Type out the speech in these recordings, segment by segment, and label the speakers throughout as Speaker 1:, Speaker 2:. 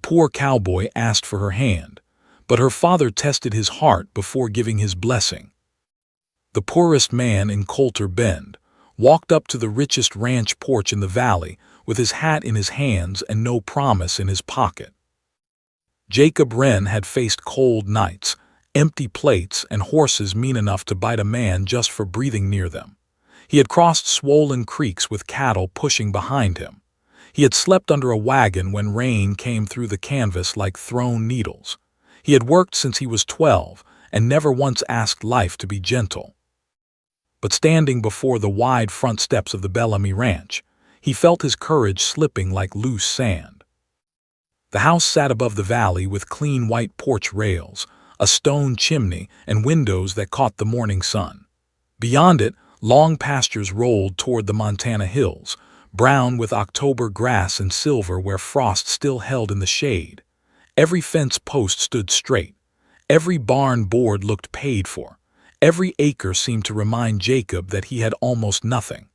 Speaker 1: poor cowboy asked for her hand, but her father tested his heart before giving his blessing. The poorest man in Coulter Bend walked up to the richest ranch porch in the valley with his hat in his hands and no promise in his pocket. Jacob Wren had faced cold nights, empty plates, and horses mean enough to bite a man just for breathing near them. He had crossed swollen creeks with cattle pushing behind him. He had slept under a wagon when rain came through the canvas like thrown needles. He had worked since he was 12 and never once asked life to be gentle. But standing before the wide front steps of the Bellamy Ranch, he felt his courage slipping like loose sand. The house sat above the valley with clean white porch rails, a stone chimney, and windows that caught the morning sun. Beyond it, long pastures rolled toward the Montana hills, brown with October grass and silver where frost still held in the shade. Every fence post stood straight. Every barn board looked paid for. Every acre seemed to remind Jacob that he had almost nothing.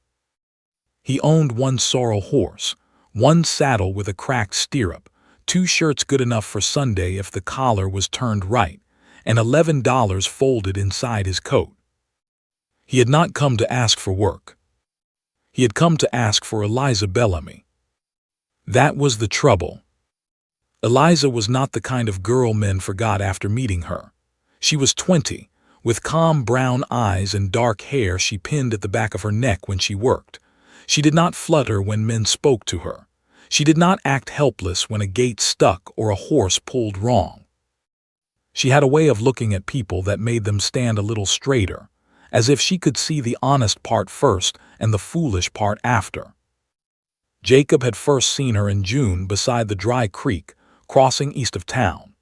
Speaker 1: He owned one sorrel horse, one saddle with a cracked stirrup, 2 shirts good enough for Sunday if the collar was turned right, and $11 folded inside his coat. He had not come to ask for work. He had come to ask for Eliza Bellamy. That was the trouble. Eliza was not the kind of girl men forgot after meeting her. She was 20, with calm brown eyes and dark hair she pinned at the back of her neck when she worked. She did not flutter when men spoke to her. She did not act helpless when a gate stuck or a horse pulled wrong. She had a way of looking at people that made them stand a little straighter, as if she could see the honest part first and the foolish part after. Jacob had first seen her in June beside the dry creek, crossing east of town.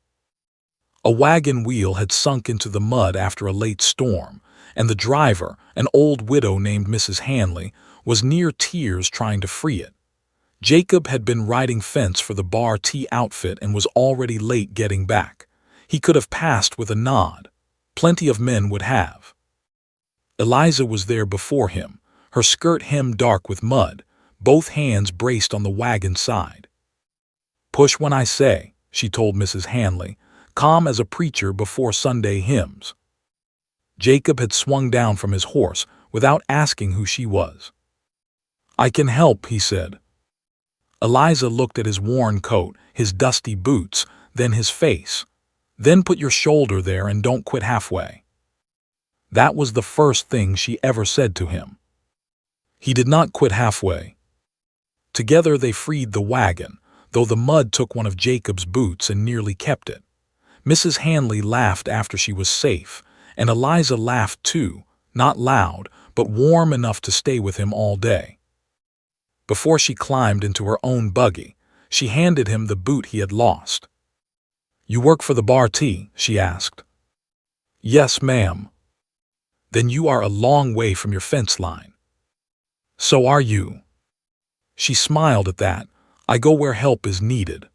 Speaker 1: A wagon wheel had sunk into the mud after a late storm, and the driver, an old widow named Mrs. Hanley, was near tears trying to free it. Jacob had been riding fence for the Bar T outfit and was already late getting back. He could have passed with a nod. Plenty of men would have. Eliza was there before him, her skirt hemmed dark with mud, both hands braced on the wagon side. "Push when I say," she told Mrs. Hanley, calm as a preacher before Sunday hymns. Jacob had swung down from his horse without asking who she was. "I can help," he said. Eliza looked at his worn coat, his dusty boots, then his face. "Then put your shoulder there and don't quit halfway." That was the first thing she ever said to him. He did not quit halfway. Together they freed the wagon, though the mud took one of Jacob's boots and nearly kept it. Mrs. Hanley laughed after she was safe, and Eliza laughed too, not loud, but warm enough to stay with him all day. Before she climbed into her own buggy, she handed him the boot he had lost. "You work for the Bar T?" she asked. "Yes, ma'am." "Then you are a long way from your fence line." "So are you." She smiled at that. "I go where help is needed."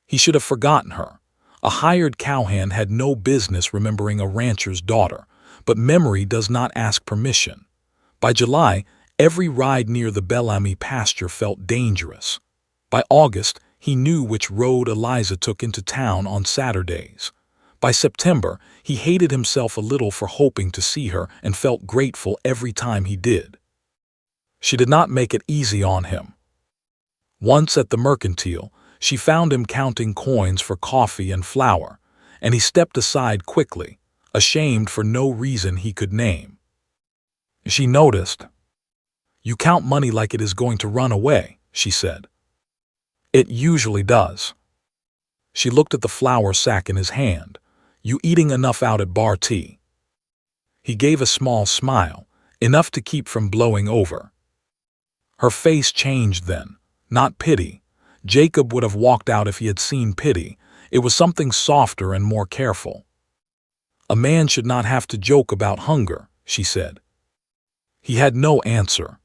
Speaker 1: He should have forgotten her. A hired cowhand had no business remembering a rancher's daughter, but memory does not ask permission. By July, every ride near the Bellamy pasture felt dangerous. By August, he knew which road Eliza took into town on Saturdays. By September, he hated himself a little for hoping to see her and felt grateful every time he did. She did not make it easy on him. Once at the mercantile, she found him counting coins for coffee and flour, and he stepped aside quickly, ashamed for no reason he could name. She noticed. "You count money like it is going to run away," she said. "It usually does." She looked at the flour sack in his hand. "You eating enough out at Bar T?" He gave a small smile, enough to keep from blowing over. Her face changed then, not pity. Jacob would have walked out if he had seen pity. It was something softer and more careful. "A man should not have to joke about hunger," she said. He had no answer.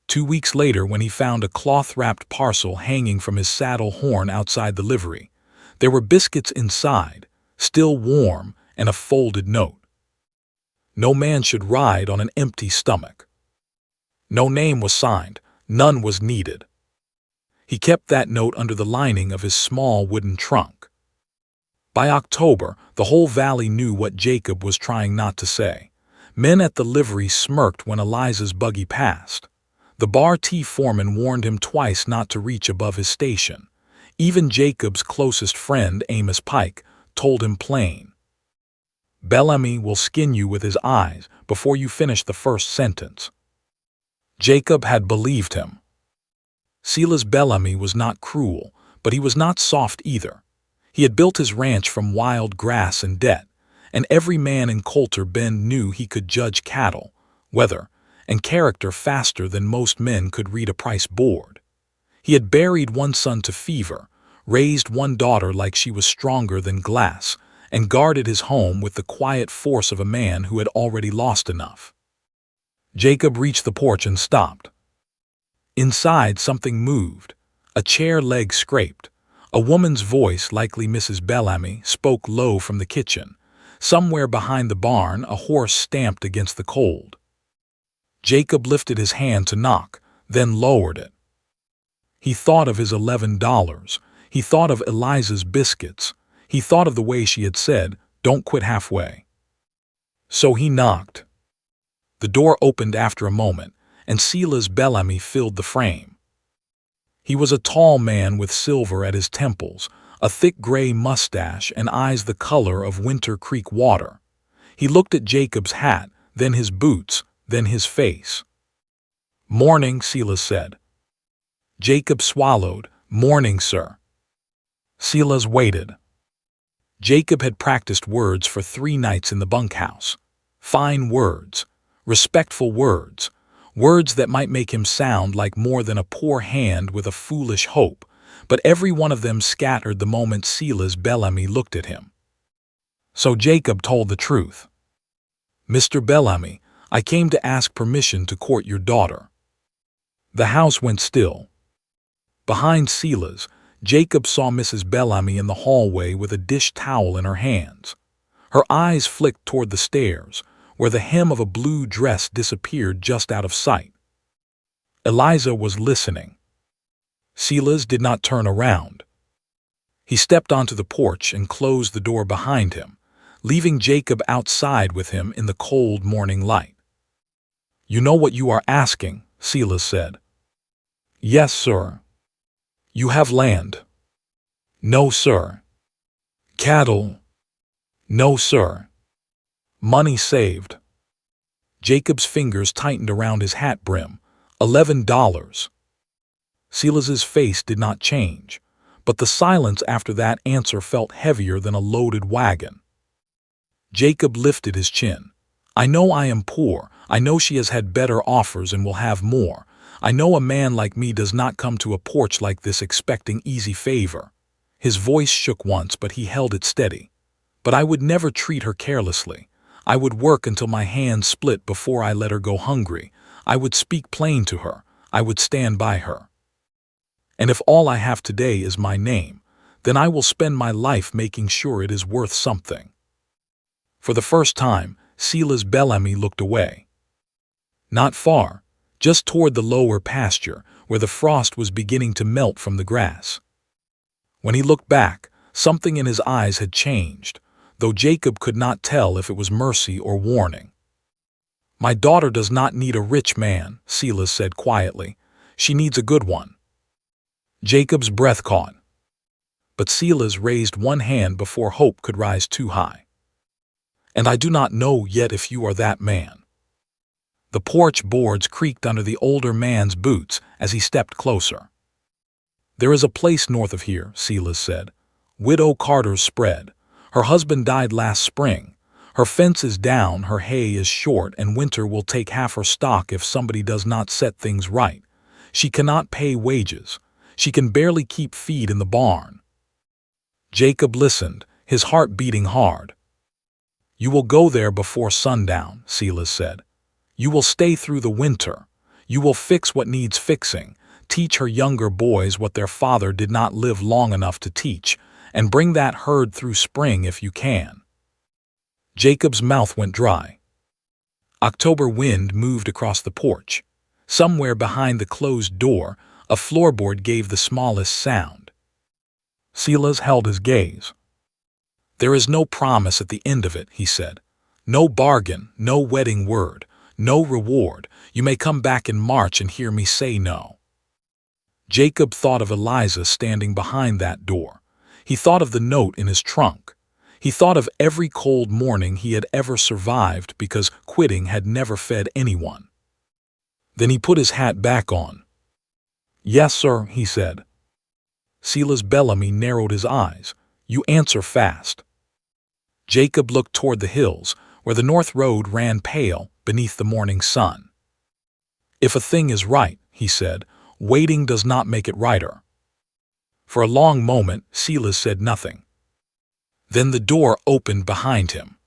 Speaker 1: 2 weeks later, when he found a cloth-wrapped parcel hanging from his saddle horn outside the livery, there were biscuits inside, still warm, and a folded note. No man should ride on an empty stomach. No name was signed, none was needed. He kept that note under the lining of his small wooden trunk. By October, the whole valley knew what Jacob was trying not to say. Men at the livery smirked when Eliza's buggy passed. The bar T foreman warned him twice not to reach above his station. Even Jacob's closest friend, Amos Pike, told him plain, "Bellamy will skin you with his eyes before you finish the first sentence." Jacob had believed him. Silas Bellamy was not cruel, but he was not soft either. He had built his ranch from wild grass and debt, and every man in Coulter Bend knew he could judge cattle, weather, and character faster than most men could read a price board. He had buried one son to fever, raised one daughter like she was stronger than glass, and guarded his home with the quiet force of a man who had already lost enough. Jacob reached the porch and stopped. Inside, something moved. A chair leg scraped. A woman's voice, likely Mrs. Bellamy, spoke low from the kitchen. Somewhere behind the barn, a horse stamped against the cold. Jacob lifted his hand to knock, then lowered it. He thought of his $11. He thought of Eliza's biscuits. He thought of the way she had said, "Don't quit halfway." So he knocked. The door opened after a moment, and Silas Bellamy filled the frame. He was a tall man with silver at his temples, a thick gray mustache, and eyes the color of Winter Creek water. He looked at Jacob's hat, then his boots, then his face. "Morning," Silas said. Jacob swallowed. "Morning, sir." Silas waited. Jacob had practiced words for 3 nights in the bunkhouse. Fine words, respectful words, words that might make him sound like more than a poor hand with a foolish hope, but every one of them scattered the moment Silas Bellamy looked at him. So Jacob told the truth. "Mr. Bellamy, I came to ask permission to court your daughter." The house went still. Behind Silas, Jacob saw Mrs. Bellamy in the hallway with a dish towel in her hands. Her eyes flicked toward the stairs, where the hem of a blue dress disappeared just out of sight. Eliza was listening. Silas did not turn around. He stepped onto the porch and closed the door behind him, leaving Jacob outside with him in the cold morning light. "You know what you are asking," Silas said. "Yes, sir." "You have land?" "No, sir." "Cattle?" "No, sir." "Money saved?" Jacob's fingers tightened around his hat brim. $11. Silas's face did not change, but the silence after that answer felt heavier than a loaded wagon. Jacob lifted his chin. "I know I am poor. I know she has had better offers and will have more. I know a man like me does not come to a porch like this expecting easy favor." His voice shook once, but he held it steady. "But I would never treat her carelessly. I would work until my hands split before I let her go hungry. I would speak plain to her. I would stand by her. And if all I have today is my name, then I will spend my life making sure it is worth something." For the first time, Silas Bellamy looked away. Not far, just toward the lower pasture, where the frost was beginning to melt from the grass. When he looked back, something in his eyes had changed, though Jacob could not tell if it was mercy or warning. "My daughter does not need a rich man," Silas said quietly. "She needs a good one." Jacob's breath caught. But Silas raised one hand before hope could rise too high. "And I do not know yet if you are that man." The porch boards creaked under the older man's boots as he stepped closer. "There is a place north of here," Silas said. "Widow Carter's spread. Her husband died last spring. Her fence is down, her hay is short, and winter will take half her stock if somebody does not set things right. She cannot pay wages. She can barely keep feed in the barn." Jacob listened, his heart beating hard. "You will go there before sundown," Silas said. "You will stay through the winter. You will fix what needs fixing, teach her younger boys what their father did not live long enough to teach, and bring that herd through spring if you can." Jacob's mouth went dry. October wind moved across the porch. Somewhere behind the closed door, A floorboard gave the smallest sound. Silas held his gaze. "There is no promise at the end of it," he said. "No bargain, no wedding word, no reward. You may come back in March and hear me say no." Jacob thought of Eliza standing behind that door. He thought of the note in his trunk. He thought of every cold morning he had ever survived because quitting had never fed anyone. Then he put his hat back on. "Yes, sir," he said. Silas Bellamy narrowed his eyes. "You answer fast." Jacob looked toward the hills, where the north road ran pale beneath the morning sun. "If a thing is right," he said, "waiting does not make it righter." For a long moment, Silas said nothing. Then the door opened behind him.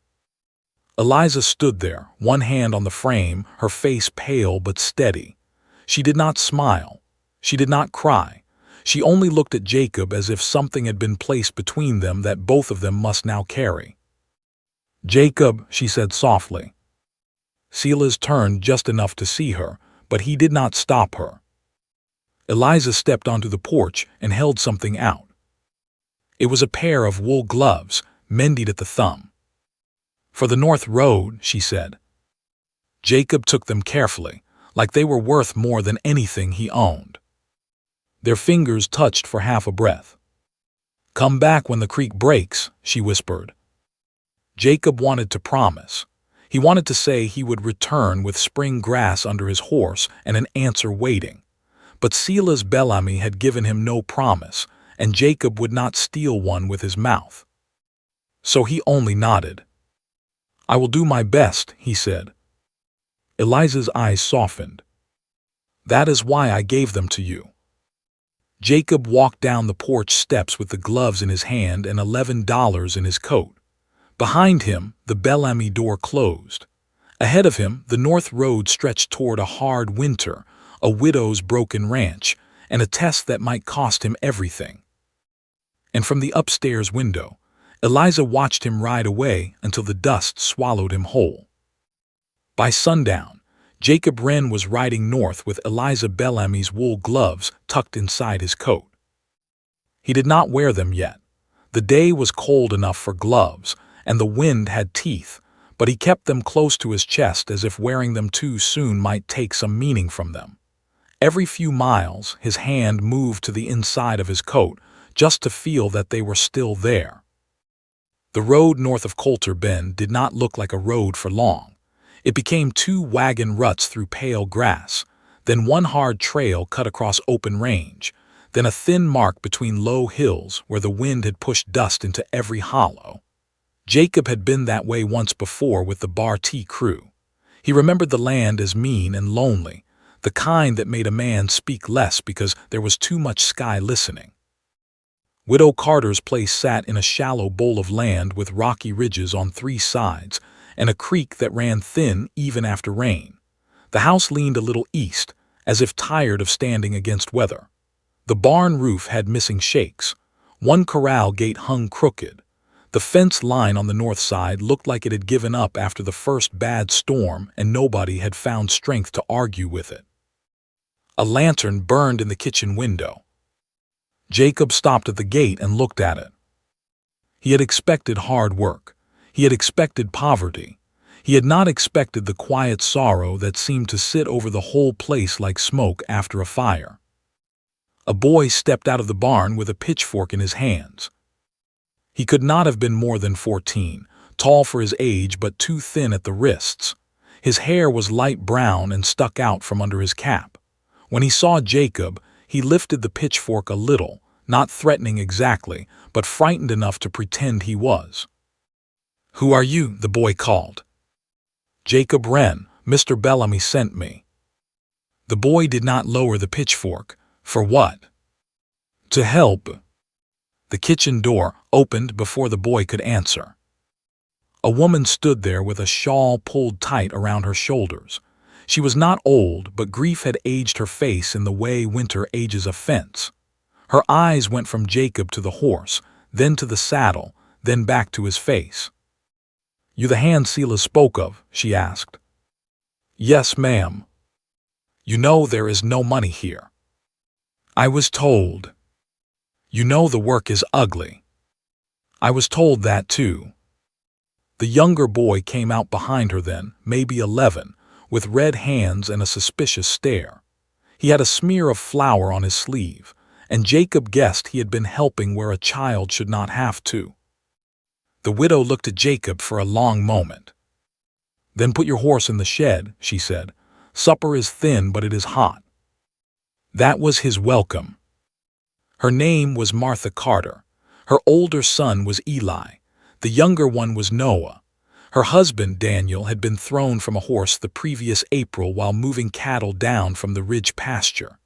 Speaker 1: Eliza stood there, one hand on the frame, her face pale but steady. She did not smile. She did not cry. She only looked at Jacob as if something had been placed between them that both of them must now carry. "Jacob," she said softly. Silas turned just enough to see her, but he did not stop her. Eliza stepped onto the porch and held something out. It was a pair of wool gloves, mended at the thumb. "For the north road," she said. Jacob took them carefully, like they were worth more than anything he owned. Their fingers touched for half a breath. "Come back when the creek breaks," she whispered. Jacob wanted to promise. He wanted to say he would return with spring grass under his horse and an answer waiting. But Silas Bellamy had given him no promise, and Jacob would not steal one with his mouth. So he only nodded. "I will do my best," he said. Eliza's eyes softened. "That is why I gave them to you." Jacob walked down the porch steps with the gloves in his hand and $11 in his coat. Behind him, the Bellamy door closed. Ahead of him, the north road stretched toward a hard winter, a widow's broken ranch, and a test that might cost him everything. And from the upstairs window, Eliza watched him ride away until the dust swallowed him whole. By sundown, Jacob Wren was riding north with Eliza Bellamy's wool gloves tucked inside his coat. He did not wear them yet. The day was cold enough for gloves, and the wind had teeth, but he kept them close to his chest as if wearing them too soon might take some meaning from them. Every few miles, his hand moved to the inside of his coat, just to feel that they were still there. The road north of Coulter Bend did not look like a road for long. It became 2 wagon ruts through pale grass, then one hard trail cut across open range, then a thin mark between low hills where the wind had pushed dust into every hollow. Jacob had been that way once before with the Bar T crew. He remembered the land as mean and lonely, the kind that made a man speak less because there was too much sky listening. Widow Carter's place sat in a shallow bowl of land with rocky ridges on 3 sides and a creek that ran thin even after rain. The house leaned a little east, as if tired of standing against weather. The barn roof had missing shakes. One corral gate hung crooked. The fence line on the north side looked like it had given up after the first bad storm and nobody had found strength to argue with it. A lantern burned in the kitchen window. Jacob stopped at the gate and looked at it. He had expected hard work. He had expected poverty. He had not expected the quiet sorrow that seemed to sit over the whole place like smoke after a fire. A boy stepped out of the barn with a pitchfork in his hands. He could not have been more than 14, tall for his age but too thin at the wrists. His hair was light brown and stuck out from under his cap. When he saw Jacob, he lifted the pitchfork a little, not threatening exactly, but frightened enough to pretend he was. "Who are you?" the boy called. "Jacob Wren. Mr. Bellamy sent me." The boy did not lower the pitchfork. For what? To help. The kitchen door opened before the boy could answer. A woman stood there with a shawl pulled tight around her shoulders. She was not old, but grief had aged her face in the way winter ages a fence. Her eyes went from Jacob to the horse, then to the saddle, then back to his face. "You the hand Silas spoke of?" she asked. "Yes, ma'am." "You know there is no money here." I was told. You know the work is ugly. I was told that too. The younger boy came out behind her then, maybe 11, with red hands and a suspicious stare. He had a smear of flour on his sleeve, and Jacob guessed he had been helping where a child should not have to. The widow looked at Jacob for a long moment. Then put your horse in the shed, she said. Supper is thin, but it is hot. That was his welcome. Her name was Martha Carter. Her older son was Eli. The younger one was Noah. Her husband, Daniel, had been thrown from a horse the previous April while moving cattle down from the ridge pasture.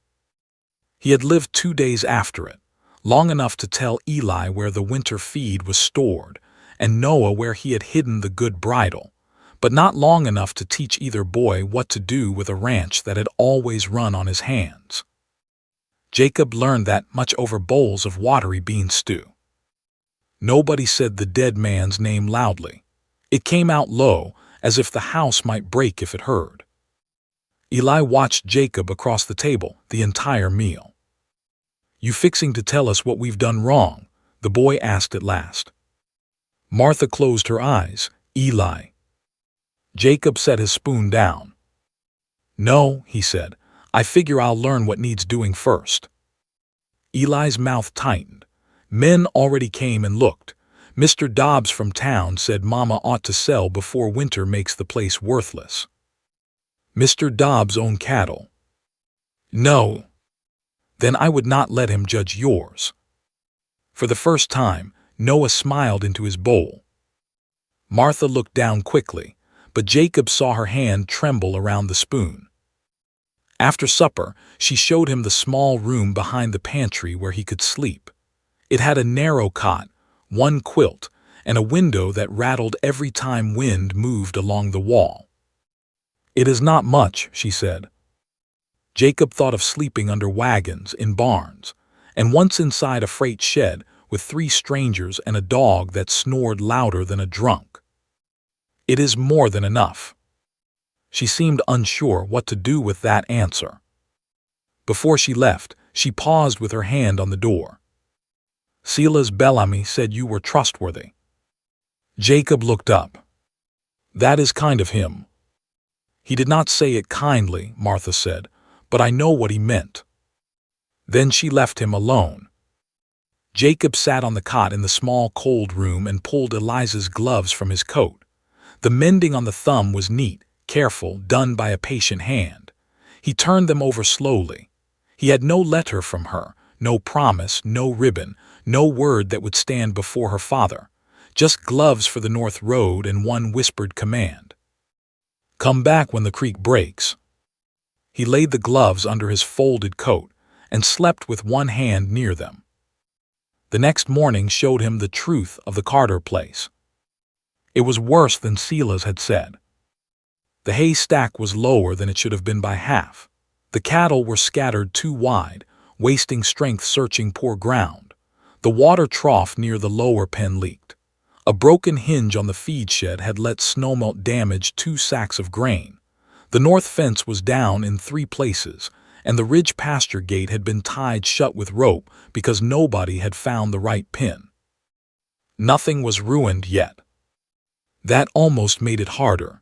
Speaker 1: He had lived 2 days after it, long enough to tell Eli where the winter feed was stored, and Noah where he had hidden the good bridle, but not long enough to teach either boy what to do with a ranch that had always run on his hands. Jacob learned that much over bowls of watery bean stew. Nobody said the dead man's name loudly. It came out low, as if the house might break if it heard. Eli watched Jacob across the table the entire meal. You fixing to tell us what we've done wrong? The boy asked at last. Martha closed her eyes. Eli. Jacob set his spoon down. No, he said. I figure I'll learn what needs doing first. Eli's mouth tightened. Men already came and looked. Mr. Dobbs from town said Mama ought to sell before winter makes the place worthless. Mr. Dobbs owned cattle. No. Then I would not let him judge yours. For the first time, Noah smiled into his bowl. Martha looked down quickly, but Jacob saw her hand tremble around the spoon. After supper, she showed him the small room behind the pantry where he could sleep. It had a narrow cot, one quilt, and a window that rattled every time wind moved along the wall. It is not much, she said. Jacob thought of sleeping under wagons, in barns, and once inside a freight shed with 3 strangers and a dog that snored louder than a drunk. It is more than enough. She seemed unsure what to do with that answer. Before she left, she paused with her hand on the door. Silas Bellamy said you were trustworthy. Jacob looked up. That is kind of him. He did not say it kindly, Martha said, but I know what he meant. Then she left him alone. Jacob sat on the cot in the small cold room and pulled Eliza's gloves from his coat. The mending on the thumb was neat, careful, done by a patient hand. He turned them over slowly. He had no letter from her, no promise, no ribbon, no word that would stand before her father, just gloves for the North Road and one whispered command. Come back when the creek breaks. He laid the gloves under his folded coat and slept with one hand near them. The next morning showed him the truth of the Carter place. It was worse than Silas had said. The haystack was lower than it should have been by half. The cattle were scattered too wide, wasting strength searching poor ground. The water trough near the lower pen leaked. A broken hinge on the feed shed had let snowmelt damage 2 sacks of grain. The north fence was down in 3 places, and the ridge pasture gate had been tied shut with rope because nobody had found the right pin. Nothing was ruined yet. That almost made it harder.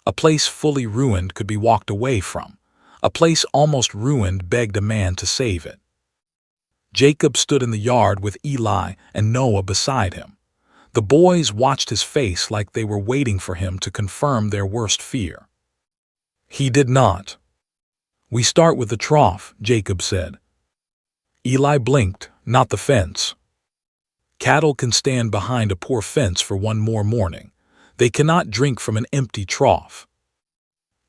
Speaker 1: A place fully ruined could be walked away from. A place almost ruined begged a man to save it. Jacob stood in the yard with Eli and Noah beside him. The boys watched his face like they were waiting for him to confirm their worst fear. He did not. We start with the trough, Jacob said. Eli blinked, not the fence. Cattle can stand behind a poor fence for one more morning. They cannot drink from an empty trough.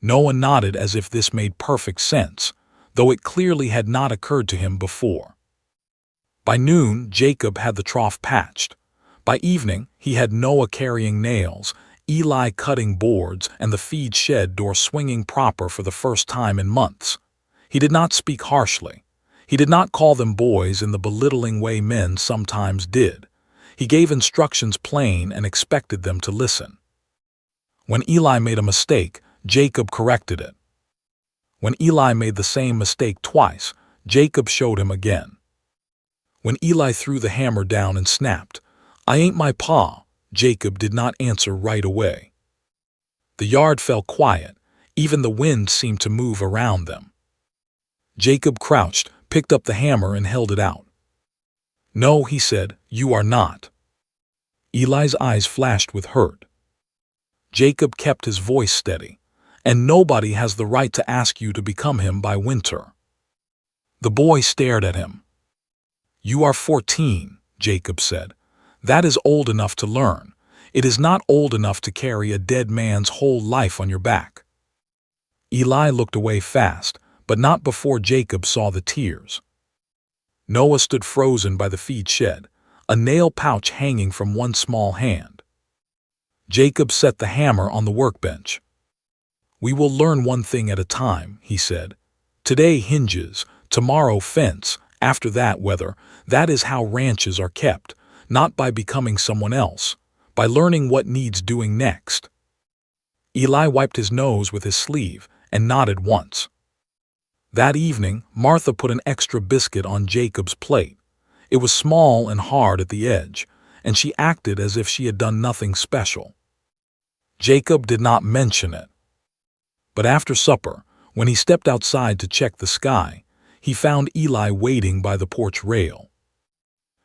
Speaker 1: Noah nodded as if this made perfect sense, though it clearly had not occurred to him before. By noon, Jacob had the trough patched. By evening, he had Noah carrying nails, Eli cutting boards, and the feed shed door swinging proper for the first time in months. He did not speak harshly. He did not call them boys in the belittling way men sometimes did. He gave instructions plain and expected them to listen. When Eli made a mistake, Jacob corrected it. When Eli made the same mistake twice, Jacob showed him again. When Eli threw the hammer down and snapped, "I ain't my pa," Jacob did not answer right away. The yard fell quiet. Even the wind seemed to move around them. Jacob crouched, picked up the hammer and held it out. "No," he said, "you are not." Eli's eyes flashed with hurt. Jacob kept his voice steady. "And nobody has the right to ask you to become him by winter." The boy stared at him. "You are 14, Jacob said. "That is old enough to learn. It is not old enough to carry a dead man's whole life on your back." Eli looked away fast, but not before Jacob saw the tears. Noah stood frozen by the feed shed, a nail pouch hanging from one small hand. Jacob set the hammer on the workbench. "We will learn one thing at a time," he said. "Today hinges, tomorrow fence, after that weather. That is how ranches are kept, not by becoming someone else, by learning what needs doing next." Eli wiped his nose with his sleeve and nodded once. That evening, Martha put an extra biscuit on Jacob's plate. It was small and hard at the edge, and she acted as if she had done nothing special. Jacob did not mention it. But after supper, when he stepped outside to check the sky, he found Eli waiting by the porch rail.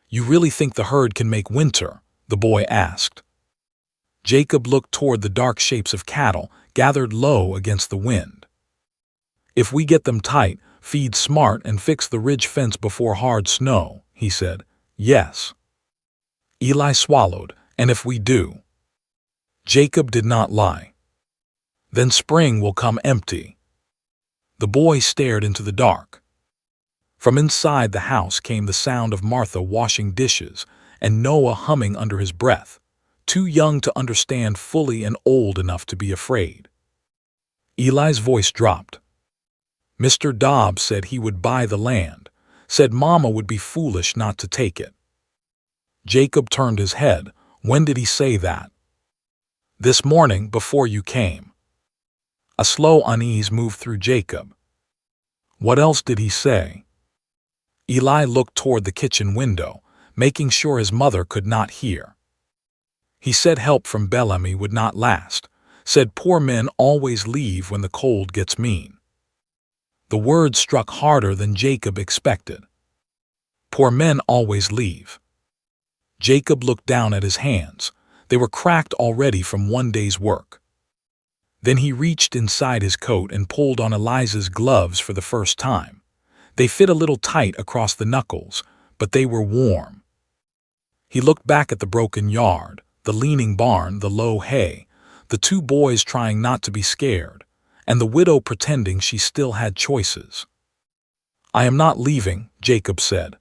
Speaker 1: "You really think the herd can make winter?" the boy asked. Jacob looked toward the dark shapes of cattle gathered low against the wind. "If we get them tight, feed smart, and fix the ridge fence before hard snow," he said, "yes." Eli swallowed. "And if we do?" Jacob did not lie. "Then spring will come empty." The boy stared into the dark. From inside the house came the sound of Martha washing dishes and Noah humming under his breath, too young to understand fully and old enough to be afraid. Eli's voice dropped. "Mr. Dobbs said he would buy the land, said Mama would be foolish not to take it." Jacob turned his head. "When did he say that?" "This morning, before you came." A slow unease moved through Jacob. "What else did he say?" Eli looked toward the kitchen window, making sure his mother could not hear. "He said help from Bellamy would not last, said poor men always leave when the cold gets mean." The words struck harder than Jacob expected. Poor men always leave. Jacob looked down at his hands. They were cracked already from one day's work. Then he reached inside his coat and pulled on Eliza's gloves for the first time. They fit a little tight across the knuckles, but they were warm. He looked back at the broken yard, the leaning barn, the low hay, the two boys trying not to be scared, and the widow pretending she still had choices. "I am not leaving," Jacob said.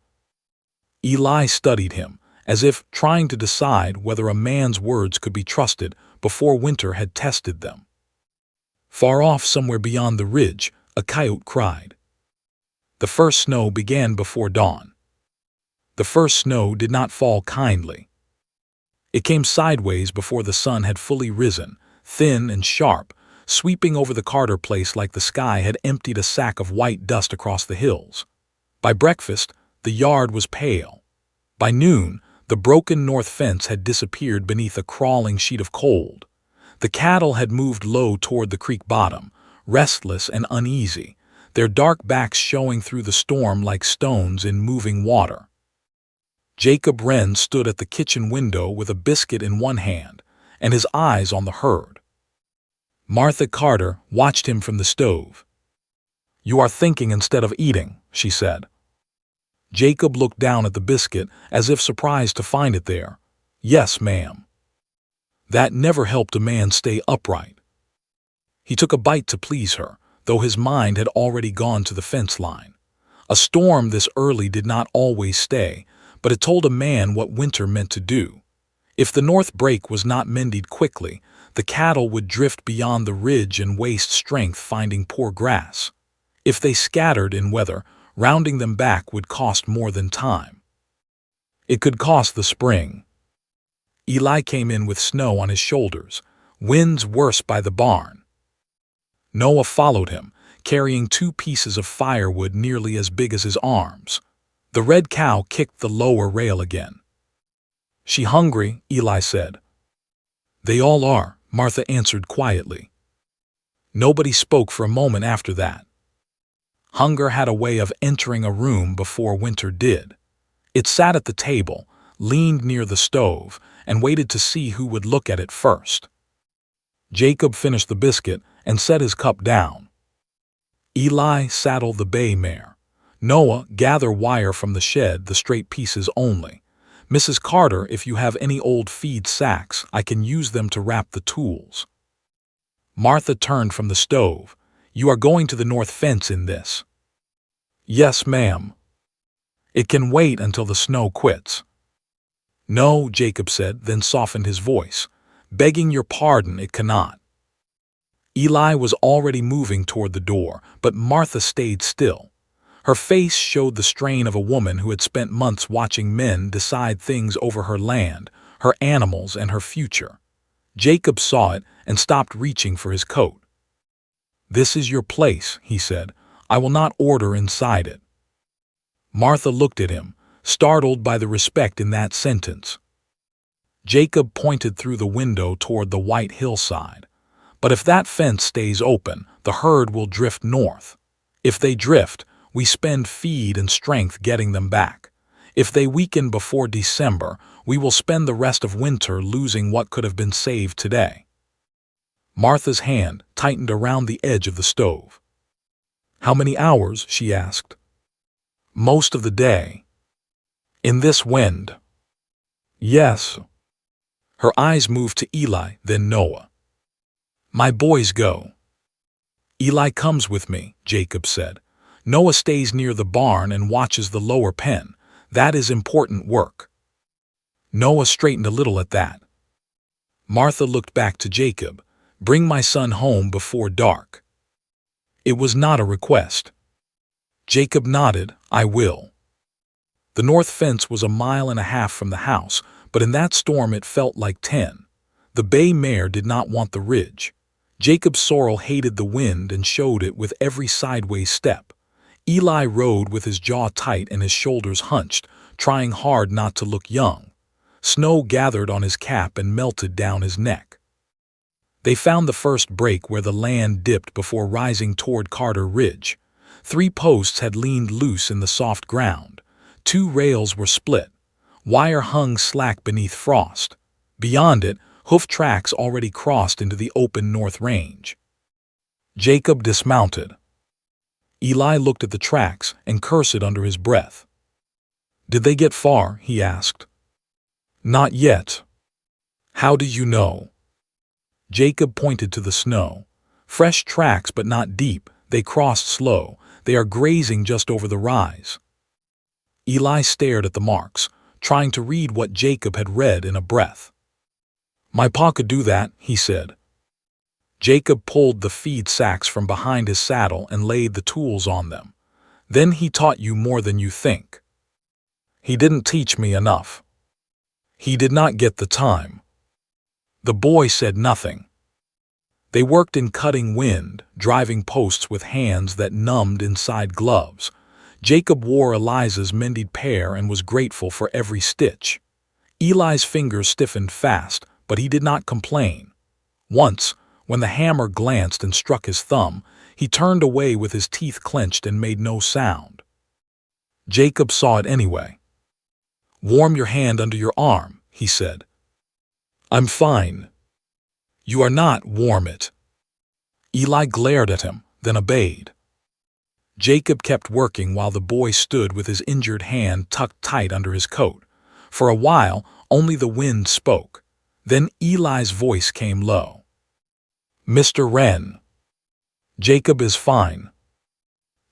Speaker 1: Eli studied him, as if trying to decide whether a man's words could be trusted before winter had tested them. Far off somewhere beyond the ridge, a coyote cried. The first snow began before dawn. The first snow did not fall kindly. It came sideways before the sun had fully risen, thin and sharp, sweeping over the Carter place like the sky had emptied a sack of white dust across the hills. By breakfast, the yard was pale. By noon, the broken north fence had disappeared beneath a crawling sheet of cold. The cattle had moved low toward the creek bottom, restless and uneasy, their dark backs showing through the storm like stones in moving water. Jacob Wren stood at the kitchen window with a biscuit in one hand and his eyes on the herd. Martha Carter watched him from the stove. "You are thinking instead of eating," she said. Jacob looked down at the biscuit as if surprised to find it there. "Yes, ma'am." That never helped a man stay upright. He took a bite to please her, though his mind had already gone to the fence line. A storm this early did not always stay, but it told a man what winter meant to do. If the north break was not mended quickly, the cattle would drift beyond the ridge and waste strength finding poor grass. If they scattered in weather, rounding them back would cost more than time. It could cost the spring. Eli came in with snow on his shoulders, winds worse by the barn. Noah followed him, carrying 2 pieces of firewood nearly as big as his arms. The red cow kicked the lower rail again. "She hungry?" Eli said. "They all are," Martha answered quietly. Nobody spoke for a moment after that. Hunger had a way of entering a room before winter did. It sat at the table, leaned near the stove, and waited to see who would look at it first. Jacob finished the biscuit and set his cup down. Eli, saddle the bay mare. Noah, gather wire from the shed, the straight pieces only. Mrs. Carter, if you have any old feed sacks, I can use them to wrap the tools. Martha turned from the stove. "You are going to the north fence in this?" "Yes, ma'am." "It can wait until the snow quits." "No," Jacob said, then softened his voice. "Begging your pardon, it cannot." Eli was already moving toward the door, but Martha stayed still. Her face showed the strain of a woman who had spent months watching men decide things over her land, her animals, and her future. Jacob saw it and stopped reaching for his coat. "This is your place," he said. "I will not order inside it." Martha looked at him, startled by the respect in that sentence. Jacob pointed through the window toward the white hillside. "But if that fence stays open, the herd will drift north. If they drift, we spend feed and strength getting them back. If they weaken before December, we will spend the rest of winter losing what could have been saved today." Martha's hand tightened around the edge of the stove. "How many hours?" she asked. "Most of the day." "In this wind?" "Yes." Her eyes moved to Eli, then Noah. "My boys go." "Eli comes with me," Jacob said. "Noah stays near the barn and watches the lower pen. That is important work." Noah straightened a little at that. Martha looked back to Jacob. "Bring my son home before dark." It was not a request. Jacob nodded. "I will." The north fence was 1.5 miles from the house, but in that storm it felt like 10. The bay mare did not want the ridge. Jacob Sorrel hated the wind and showed it with every sideways step. Eli rode with his jaw tight and his shoulders hunched, trying hard not to look young. Snow gathered on his cap and melted down his neck. They found the first break where the land dipped before rising toward Carter Ridge. 3 posts had leaned loose in the soft ground. 2 rails were split. Wire hung slack beneath frost. Beyond it, hoof tracks already crossed into the open north range. Jacob dismounted. Eli looked at the tracks and cursed under his breath. "Did they get far?" he asked. "Not yet." "How do you know?" Jacob pointed to the snow. "Fresh tracks, but not deep. They crossed slow. They are grazing just over the rise." Eli stared at the marks, trying to read what Jacob had read in a breath. "My pa could do that," he said. Jacob pulled the feed sacks from behind his saddle and laid the tools on them. "Then he taught you more than you think." "He didn't teach me enough. He did not get the time." The boy said nothing. They worked in cutting wind, driving posts with hands that numbed inside gloves. Jacob wore Eliza's mended pair and was grateful for every stitch. Eli's fingers stiffened fast, but he did not complain. Once, when the hammer glanced and struck his thumb, he turned away with his teeth clenched and made no sound. Jacob saw it anyway. "Warm your hand under your arm," he said. "I'm fine." "You are not. Warm it." Eli glared at him, then obeyed. Jacob kept working while the boy stood with his injured hand tucked tight under his coat. For a while, only the wind spoke. Then Eli's voice came low. "Mr. Wren." "Jacob is fine."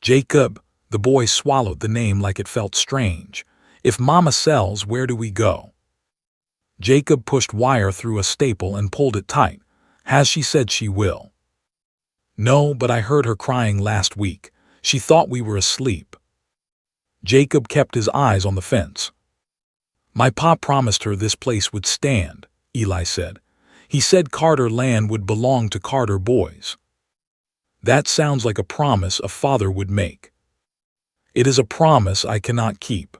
Speaker 1: "Jacob," the boy swallowed the name like it felt strange. "If Mama sells, where do we go?" Jacob pushed wire through a staple and pulled it tight. "Has she said she will?" "No, but I heard her crying last week. She thought we were asleep." Jacob kept his eyes on the fence. "My pa promised her this place would stand," Eli said. "He said Carter land would belong to Carter boys." That sounds like a promise a father would make. It is a promise I cannot keep.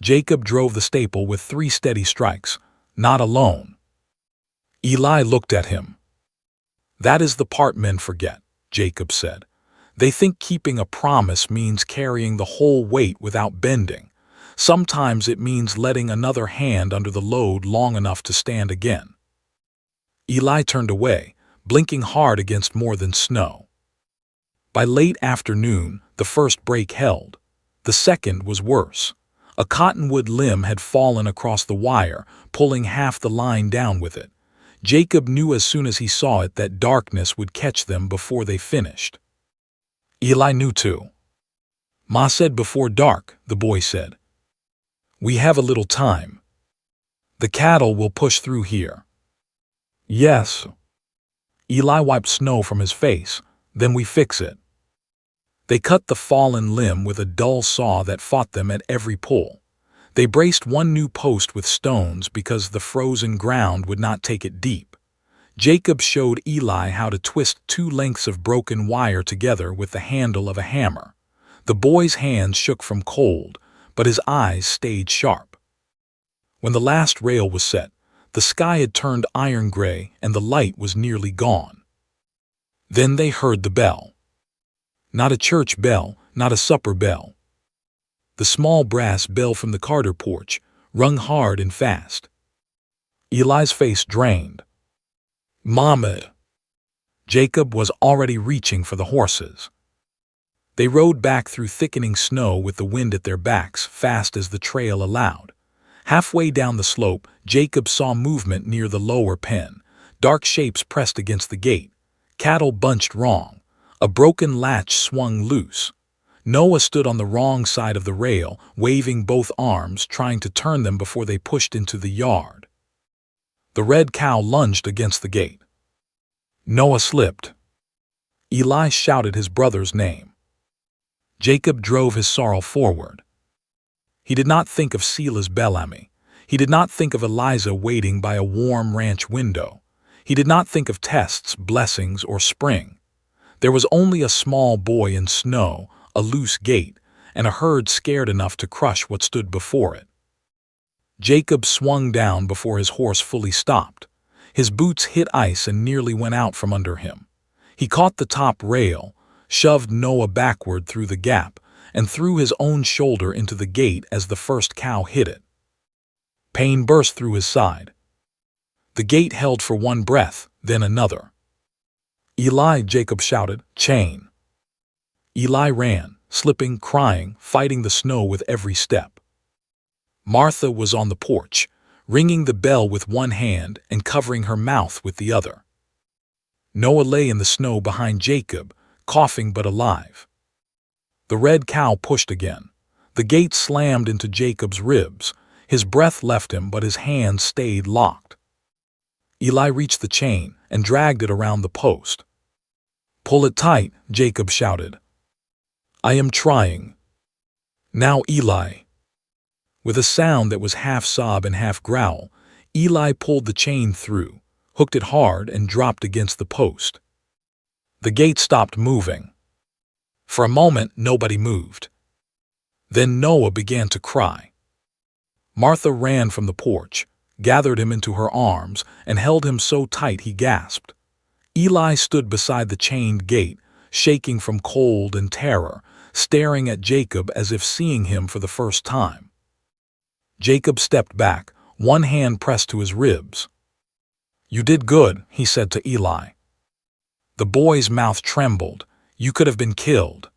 Speaker 1: Jacob drove the staple with 3 steady strikes, not alone. Eli looked at him. That is the part men forget, Jacob said. They think keeping a promise means carrying the whole weight without bending. Sometimes it means letting another hand under the load long enough to stand again. Eli turned away, blinking hard against more than snow. By late afternoon, the first break held. The second was worse. A cottonwood limb had fallen across the wire, pulling half the line down with it. Jacob knew as soon as he saw it that darkness would catch them before they finished. Eli knew too. Ma said before dark, the boy said. We have a little time. The cattle will push through here. Yes. Eli wiped snow from his face. Then we fix it. They cut the fallen limb with a dull saw that fought them at every pull. They braced one new post with stones because the frozen ground would not take it deep. Jacob showed Eli how to twist 2 lengths of broken wire together with the handle of a hammer. The boy's hands shook from cold, but his eyes stayed sharp. When the last rail was set, the sky had turned iron gray and the light was nearly gone. Then they heard the bell. Not a church bell, not a supper bell. The small brass bell from the Carter porch rung hard and fast. Eli's face drained. Mama! Jacob was already reaching for the horses. They rode back through thickening snow with the wind at their backs, fast as the trail allowed. Halfway down the slope, Jacob saw movement near the lower pen. Dark shapes pressed against the gate. Cattle bunched wrong. A broken latch swung loose. Noah stood on the wrong side of the rail, waving both arms, trying to turn them before they pushed into the yard. The red cow lunged against the gate. Noah slipped. Eli shouted his brother's name. Jacob drove his sorrel forward. He did not think of Selah's Bellamy. He did not think of Eliza waiting by a warm ranch window. He did not think of tests, blessings, or spring. There was only a small boy in snow, a loose gate, and a herd scared enough to crush what stood before it. Jacob swung down before his horse fully stopped. His boots hit ice and nearly went out from under him. He caught the top rail, shoved Noah backward through the gap, and threw his own shoulder into the gate as the first cow hit it. Pain burst through his side. The gate held for one breath, then another. Eli, Jacob shouted, chain. Eli ran, slipping, crying, fighting the snow with every step. Martha was on the porch, ringing the bell with one hand and covering her mouth with the other. Noah lay in the snow behind Jacob, coughing but alive. The red cow pushed again. The gate slammed into Jacob's ribs. His breath left him, but his hands stayed locked. Eli reached the chain and dragged it around the post. Pull it tight, Jacob shouted. I am trying. Now, Eli. With a sound that was half sob and half growl, Eli pulled the chain through, hooked it hard, and dropped against the post. The gate stopped moving. For a moment, nobody moved. Then Noah began to cry. Martha ran from the porch, gathered him into her arms, and held him so tight he gasped. Eli stood beside the chained gate, shaking from cold and terror, staring at Jacob as if seeing him for the first time. Jacob stepped back, one hand pressed to his ribs. You did good, he said to Eli. The boy's mouth trembled. You could have been killed.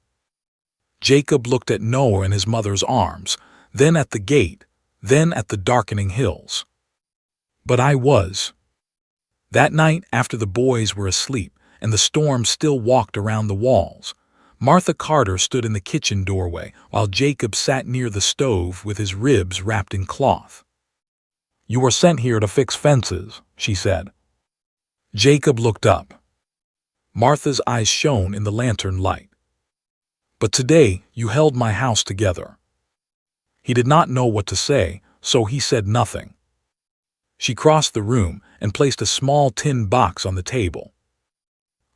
Speaker 1: Jacob looked at Noah in his mother's arms, then at the gate, then at the darkening hills. But I was. That night, after the boys were asleep and the storm still walked around the walls, Martha Carter stood in the kitchen doorway while Jacob sat near the stove with his ribs wrapped in cloth. You were sent here to fix fences, she said. Jacob looked up. Martha's eyes shone in the lantern light. But today you held my house together. He did not know what to say, so he said nothing. She crossed the room and placed a small tin box on the table.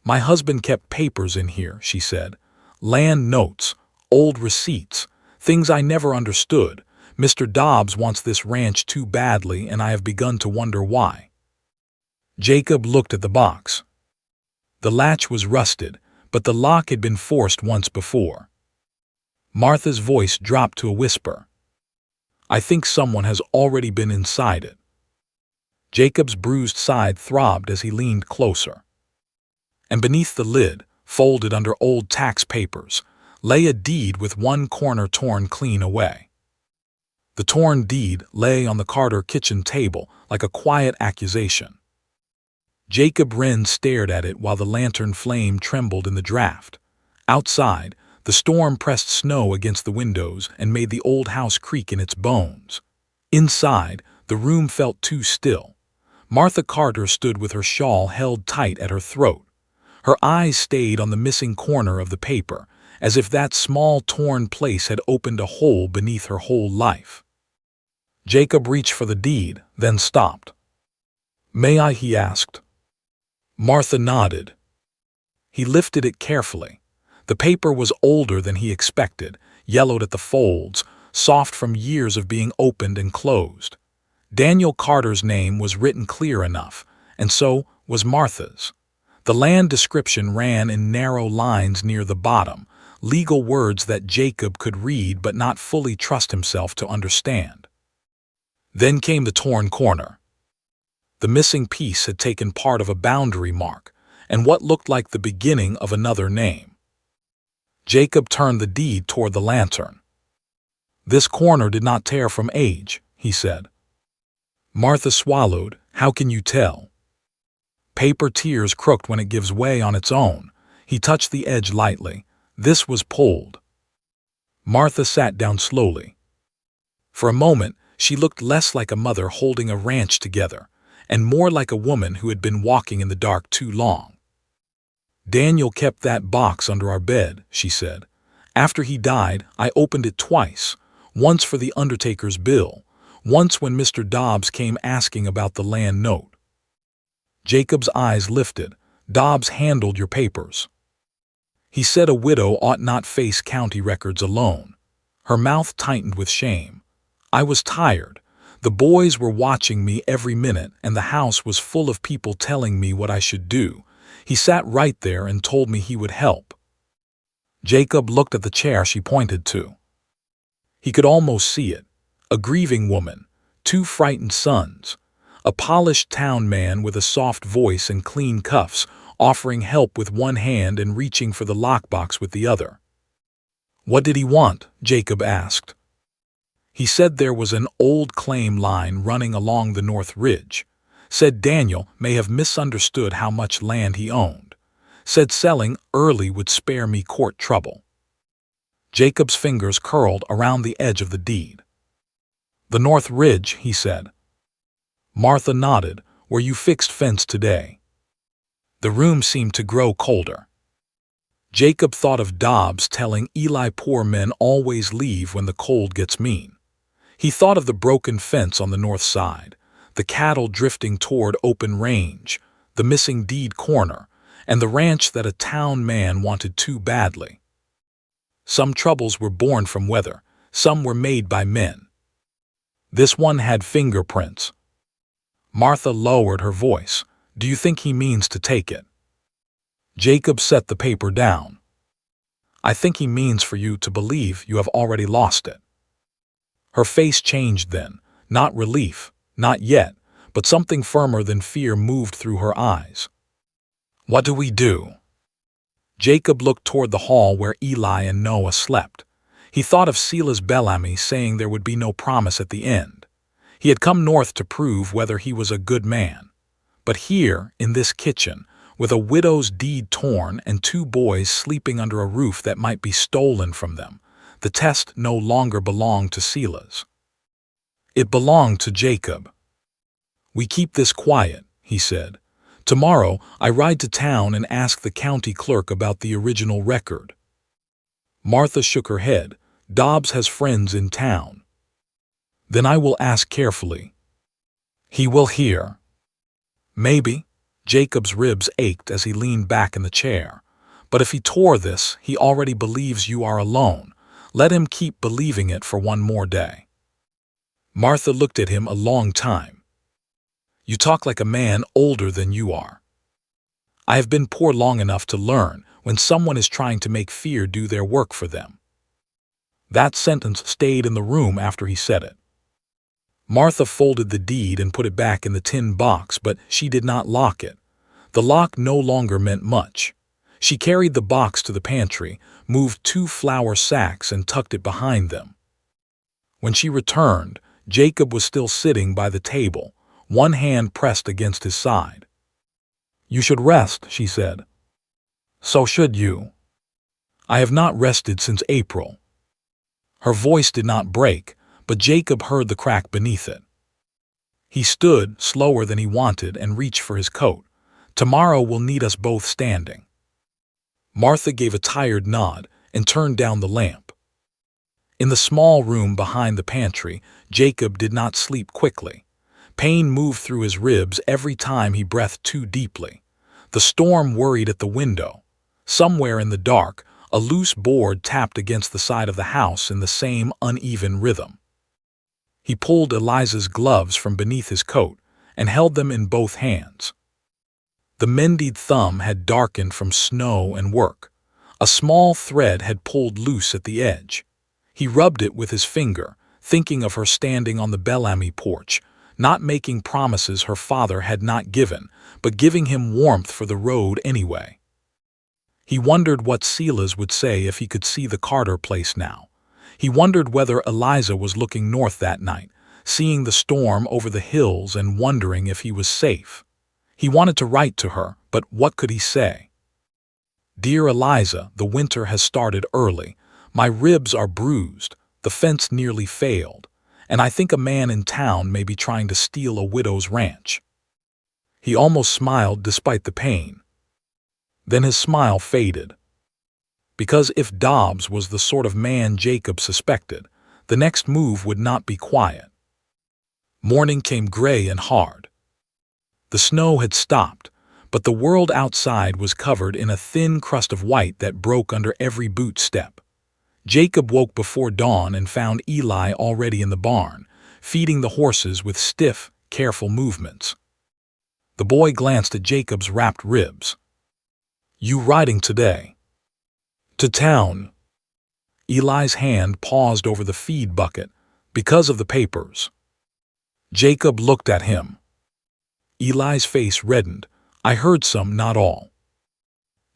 Speaker 1: My husband kept papers in here, she said. Land notes, old receipts, things I never understood. Mr. Dobbs wants this ranch too badly, and I have begun to wonder why. Jacob looked at the box. The latch was rusted, but the lock had been forced once before. Martha's voice dropped to a whisper. I think someone has already been inside it. Jacob's bruised side throbbed as he leaned closer. And beneath the lid, folded under old tax papers, lay a deed with one corner torn clean away. The torn deed lay on the Carter kitchen table like a quiet accusation. Jacob Wren stared at it while the lantern flame trembled in the draft. Outside, the storm pressed snow against the windows and made the old house creak in its bones. Inside, the room felt too still. Martha Carter stood with her shawl held tight at her throat. Her eyes stayed on the missing corner of the paper, as if that small torn place had opened a hole beneath her whole life. Jacob reached for the deed, then stopped. May I? He asked. Martha nodded. He lifted it carefully. The paper was older than he expected, yellowed at the folds, soft from years of being opened and closed. Daniel Carter's name was written clear enough, and so was Martha's. The land description ran in narrow lines near the bottom, legal words that Jacob could read but not fully trust himself to understand. Then came the torn corner. The missing piece had taken part of a boundary mark, and what looked like the beginning of another name. Jacob turned the deed toward the lantern. This corner did not tear from age, he said. Martha swallowed. How can you tell? Paper tears crooked when it gives way on its own. He touched the edge lightly. This was pulled. Martha sat down slowly. For a moment, she looked less like a mother holding a ranch together, and more like a woman who had been walking in the dark too long. Daniel kept that box under our bed, she said. After he died, I opened it twice, once for the undertaker's bill, once when Mr. Dobbs came asking about the land note. Jacob's eyes lifted. Dobbs handled your papers. He said a widow ought not face county records alone. Her mouth tightened with shame. I was tired. The boys were watching me every minute, and the house was full of people telling me what I should do. He sat right there and told me he would help. Jacob looked at the chair she pointed to. He could almost see it. A grieving woman, 2 frightened sons, a polished town man with a soft voice and clean cuffs, offering help with one hand and reaching for the lockbox with the other. What did he want? Jacob asked. He said there was an old claim line running along the North Ridge. Said Daniel may have misunderstood how much land he owned. Said selling early would spare me court trouble. Jacob's fingers curled around the edge of the deed. The North Ridge, he said. Martha nodded. Where you fixed fence today. The room seemed to grow colder. Jacob thought of Dobbs telling Eli poor men always leave when the cold gets mean. He thought of the broken fence on the north side, the cattle drifting toward open range, the missing deed corner, and the ranch that a town man wanted too badly. Some troubles were born from weather, some were made by men. This one had fingerprints. Martha lowered her voice. Do you think he means to take it? Jacob set the paper down. I think he means for you to believe you have already lost it. Her face changed then, not relief, not yet, but something firmer than fear moved through her eyes. What do we do? Jacob looked toward the hall where Eli and Noah slept. He thought of Silas Bellamy saying there would be no promise at the end. He had come north to prove whether he was a good man. But here, in this kitchen, with a widow's deed torn and 2 boys sleeping under a roof that might be stolen from them, the test no longer belonged to Silas. It belonged to Jacob. We keep this quiet, he said. Tomorrow I ride to town and ask the county clerk about the original record. Martha shook her head. Dobbs has friends in town. Then I will ask carefully. He will hear. Maybe, Jacob's ribs ached as he leaned back in the chair. But if he tore this, he already believes you are alone. Let him keep believing it for one more day. Martha looked at him a long time. You talk like a man older than you are. I have been poor long enough to learn when someone is trying to make fear do their work for them. That sentence stayed in the room after he said it. Martha folded the deed and put it back in the tin box, but she did not lock it. The lock no longer meant much. She carried the box to the pantry, moved 2 flour sacks and tucked it behind them. When she returned, Jacob was still sitting by the table, one hand pressed against his side. You should rest, she said. So should you. I have not rested since April. Her voice did not break, but Jacob heard the crack beneath it. He stood, slower than he wanted, and reached for his coat. Tomorrow will need us both standing. Martha gave a tired nod and turned down the lamp. In the small room behind the pantry, Jacob did not sleep quickly. Pain moved through his ribs every time he breathed too deeply. The storm worried at the window. Somewhere in the dark, a loose board tapped against the side of the house in the same uneven rhythm. He pulled Eliza's gloves from beneath his coat and held them in both hands. The mended thumb had darkened from snow and work. A small thread had pulled loose at the edge. He rubbed it with his finger, thinking of her standing on the Bellamy porch, not making promises her father had not given, but giving him warmth for the road anyway. He wondered what Silas would say if he could see the Carter place now. He wondered whether Eliza was looking north that night, seeing the storm over the hills and wondering if he was safe. He wanted to write to her, but what could he say? Dear Eliza, the winter has started early. My ribs are bruised, the fence nearly failed, and I think a man in town may be trying to steal a widow's ranch. He almost smiled despite the pain. Then his smile faded. Because if Dobbs was the sort of man Jacob suspected, the next move would not be quiet. Morning came gray and hard. The snow had stopped, but the world outside was covered in a thin crust of white that broke under every boot step. Jacob woke before dawn and found Eli already in the barn, feeding the horses with stiff, careful movements. The boy glanced at Jacob's wrapped ribs. You riding today? To town. Eli's hand paused over the feed bucket, because of the papers. Jacob looked at him. Eli's face reddened. I heard some, not all.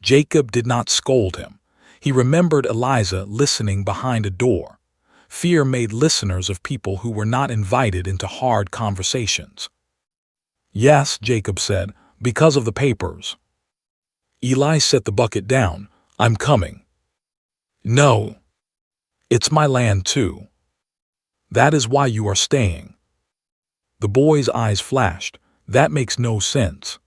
Speaker 1: Jacob did not scold him. He remembered Eliza listening behind a door. Fear made listeners of people who were not invited into hard conversations. Yes, Jacob said, because of the papers. Eli set the bucket down. I'm coming. No. It's my land too. That is why you are staying. The boy's eyes flashed. That makes no sense.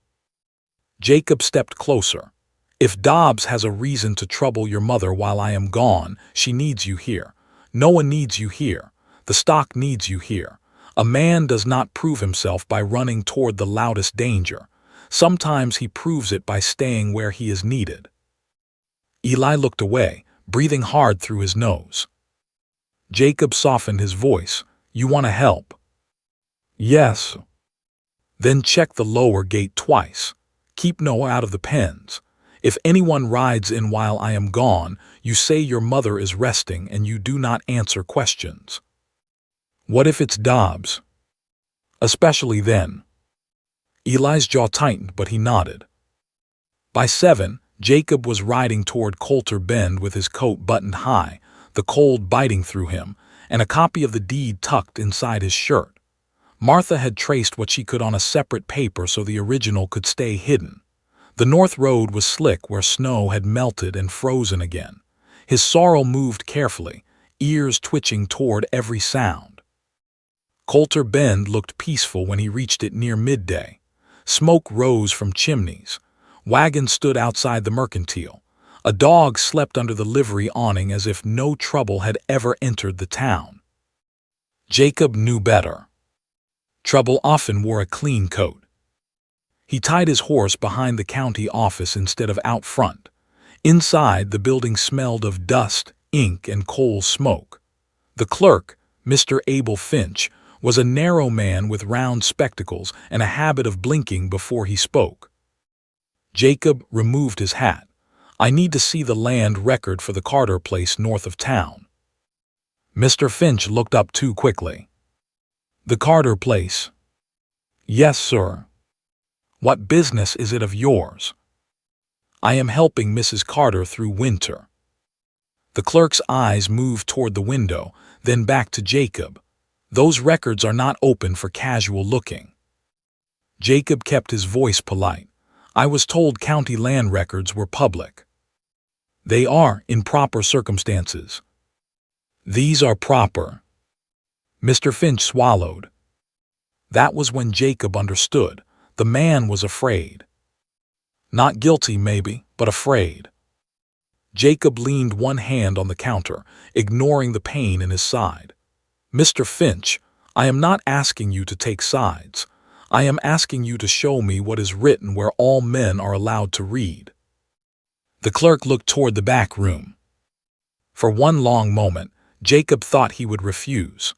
Speaker 1: Jacob stepped closer. If Dobbs has a reason to trouble your mother while I am gone, she needs you here. No one needs you here. The stock needs you here. A man does not prove himself by running toward the loudest danger. Sometimes he proves it by staying where he is needed. Eli looked away, breathing hard through his nose. Jacob softened his voice. You want to help? Yes. Then check the lower gate twice. Keep Noah out of the pens. If anyone rides in while I am gone, you say your mother is resting and you do not answer questions. What if it's Dobbs? Especially then. Eli's jaw tightened, but he nodded. By 7, Jacob was riding toward Coulter Bend with his coat buttoned high, the cold biting through him, and a copy of the deed tucked inside his shirt. Martha had traced what she could on a separate paper so the original could stay hidden. The north road was slick where snow had melted and frozen again. His sorrel moved carefully, ears twitching toward every sound. Coulter Bend looked peaceful when he reached it near midday. Smoke rose from chimneys. Wagons stood outside the mercantile. A dog slept under the livery awning as if no trouble had ever entered the town. Jacob knew better. Trouble often wore a clean coat. He tied his horse behind the county office instead of out front. Inside, the building smelled of dust, ink, and coal smoke. The clerk, Mr. Abel Finch, was a narrow man with round spectacles and a habit of blinking before he spoke. Jacob removed his hat. "I need to see the land record for the Carter place north of town." Mr. Finch looked up too quickly. "The Carter place?" "Yes, sir." "What business is it of yours?" "I am helping Mrs. Carter through winter." The clerk's eyes moved toward the window, then back to Jacob. "Those records are not open for casual looking." Jacob kept his voice polite. "I was told county land records were public." "They are, in proper circumstances." "These are proper." Mr. Finch swallowed. That was when Jacob understood. The man was afraid. Not guilty, maybe, but afraid. Jacob leaned one hand on the counter, ignoring the pain in his side. "Mr. Finch, I am not asking you to take sides. I am asking you to show me what is written where all men are allowed to read." The clerk looked toward the back room. For one long moment, Jacob thought he would refuse.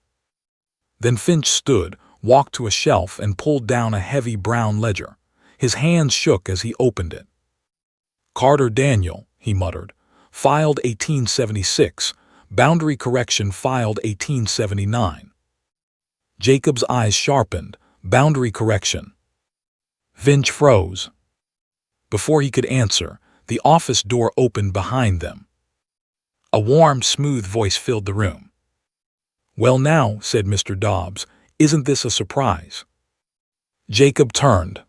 Speaker 1: Then Finch stood, walked to a shelf, and pulled down a heavy brown ledger. His hands shook as he opened it. "Carter Daniel," he muttered, "filed 1876, boundary correction filed 1879. Jacob's eyes sharpened. Boundary correction. Finch froze. Before he could answer, the office door opened behind them. A warm, smooth voice filled the room. "Well now," said Mr. Dobbs, "isn't this a surprise?" Jacob turned.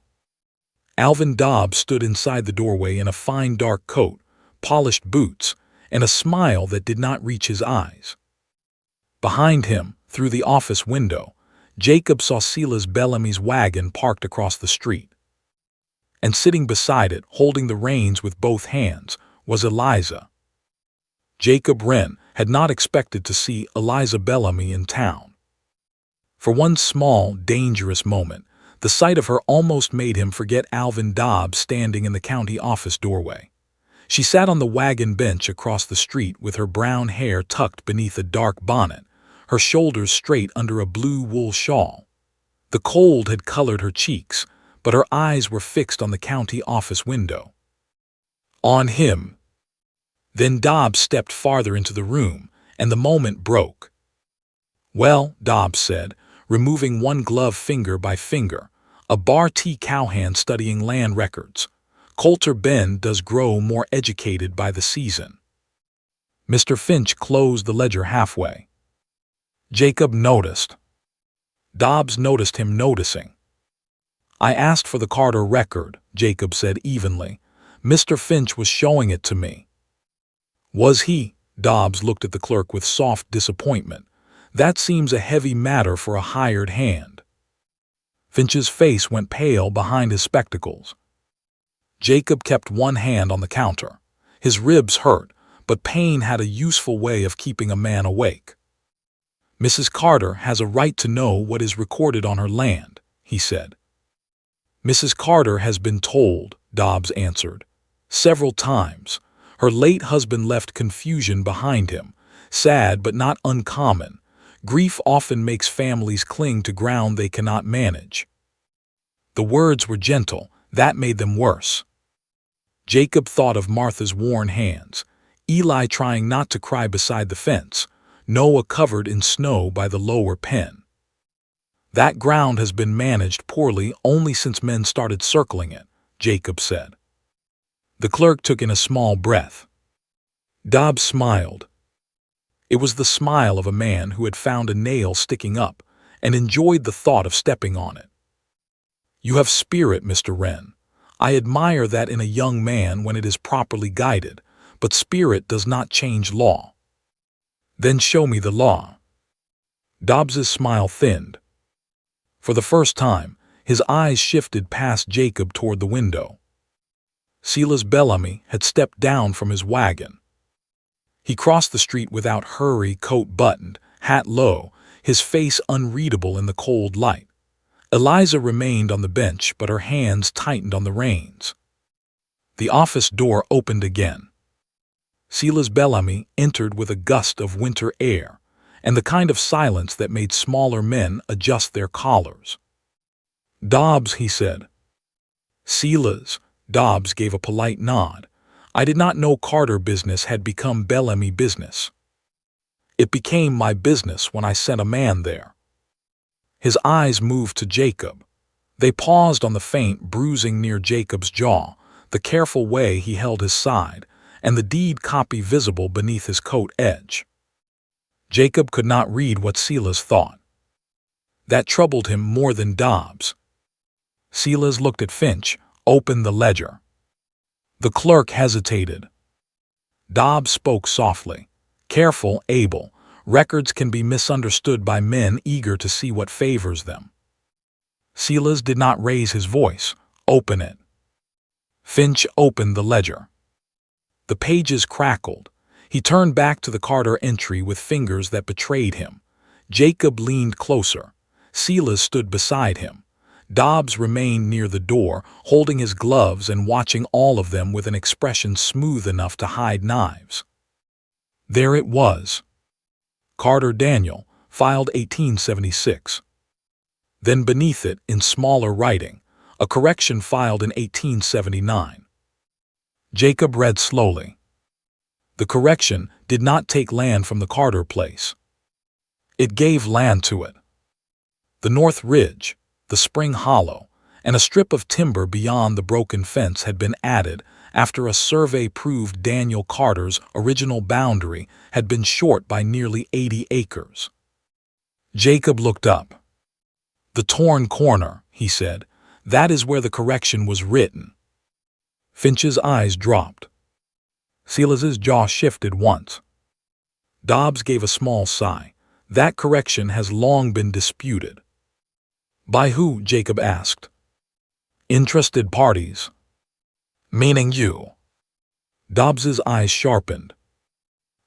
Speaker 1: Alvin Dobbs stood inside the doorway in a fine dark coat, polished boots, and a smile that did not reach his eyes. Behind him, through the office window, Jacob saw Silas Bellamy's wagon parked across the street. And sitting beside it, holding the reins with both hands, was Eliza. Jacob Wren had not expected to see Eliza Bellamy in town. For one small, dangerous moment, the sight of her almost made him forget Alvin Dobbs standing in the county office doorway. She sat on the wagon bench across the street with her brown hair tucked beneath a dark bonnet, her shoulders straight under a blue wool shawl. The cold had colored her cheeks, but her eyes were fixed on the county office window. On him. Then Dobbs stepped farther into the room, and the moment broke. "Well," Dobbs said, removing one glove finger by finger, a Bar T cowhand studying land records. "Coulter Bend does grow more educated by the season." Mr. Finch closed the ledger halfway. Jacob noticed. Dobbs noticed him noticing. "I asked for the Carter record," Jacob said evenly. "Mr. Finch was showing it to me." "Was he?" Dobbs looked at the clerk with soft disappointment. "That seems a heavy matter for a hired hand." Finch's face went pale behind his spectacles. Jacob kept one hand on the counter. His ribs hurt, but pain had a useful way of keeping a man awake. "Mrs. Carter has a right to know what is recorded on her land," he said. "Mrs. Carter has been told," Dobbs answered. "Several times. Her late husband left confusion behind him. Sad but not uncommon. Grief often makes families cling to ground they cannot manage." The words were gentle. That made them worse. Jacob thought of Martha's worn hands, Eli trying not to cry beside the fence, Noah covered in snow by the lower pen. "That ground has been managed poorly only since men started circling it," Jacob said. The clerk took in a small breath. Dobbs smiled. It was the smile of a man who had found a nail sticking up and enjoyed the thought of stepping on it. "You have spirit, Mr. Wren. I admire that in a young man when it is properly guided, but spirit does not change law." "Then show me the law." Dobbs's smile thinned. For the first time, his eyes shifted past Jacob toward the window. Silas Bellamy had stepped down from his wagon. He crossed the street without hurry, coat buttoned, hat low, his face unreadable in the cold light. Eliza remained on the bench, but her hands tightened on the reins. The office door opened again. Silas Bellamy entered with a gust of winter air, and the kind of silence that made smaller men adjust their collars. "Dobbs," he said. "Silas." Dobbs gave a polite nod. "I did not know Carter business had become Bellamy business. It became my business when I sent a man there." His eyes moved to Jacob. They paused on the faint bruising near Jacob's jaw, the careful way he held his side, and the deed copy visible beneath his coat edge. Jacob could not read what Silas thought. That troubled him more than Dobbs. Silas looked at Finch, opened the ledger. The clerk hesitated. Dobbs spoke softly. "Careful, Abel. Records can be misunderstood by men eager to see what favors them." Silas did not raise his voice. "Open it." Finch opened the ledger. The pages crackled. He turned back to the Carter entry with fingers that betrayed him. Jacob leaned closer. Silas stood beside him. Dobbs remained near the door, holding his gloves and watching all of them with an expression smooth enough to hide knives. There it was. Carter Daniel, filed 1876. Then beneath it, in smaller writing, a correction filed in 1879. Jacob read slowly. The correction did not take land from the Carter place. It gave land to it. The North Ridge, the Spring Hollow, and a strip of timber beyond the broken fence had been added after a survey proved Daniel Carter's original boundary had been short by nearly 80 acres. Jacob looked up. "The torn corner," he said. "That is where the correction was written." Finch's eyes dropped. Silas's jaw shifted once. Dobbs gave a small sigh. "That correction has long been disputed." "By who?" Jacob asked. "Interested parties." "Meaning you?" Dobbs's eyes sharpened.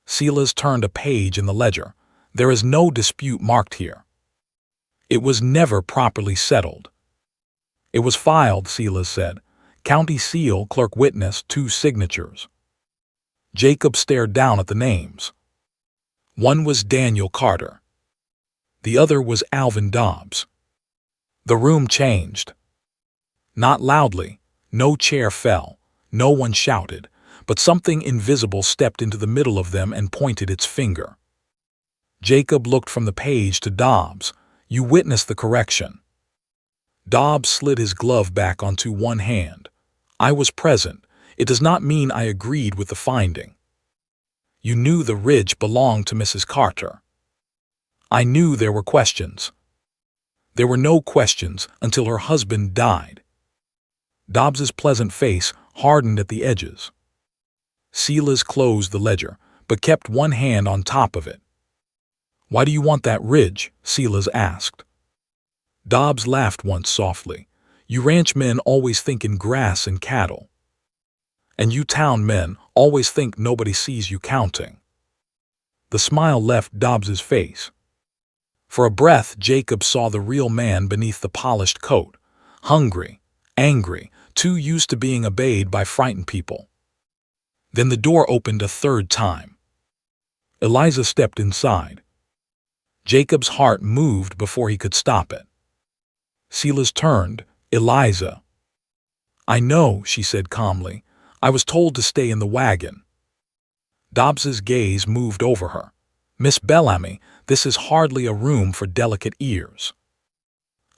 Speaker 1: Silas turned a page in the ledger. "There is no dispute marked here. It was never properly settled." "It was filed," Silas said. "County seal, clerk witness, 2 signatures." Jacob stared down at the names. One was Daniel Carter. The other was Alvin Dobbs. The room changed. Not loudly. No chair fell. No one shouted. But something invisible stepped into the middle of them and pointed its finger. Jacob looked from the page to Dobbs. "You witnessed the correction." Dobbs slid his glove back onto one hand. "I was present. It does not mean I agreed with the finding." "You knew the ridge belonged to Mrs. Carter." "I knew there were questions." "There were no questions until her husband died." Dobbs's pleasant face hardened at the edges. Silas closed the ledger, but kept one hand on top of it. "Why do you want that ridge?" Silas asked. Dobbs laughed once softly. "You ranch men always think in grass and cattle. And you town men always think nobody sees you counting." The smile left Dobbs's face. For a breath, Jacob saw the real man beneath the polished coat, hungry, angry, too used to being obeyed by frightened people. Then the door opened a third time. Eliza stepped inside. Jacob's heart moved before he could stop it. Silas turned. "Eliza." "I know," she said calmly. "I was told to stay in the wagon." Dobbs's gaze moved over her. "Miss Bellamy, this is hardly a room for delicate ears."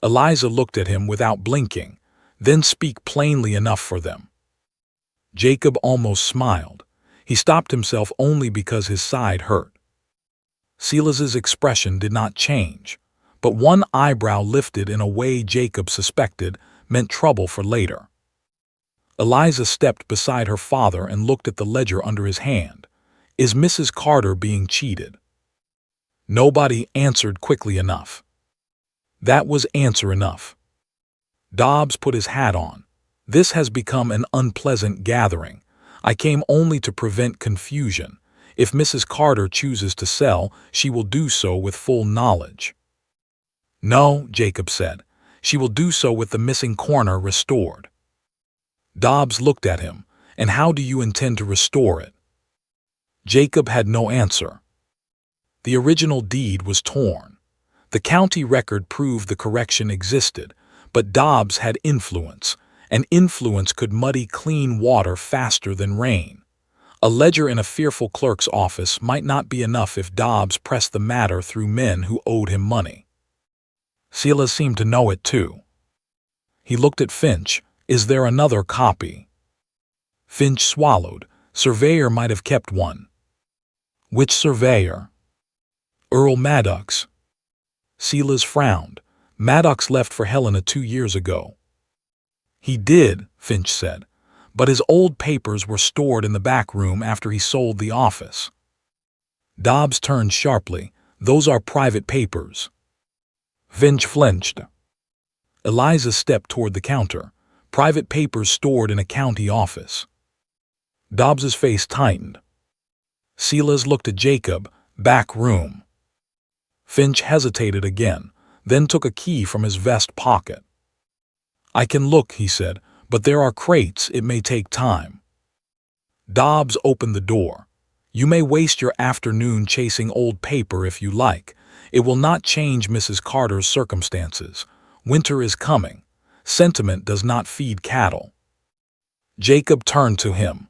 Speaker 1: Eliza looked at him without blinking, "Then speak plainly enough for them." Jacob almost smiled. He stopped himself only because his side hurt. Silas's expression did not change, but one eyebrow lifted in a way Jacob suspected meant trouble for later. Eliza stepped beside her father and looked at the ledger under his hand. "Is Mrs. Carter being cheated?" Nobody answered quickly enough. That was answer enough. Dobbs put his hat on. "This has become an unpleasant gathering. I came only to prevent confusion. If Mrs. Carter chooses to sell, she will do so with full knowledge." "No," Jacob said. She will do so with the missing corner restored. Dobbs looked at him. And how do you intend to restore it? Jacob had no answer. The original deed was torn. The county record proved the correction existed, but Dobbs had influence, and influence could muddy clean water faster than rain. A ledger in a fearful clerk's office might not be enough if Dobbs pressed the matter through men who owed him money. Silas seemed to know it too. He looked at Finch. Is there another copy? Finch swallowed. Surveyor might have kept one. Which surveyor? Earl Maddox. Silas frowned. Maddox left for Helena 2 years ago. He did, Finch said, but his old papers were stored in the back room after he sold the office. Dobbs turned sharply. Those are private papers. Finch flinched. Eliza stepped toward the counter. Private papers stored in a county office. Dobbs's face tightened. Silas looked at Jacob. Back room. Finch hesitated again, then took a key from his vest pocket. I can look, he said, but there are crates. It may take time. Dobbs opened the door. You may waste your afternoon chasing old paper if you like. It will not change Mrs. Carter's circumstances. Winter is coming. Sentiment does not feed cattle. Jacob turned to him.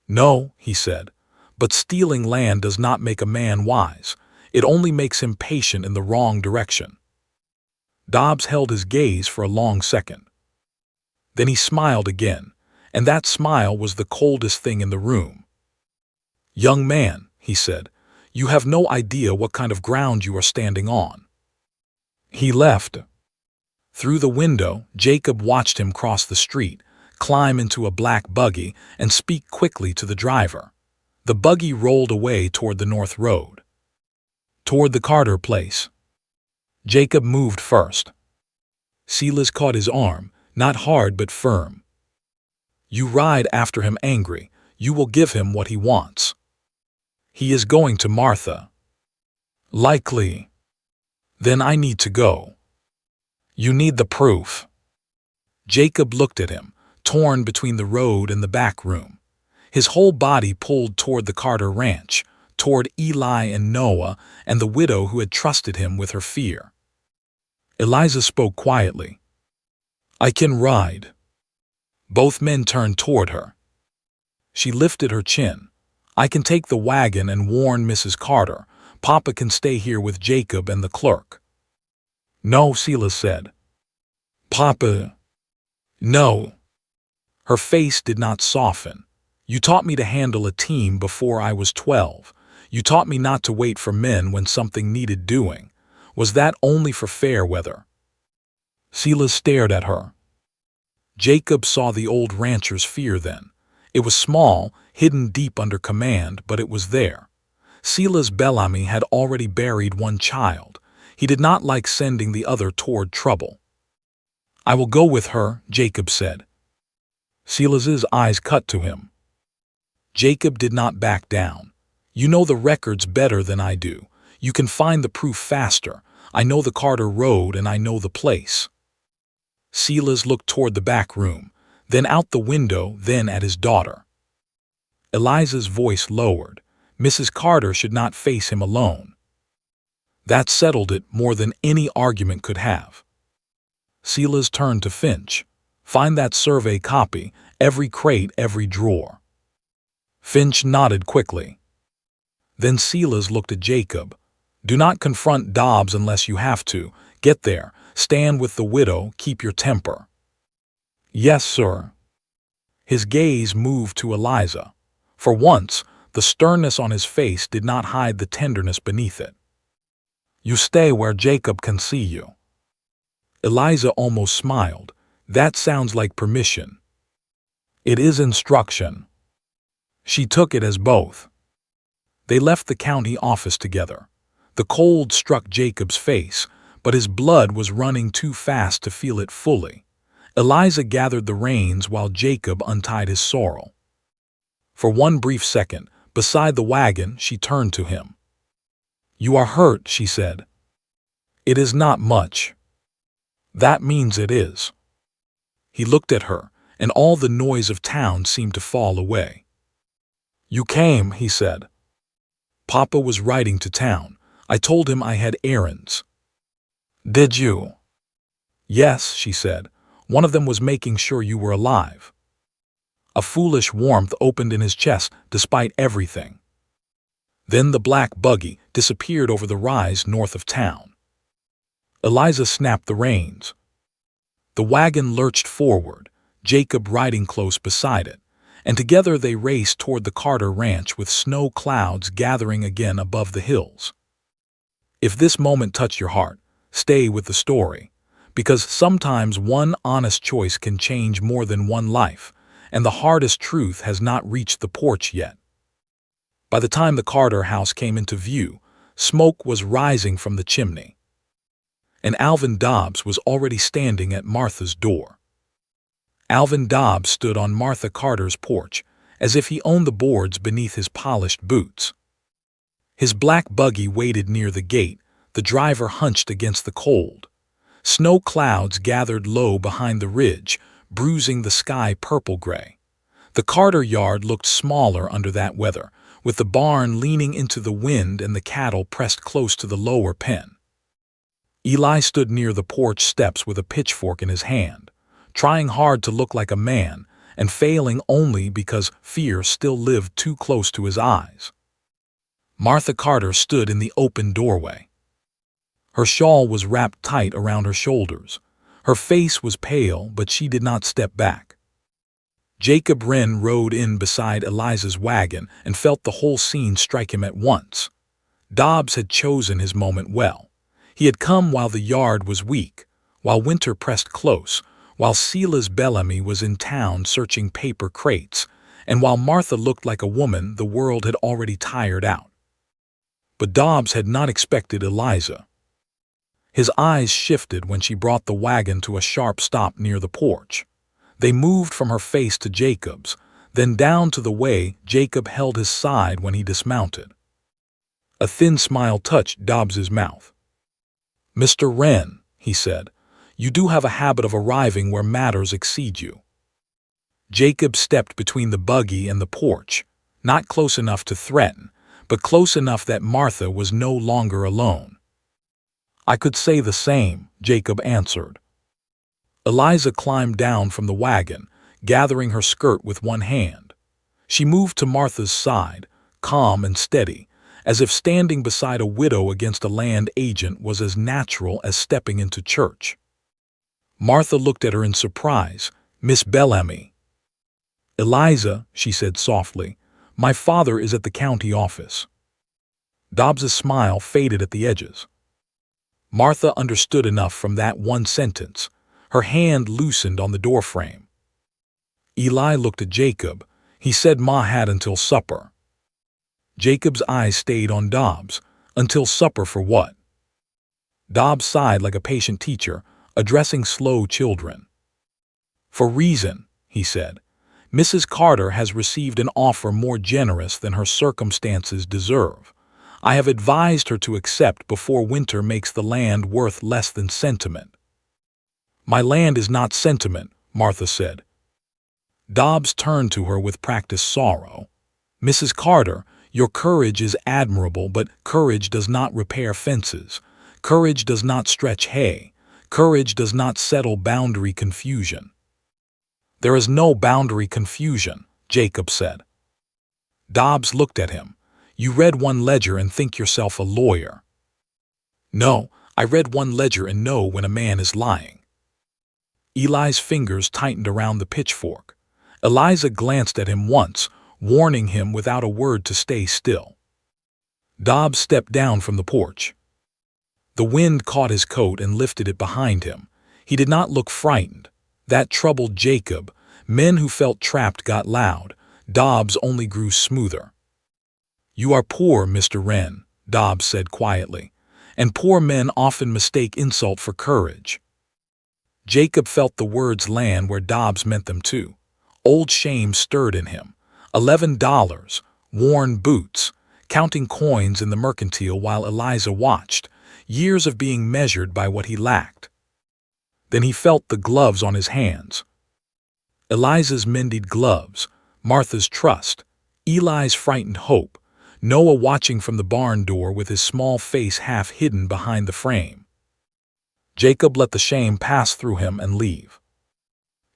Speaker 1: No, he said, but stealing land does not make a man wise. It only makes him patient in the wrong direction. Dobbs held his gaze for a long second. Then he smiled again, and that smile was the coldest thing in the room. Young man, he said, you have no idea what kind of ground you are standing on. He left. Through the window, Jacob watched him cross the street, climb into a black buggy, and speak quickly to the driver. The buggy rolled away toward the north road. Toward the Carter place. Jacob moved first. Silas caught his arm, not hard but firm. You ride after him angry. You will give him what he wants. He is going to Martha. Likely. Then I need to go. You need the proof. Jacob looked at him, torn between the road and the back room. His whole body pulled toward the Carter ranch, toward Eli and Noah and the widow who had trusted him with her fear. Eliza spoke quietly. I can ride. Both men turned toward her. She lifted her chin. I can take the wagon and warn Mrs. Carter. Papa can stay here with Jacob and the clerk. No, Silas said. Papa. No. Her face did not soften. You taught me to handle a team before I was 12. You taught me not to wait for men when something needed doing. Was that only for fair weather? Silas stared at her. Jacob saw the old rancher's fear then. It was small, hidden deep under command, but it was there. Silas Bellamy had already buried one child. He did not like sending the other toward trouble. I will go with her, Jacob said. Silas's eyes cut to him. Jacob did not back down. You know the records better than I do. You can find the proof faster. I know the Carter Road and I know the place. Silas looked toward the back room, then out the window, then at his daughter. Eliza's voice lowered. Mrs. Carter should not face him alone. That settled it more than any argument could have. Silas turned to Finch. Find that survey copy, every crate, every drawer. Finch nodded quickly. Then Silas looked at Jacob. Do not confront Dobbs unless you have to. Get there. Stand with the widow. Keep your temper. Yes, sir. His gaze moved to Eliza. For once, the sternness on his face did not hide the tenderness beneath it. You stay where Jacob can see you. Eliza almost smiled. That sounds like permission. It is instruction. She took it as both. They left the county office together. The cold struck Jacob's face, but his blood was running too fast to feel it fully. Eliza gathered the reins while Jacob untied his sorrel. For one brief second, beside the wagon, she turned to him. You are hurt, she said. It is not much. That means it is. He looked at her, and all the noise of town seemed to fall away. You came, he said. Papa was riding to town. I told him I had errands. Did you? Yes, she said. One of them was making sure you were alive. A foolish warmth opened in his chest despite everything. Then the black buggy disappeared over the rise north of town. Eliza snapped the reins. The wagon lurched forward, Jacob riding close beside it, and together they raced toward the Carter Ranch with snow clouds gathering again above the hills. If this moment touched your heart, stay with the story, because sometimes one honest choice can change more than one life, and the hardest truth has not reached the porch yet. By the time the Carter house came into view, smoke was rising from the chimney, and Alvin Dobbs was already standing at Martha's door. Alvin Dobbs stood on Martha Carter's porch, as if he owned the boards beneath his polished boots. His black buggy waited near the gate, the driver hunched against the cold. Snow clouds gathered low behind the ridge, bruising the sky purple-gray. The Carter yard looked smaller under that weather, with the barn leaning into the wind and the cattle pressed close to the lower pen. Eli stood near the porch steps with a pitchfork in his hand, trying hard to look like a man and failing only because fear still lived too close to his eyes. Martha Carter stood in the open doorway. Her shawl was wrapped tight around her shoulders. Her face was pale, but she did not step back. Jacob Wren rode in beside Eliza's wagon and felt the whole scene strike him at once. Dobbs had chosen his moment well. He had come while the yard was weak, while winter pressed close, while Silas Bellamy was in town searching paper crates, and while Martha looked like a woman the world had already tired out. But Dobbs had not expected Eliza. His eyes shifted when she brought the wagon to a sharp stop near the porch. They moved from her face to Jacob's, then down to the way Jacob held his side when he dismounted. A thin smile touched Dobbs's mouth. "Mr. Wren," he said, "you do have a habit of arriving where matters exceed you." Jacob stepped between the buggy and the porch, not close enough to threaten, but close enough that Martha was no longer alone. "I could say the same," Jacob answered. Eliza climbed down from the wagon, gathering her skirt with one hand. She moved to Martha's side, calm and steady, as if standing beside a widow against a land agent was as natural as stepping into church. Martha looked at her in surprise. "Miss Bellamy." "Eliza," she said softly, "my father is at the county office." Dobbs's smile faded at the edges. Martha understood enough from that one sentence. Her hand loosened on the doorframe. Eli looked at Jacob. He said Ma had until supper. Jacob's eyes stayed on Dobbs. Until supper for what? Dobbs sighed like a patient teacher, addressing slow children. "For reason," he said. "Mrs. Carter has received an offer more generous than her circumstances deserve. I have advised her to accept before winter makes the land worth less than sentiment." "My land is not sentiment," Martha said. Dobbs turned to her with practiced sorrow. "Mrs. Carter, your courage is admirable, but courage does not repair fences. Courage does not stretch hay. Courage does not settle boundary confusion." "There is no boundary confusion," Jacob said. Dobbs looked at him. "You read one ledger and think yourself a lawyer." "No, I read one ledger and know when a man is lying." Eli's fingers tightened around the pitchfork. Eliza glanced at him once, warning him without a word to stay still. Dobbs stepped down from the porch. The wind caught his coat and lifted it behind him. He did not look frightened. That troubled Jacob. Men who felt trapped got loud. Dobbs only grew smoother. "You are poor, Mr. Wren," Dobbs said quietly, "and poor men often mistake insult for courage." Jacob felt the words land where Dobbs meant them to. Old shame stirred in him. $11, worn boots, counting coins in the mercantile while Eliza watched, years of being measured by what he lacked. Then he felt the gloves on his hands. Eliza's mended gloves, Martha's trust, Eli's frightened hope, Noah watching from the barn door with his small face half hidden behind the frame. Jacob let the shame pass through him and leave.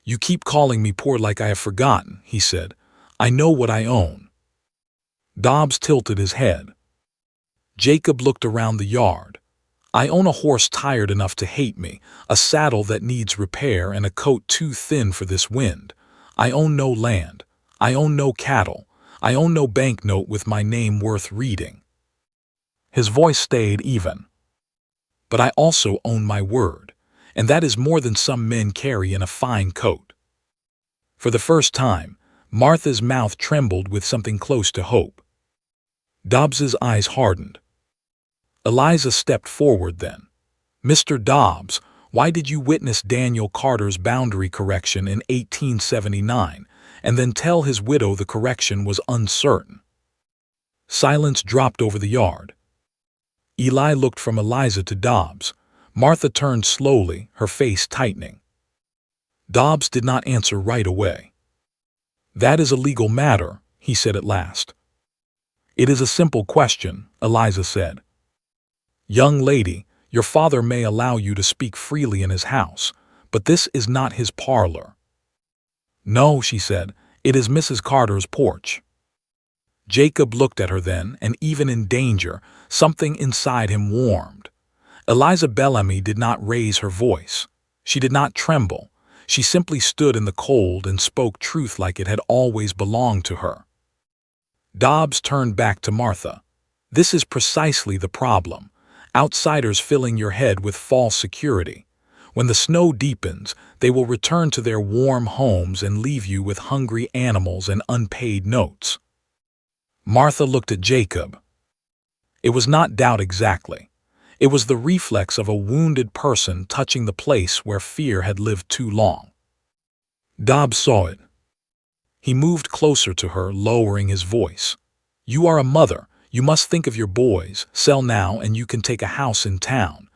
Speaker 1: "You keep calling me poor like I have forgotten," he said. "I know what I own." Dobbs tilted his head. Jacob looked around the yard. "I own a horse tired enough to hate me, a saddle that needs repair, and a coat too thin for this wind. I own no land. I own no cattle. I own no banknote with my name worth reading." His voice stayed even. "But I also own my word, and that is more than some men carry in a fine coat." For the first time, Martha's mouth trembled with something close to hope. Dobbs's eyes hardened. Eliza stepped forward then. "Mr. Dobbs, why did you witness Daniel Carter's boundary correction in 1879, and then tell his widow the correction was uncertain?" Silence dropped over the yard. Eli looked from Eliza to Dobbs. Martha turned slowly, her face tightening. Dobbs did not answer right away. "That is a legal matter," he said at last. "It is a simple question," Eliza said. "Young lady, your father may allow you to speak freely in his house, but this is not his parlor." "No," she said, "it is Mrs. Carter's porch." Jacob looked at her then, and even in danger, something inside him warmed. Eliza Bellamy did not raise her voice. She did not tremble. She simply stood in the cold and spoke truth like it had always belonged to her. Dobbs turned back to Martha. "This is precisely the problem. Outsiders filling your head with false security. When the snow deepens, they will return to their warm homes and leave you with hungry animals and unpaid notes." Martha looked at Jacob. It was not doubt exactly. It was the reflex of a wounded person touching the place where fear had lived too long. Dobbs saw it. He moved closer to her, lowering his voice. "You are a mother. You must think of your boys. Sell now and you can take a house in town.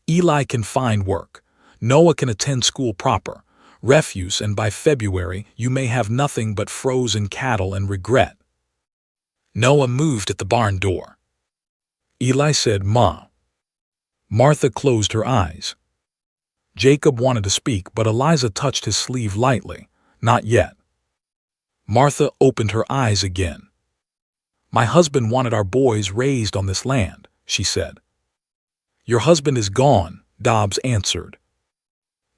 Speaker 1: Eli can find work. Noah can attend school proper. Refuse, and by February you may have nothing but frozen cattle and regret." Noah moved at the barn door. Eli said, "Ma." Martha closed her eyes. Jacob wanted to speak, but Eliza touched his sleeve lightly. "Not yet." Martha opened her eyes again. "My husband wanted our boys raised on this land," she said. "Your husband is gone," Dobbs answered.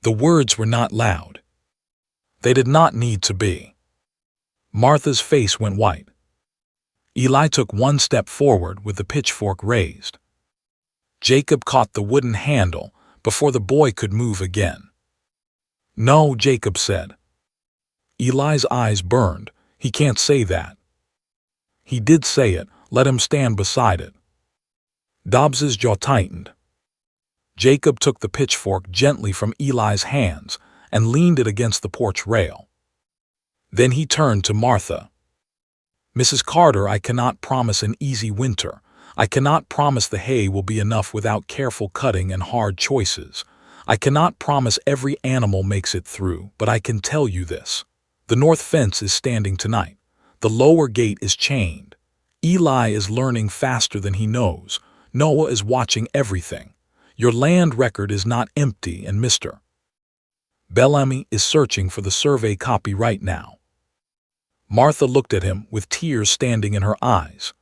Speaker 1: The words were not loud. They did not need to be. Martha's face went white. Eli took one step forward with the pitchfork raised. Jacob caught the wooden handle before the boy could move again. "No," Jacob said. Eli's eyes burned. "He can't say that." "He did say it. Let him stand beside it." Dobbs's jaw tightened. Jacob took the pitchfork gently from Eli's hands and leaned it against the porch rail. Then he turned to Martha. "Mrs. Carter, I cannot promise an easy winter. I cannot promise the hay will be enough without careful cutting and hard choices. I cannot promise every animal makes it through, but I can tell you this. The north fence is standing tonight. The lower gate is chained. Eli is learning faster than he knows. Noah is watching everything. Your land record is not empty, and Mr. Bellamy is searching for the survey copy right now." Martha looked at him with tears standing in her eyes.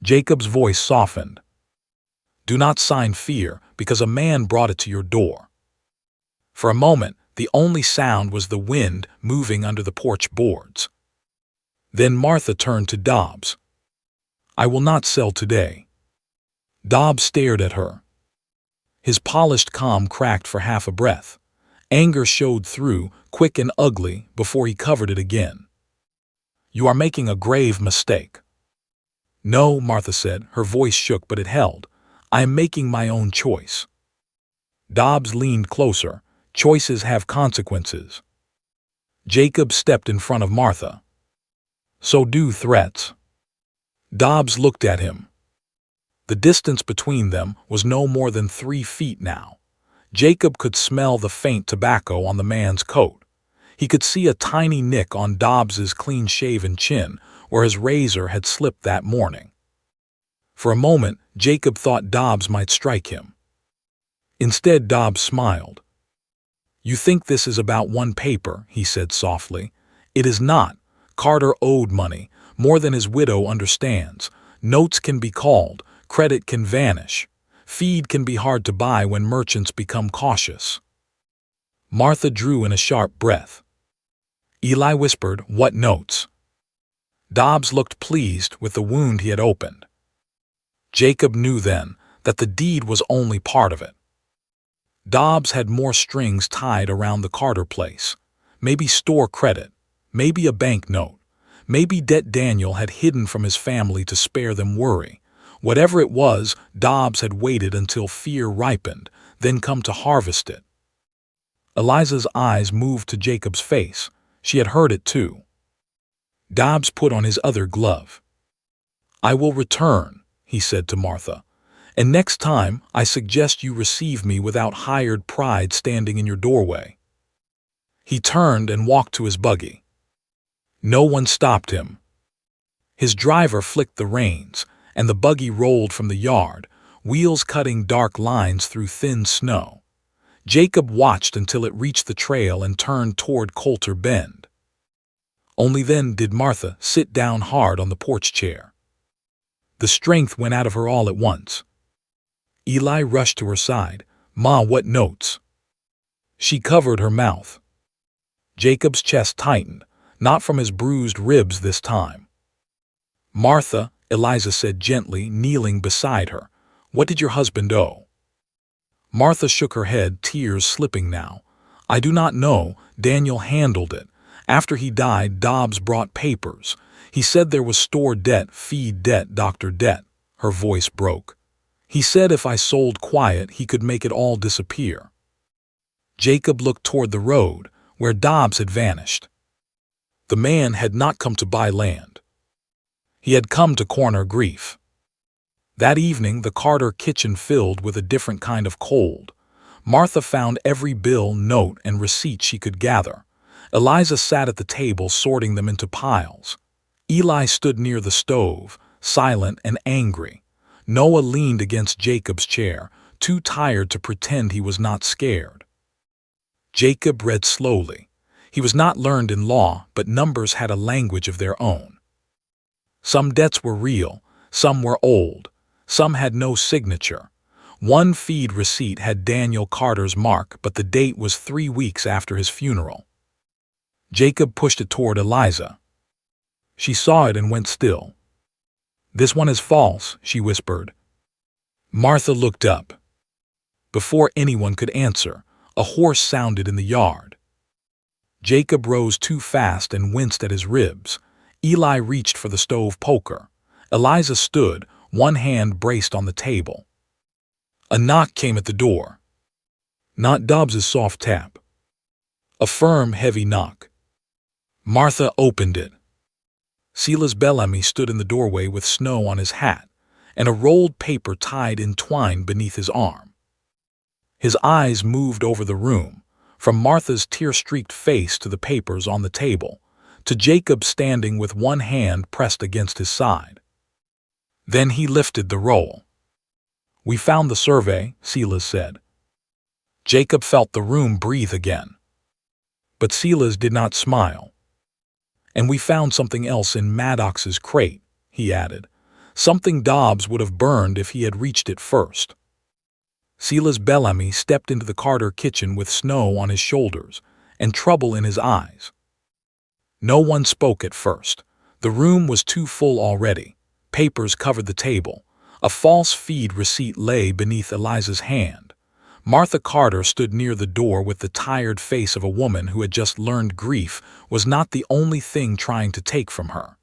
Speaker 1: Jacob's voice softened. "Do not sign fear, because a man brought it to your door." For a moment, the only sound was the wind moving under the porch boards. Then Martha turned to Dobbs. "I will not sell today." Dobbs stared at her. His polished calm cracked for half a breath. Anger showed through, quick and ugly, before he covered it again. "You are making a grave mistake." "No," Martha said. Her voice shook, but it held. "I am making my own choice." Dobbs leaned closer. "Choices have consequences." Jacob stepped in front of Martha. "So do threats." Dobbs looked at him. The distance between them was no more than 3 feet now. Jacob could smell the faint tobacco on the man's coat. He could see a tiny nick on Dobbs's clean-shaven chin where his razor had slipped that morning. For a moment, Jacob thought Dobbs might strike him. Instead, Dobbs smiled. "You think this is about one paper," he said softly. "It is not. Carter owed money, more than his widow understands. Notes can be called, credit can vanish. Feed can be hard to buy when merchants become cautious." Martha drew in a sharp breath. Eli whispered, "What notes?" Dobbs looked pleased with the wound he had opened. Jacob knew then that the deed was only part of it. Dobbs had more strings tied around the Carter place. Maybe store credit, maybe a bank note, maybe debt Daniel had hidden from his family to spare them worry. Whatever it was, Dobbs had waited until fear ripened, then come to harvest it. Eliza's eyes moved to Jacob's face. She had heard it too. Dobbs put on his other glove. "I will return," he said to Martha, "and next time I suggest you receive me without hired pride standing in your doorway." He turned and walked to his buggy. No one stopped him. His driver flicked the reins, and the buggy rolled from the yard, wheels cutting dark lines through thin snow. Jacob watched until it reached the trail and turned toward Coulter Bend. Only then did Martha sit down hard on the porch chair. The strength went out of her all at once. Eli rushed to her side. "Ma, what notes?" She covered her mouth. Jacob's chest tightened, not from his bruised ribs this time. "Martha," Eliza said gently, kneeling beside her, "what did your husband owe?" Martha shook her head, tears slipping now. "I do not know. Daniel handled it. After he died, Dobbs brought papers. He said there was store debt, feed debt, doctor debt." Her voice broke. "He said if I sold quiet, he could make it all disappear." Jacob looked toward the road, where Dobbs had vanished. The man had not come to buy land. He had come to corner grief. That evening, the Carter kitchen filled with a different kind of cold. Martha found every bill, note, and receipt she could gather. Eliza sat at the table, sorting them into piles. Eli stood near the stove, silent and angry. Noah leaned against Jacob's chair, too tired to pretend he was not scared. Jacob read slowly. He was not learned in law, but numbers had a language of their own. Some debts were real, some were old, some had no signature. One feed receipt had Daniel Carter's mark, but the date was 3 weeks after his funeral. Jacob pushed it toward Eliza. She saw it and went still. "This one is false," she whispered. Martha looked up. Before anyone could answer, a horse sounded in the yard. Jacob rose too fast and winced at his ribs. Eli reached for the stove poker. Eliza stood, one hand braced on the table. A knock came at the door. Not Dobbs's soft tap. A firm, heavy knock. Martha opened it. Silas Bellamy stood in the doorway with snow on his hat and a rolled paper tied in twine beneath his arm. His eyes moved over the room, from Martha's tear-streaked face to the papers on the table, to Jacob standing with one hand pressed against his side. Then he lifted the roll. "We found the survey," Silas said. Jacob felt the room breathe again. But Silas did not smile. "And we found something else in Maddox's crate," he added. "Something Dobbs would have burned if he had reached it first." Silas Bellamy stepped into the Carter kitchen with snow on his shoulders and trouble in his eyes. No one spoke at first. The room was too full already. Papers covered the table. A false feed receipt lay beneath Eliza's hand. Martha Carter stood near the door with the tired face of a woman who had just learned grief was not the only thing trying to take from her.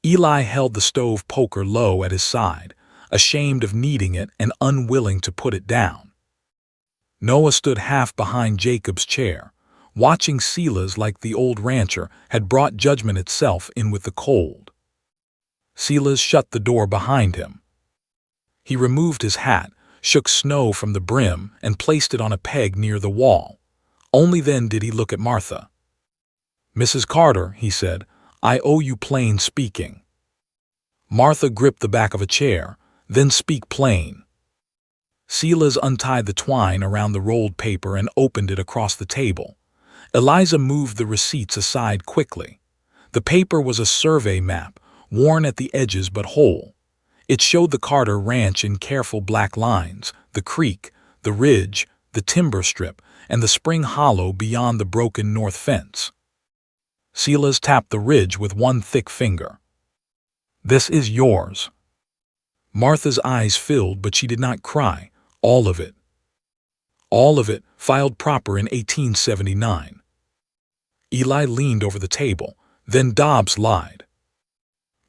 Speaker 1: Eli held the stove poker low at his side, ashamed of needing it and unwilling to put it down. Noah stood half behind Jacob's chair, watching Silas like the old rancher had brought judgment itself in with the cold. Silas shut the door behind him. He removed his hat, shook snow from the brim, and placed it on a peg near the wall. Only then did he look at Martha. "Mrs. Carter," he said, "I owe you plain speaking." Martha gripped the back of a chair. "Then speak plain." Silas untied the twine around the rolled paper and opened it across the table. Eliza moved the receipts aside quickly. The paper was a survey map, worn at the edges but whole. It showed the Carter Ranch in careful black lines, the creek, the ridge, the timber strip, and the spring hollow beyond the broken north fence. Silas tapped the ridge with one thick finger. "This is yours." Martha's eyes filled, but she did not cry. All of it. All of it, filed proper in 1879. Eli leaned over the table. "Then Dobbs lied."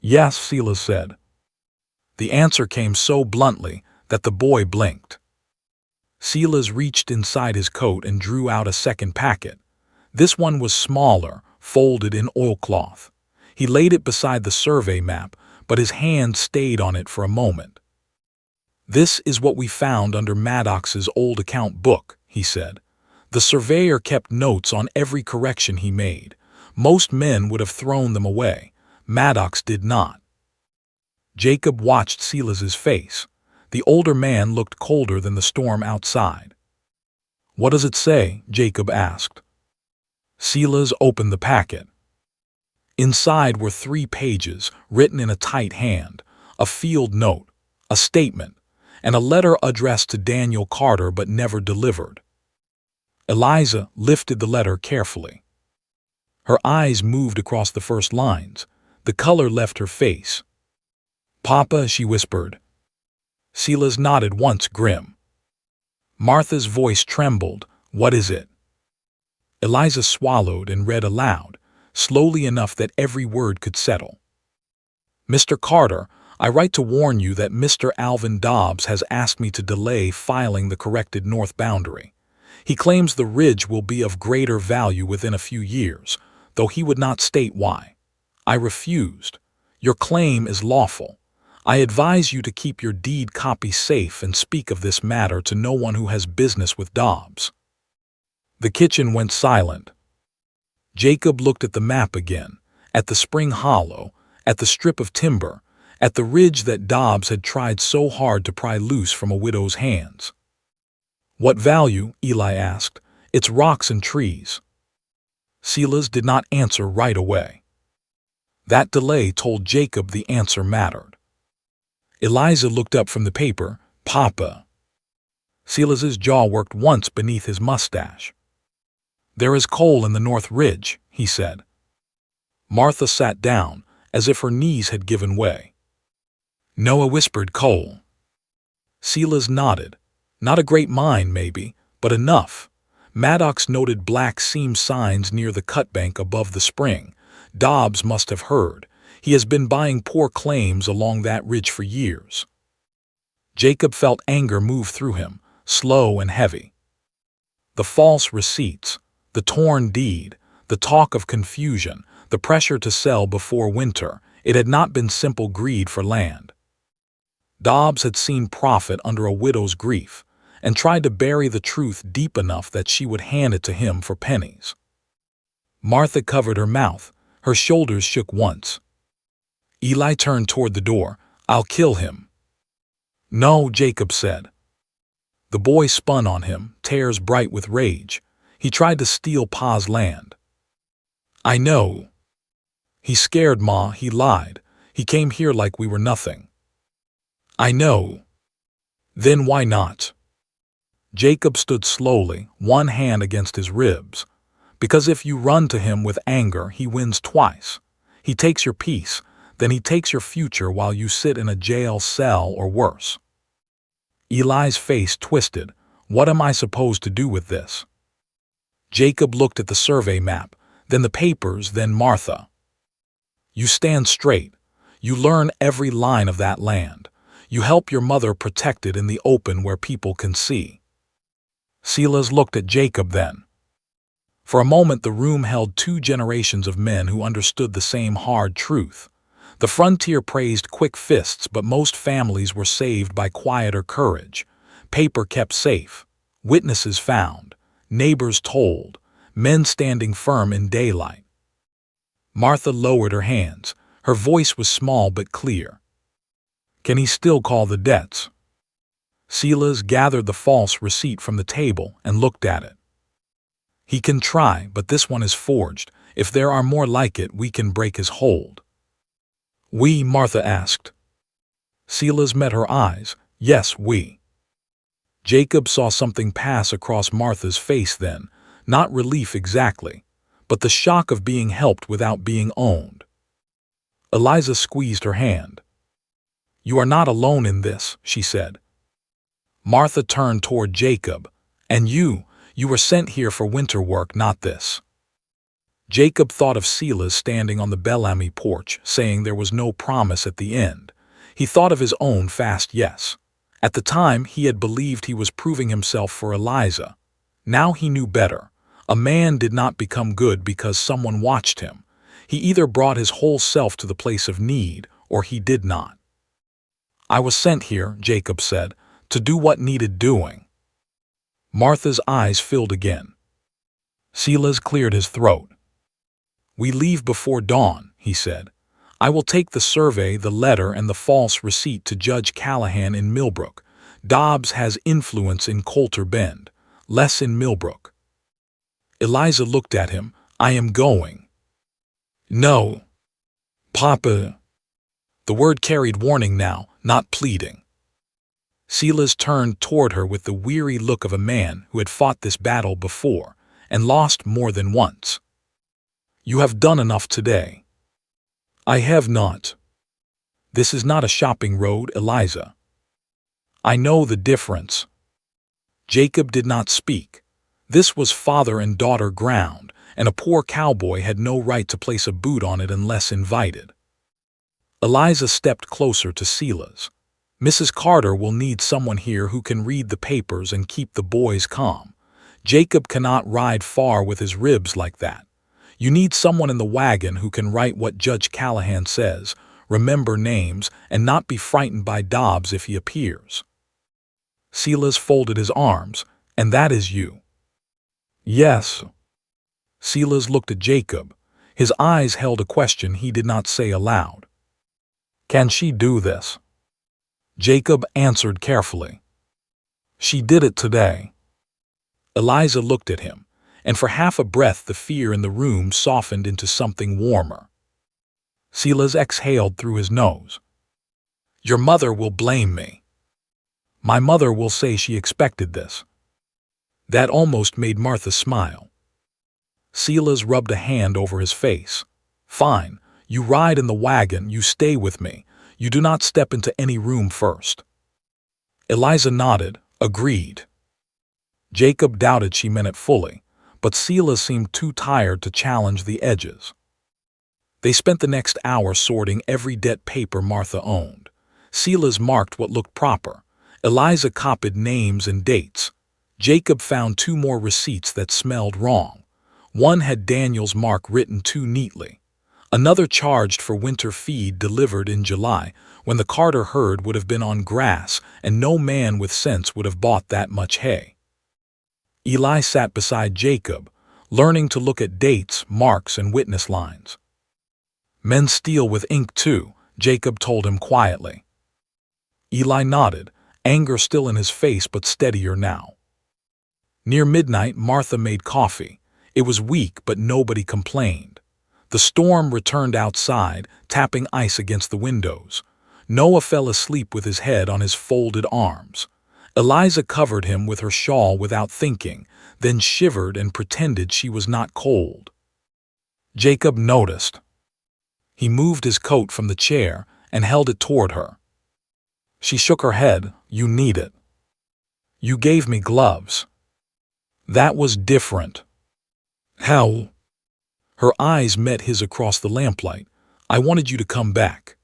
Speaker 1: "Yes," Silas said. The answer came so bluntly that the boy blinked. Silas reached inside his coat and drew out a second packet. This one was smaller, folded in oilcloth. He laid it beside the survey map, but his hand stayed on it for a moment. "This is what we found under Maddox's old account book," he said. "The surveyor kept notes on every correction he made. Most men would have thrown them away. Maddox did not." Jacob watched Silas's face. The older man looked colder than the storm outside. "What does it say?" Jacob asked. Silas opened the packet. Inside were 3 pages, written in a tight hand, a field note, a statement, and a letter addressed to Daniel Carter but never delivered. Eliza lifted the letter carefully. Her eyes moved across the first lines. The color left her face. "Papa," she whispered. Silas nodded once, grim. Martha's voice trembled. "What is it?" Eliza swallowed and read aloud, slowly enough that every word could settle. "Mr. Carter, I write to warn you that Mr. Alvin Dobbs has asked me to delay filing the corrected north boundary. He claims the ridge will be of greater value within a few years, though he would not state why. I refused. Your claim is lawful. I advise you to keep your deed copy safe and speak of this matter to no one who has business with Dobbs." The kitchen went silent. Jacob looked at the map again, at the spring hollow, at the strip of timber, at the ridge that Dobbs had tried so hard to pry loose from a widow's hands. "What value?" Eli asked. "It's rocks and trees." Silas did not answer right away. That delay told Jacob the answer mattered. Eliza looked up from the paper. "Papa." Silas's jaw worked once beneath his mustache. "There is coal in the North Ridge," he said. Martha sat down, as if her knees had given way. Noah whispered, "Coal." Silas nodded. "Not a great mine, maybe, but enough. Maddox noted black seam signs near the cutbank above the spring. Dobbs must have heard. He has been buying poor claims along that ridge for years." Jacob felt anger move through him, slow and heavy. The false receipts, the torn deed, the talk of confusion, the pressure to sell before winter, it had not been simple greed for land. Dobbs had seen profit under a widow's grief, and tried to bury the truth deep enough that she would hand it to him for pennies. Martha covered her mouth. Her shoulders shook once. Eli turned toward the door. "I'll kill him." "No," Jacob said. The boy spun on him, tears bright with rage. He tried to steal Pa's land. "I know. He scared Ma, he lied. He came here like we were nothing." "I know." "Then why not?" Jacob stood slowly, one hand against his ribs. "Because if you run to him with anger, he wins twice. He takes your peace, then he takes your future while you sit in a jail cell or worse." Eli's face twisted. "What am I supposed to do with this?" Jacob looked at the survey map, then the papers, then Martha. "You stand straight. You learn every line of that land. You help your mother protect it in the open where people can see." Silas looked at Jacob then. For a moment the room held 2 generations of men who understood the same hard truth. The frontier praised quick fists, but most families were saved by quieter courage. Paper kept safe. Witnesses found. Neighbors told. Men standing firm in daylight. Martha lowered her hands. Her voice was small but clear. Can he still call the debts? Silas gathered the false receipt from the table and looked at it. He can try, but this one is forged. If there are more like it, we can break his hold. We, Martha asked. Silas met her eyes. Yes, we. Jacob saw something pass across Martha's face then, not relief exactly, but the shock of being helped without being owned. Eliza squeezed her hand. You are not alone in this, she said. Martha turned toward Jacob. And you were sent here for winter work, not this. Jacob thought of Silas standing on the Bellamy porch, saying there was no promise at the end. He thought of his own fast yes. At the time, he had believed he was proving himself for Eliza. Now he knew better. A man did not become good because someone watched him. He either brought his whole self to the place of need, or he did not. I was sent here, Jacob said, to do what needed doing. Martha's eyes filled again. Silas cleared his throat. We leave before dawn, he said. I will take the survey, the letter, and the false receipt to Judge Callahan in Millbrook. Dobbs has influence in Coulter Bend, less in Millbrook. Eliza looked at him. I am going. No. Papa. The word carried warning now, not pleading. Silas turned toward her with the weary look of a man who had fought this battle before and lost more than once. You have done enough today. I have not. This is not a shopping road, Eliza. I know the difference. Jacob did not speak. This was father and daughter ground, and a poor cowboy had no right to place a boot on it unless invited. Eliza stepped closer to Silas. Mrs. Carter will need someone here who can read the papers and keep the boys calm. Jacob cannot ride far with his ribs like that. You need someone in the wagon who can write what Judge Callahan says, remember names, and not be frightened by Dobbs if he appears. Silas folded his arms. And that is you. Yes. Silas looked at Jacob. His eyes held a question he did not say aloud. Can she do this? Jacob answered carefully. She did it today. Eliza looked at him, and for half a breath the fear in the room softened into something warmer. Silas exhaled through his nose. Your mother will blame me. My mother will say she expected this. That almost made Martha smile. Silas rubbed a hand over his face. Fine, you ride in the wagon, you stay with me. You do not step into any room first. Eliza nodded, agreed. Jacob doubted she meant it fully, but Silas seemed too tired to challenge the edges. They spent the next hour sorting every debt paper Martha owned. Silas marked what looked proper. Eliza copied names and dates. Jacob found 2 more receipts that smelled wrong. One had Daniel's mark written too neatly. Another charged for winter feed delivered in July, when the Carter herd would have been on grass and no man with sense would have bought that much hay. Eli sat beside Jacob, learning to look at dates, marks, and witness lines. Men steal with ink too, Jacob told him quietly. Eli nodded, anger still in his face but steadier now. Near midnight, Martha made coffee. It was weak, but nobody complained. The storm returned outside, tapping ice against the windows. Noah fell asleep with his head on his folded arms. Eliza covered him with her shawl without thinking, then shivered and pretended she was not cold. Jacob noticed. He moved his coat from the chair and held it toward her. She shook her head. You need it. You gave me gloves. That was different. How? Her eyes met his across the lamplight. I wanted you to come back.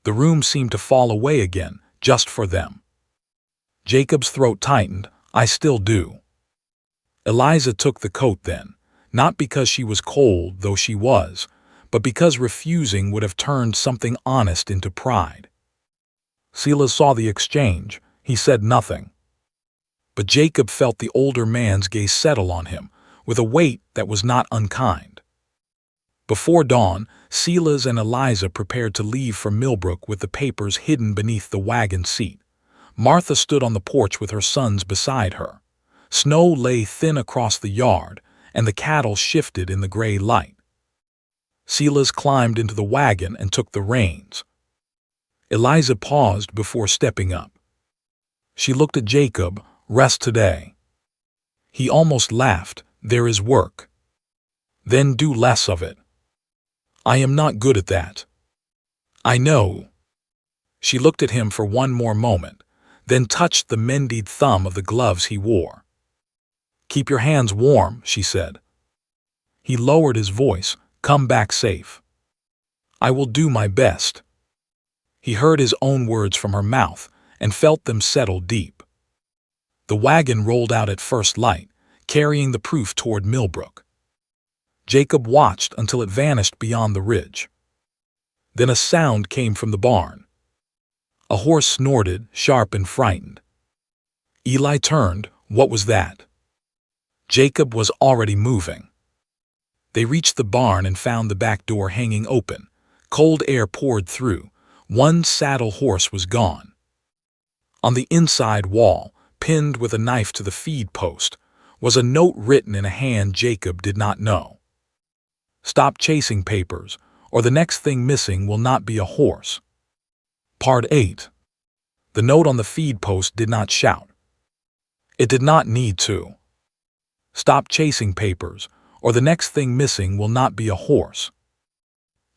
Speaker 1: The room seemed to fall away again, just for them. Jacob's throat tightened. I still do. Eliza took the coat then, not because she was cold, though she was, but because refusing would have turned something honest into pride. Silas saw the exchange. He said nothing. But Jacob felt the older man's gaze settle on him, with a weight that was not unkind. Before dawn, Silas and Eliza prepared to leave for Millbrook with the papers hidden beneath the wagon seat. Martha stood on the porch with her sons beside her. Snow lay thin across the yard, and the cattle shifted in the gray light. Silas climbed into the wagon and took the reins. Eliza paused before stepping up. She looked at Jacob. "Rest today." He almost laughed. "There is work." "Then do less of it." "I am not good at that." "I know." She looked at him for one more moment, then touched the mended thumb of the gloves he wore. "Keep your hands warm," she said. He lowered his voice. "Come back safe." "I will do my best." He heard his own words from her mouth and felt them settle deep. The wagon rolled out at first light, carrying the proof toward Millbrook. Jacob watched until it vanished beyond the ridge. Then a sound came from the barn. A horse snorted, sharp and frightened. Eli turned. What was that? Jacob was already moving. They reached the barn and found the back door hanging open. Cold air poured through. One saddle horse was gone. On the inside wall, pinned with a knife to the feed post, was a note written in a hand Jacob did not know. "Stop chasing papers, or the next thing missing will not be a horse." Part 8. The note on the feed post did not shout. It did not need to. "Stop chasing papers, or the next thing missing will not be a horse."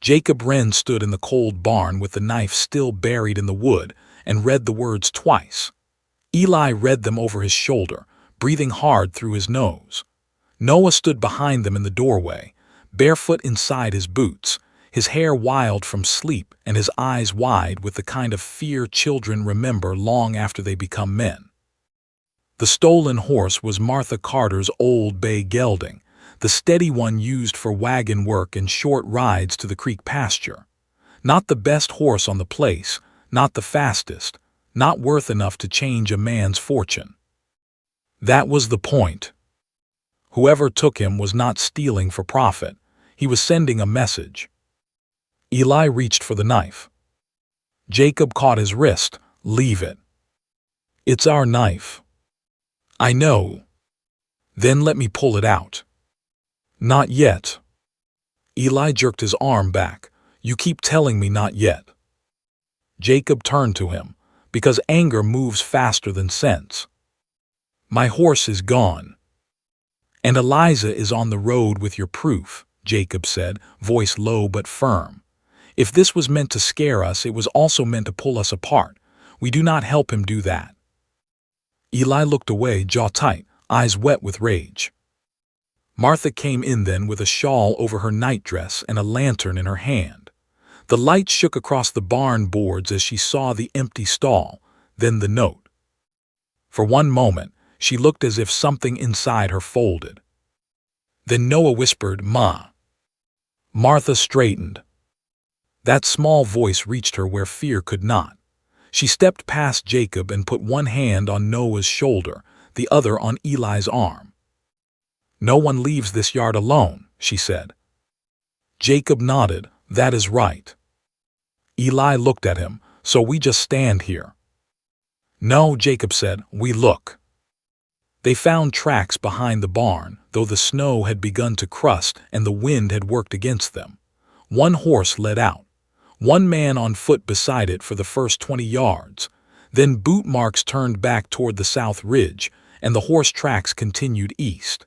Speaker 1: Jacob Wren stood in the cold barn with the knife still buried in the wood and read the words twice. Eli read them over his shoulder, breathing hard through his nose. Noah stood behind them in the doorway, barefoot inside his boots, his hair wild from sleep and his eyes wide with the kind of fear children remember long after they become men. The stolen horse was Martha Carter's old bay gelding, the steady one used for wagon work and short rides to the creek pasture. Not the best horse on the place, not the fastest, not worth enough to change a man's fortune. That was the point. Whoever took him was not stealing for profit. He was sending a message. Eli reached for the knife. Jacob caught his wrist. "Leave it." "It's our knife." "I know." "Then let me pull it out." "Not yet." Eli jerked his arm back. "You keep telling me not yet." Jacob turned to him, because anger moves faster than sense. "My horse is gone." "And Eliza is on the road with your proof," Jacob said, voice low but firm. "If this was meant to scare us, it was also meant to pull us apart. We do not help him do that." Eli looked away, jaw tight, eyes wet with rage. Martha came in then with a shawl over her nightdress and a lantern in her hand. The light shook across the barn boards as she saw the empty stall, then the note. For one moment, she looked as if something inside her folded. Then Noah whispered, "Ma." Martha straightened. That small voice reached her where fear could not. She stepped past Jacob and put one hand on Noah's shoulder, the other on Eli's arm. "No one leaves this yard alone," she said. Jacob nodded. "That is right." Eli looked at him. "So we just stand here?" "No," Jacob said, "we look." They found tracks behind the barn, though the snow had begun to crust and the wind had worked against them. One horse led out. One man on foot beside it for the first 20 yards. Then boot marks turned back toward the south ridge, and the horse tracks continued east.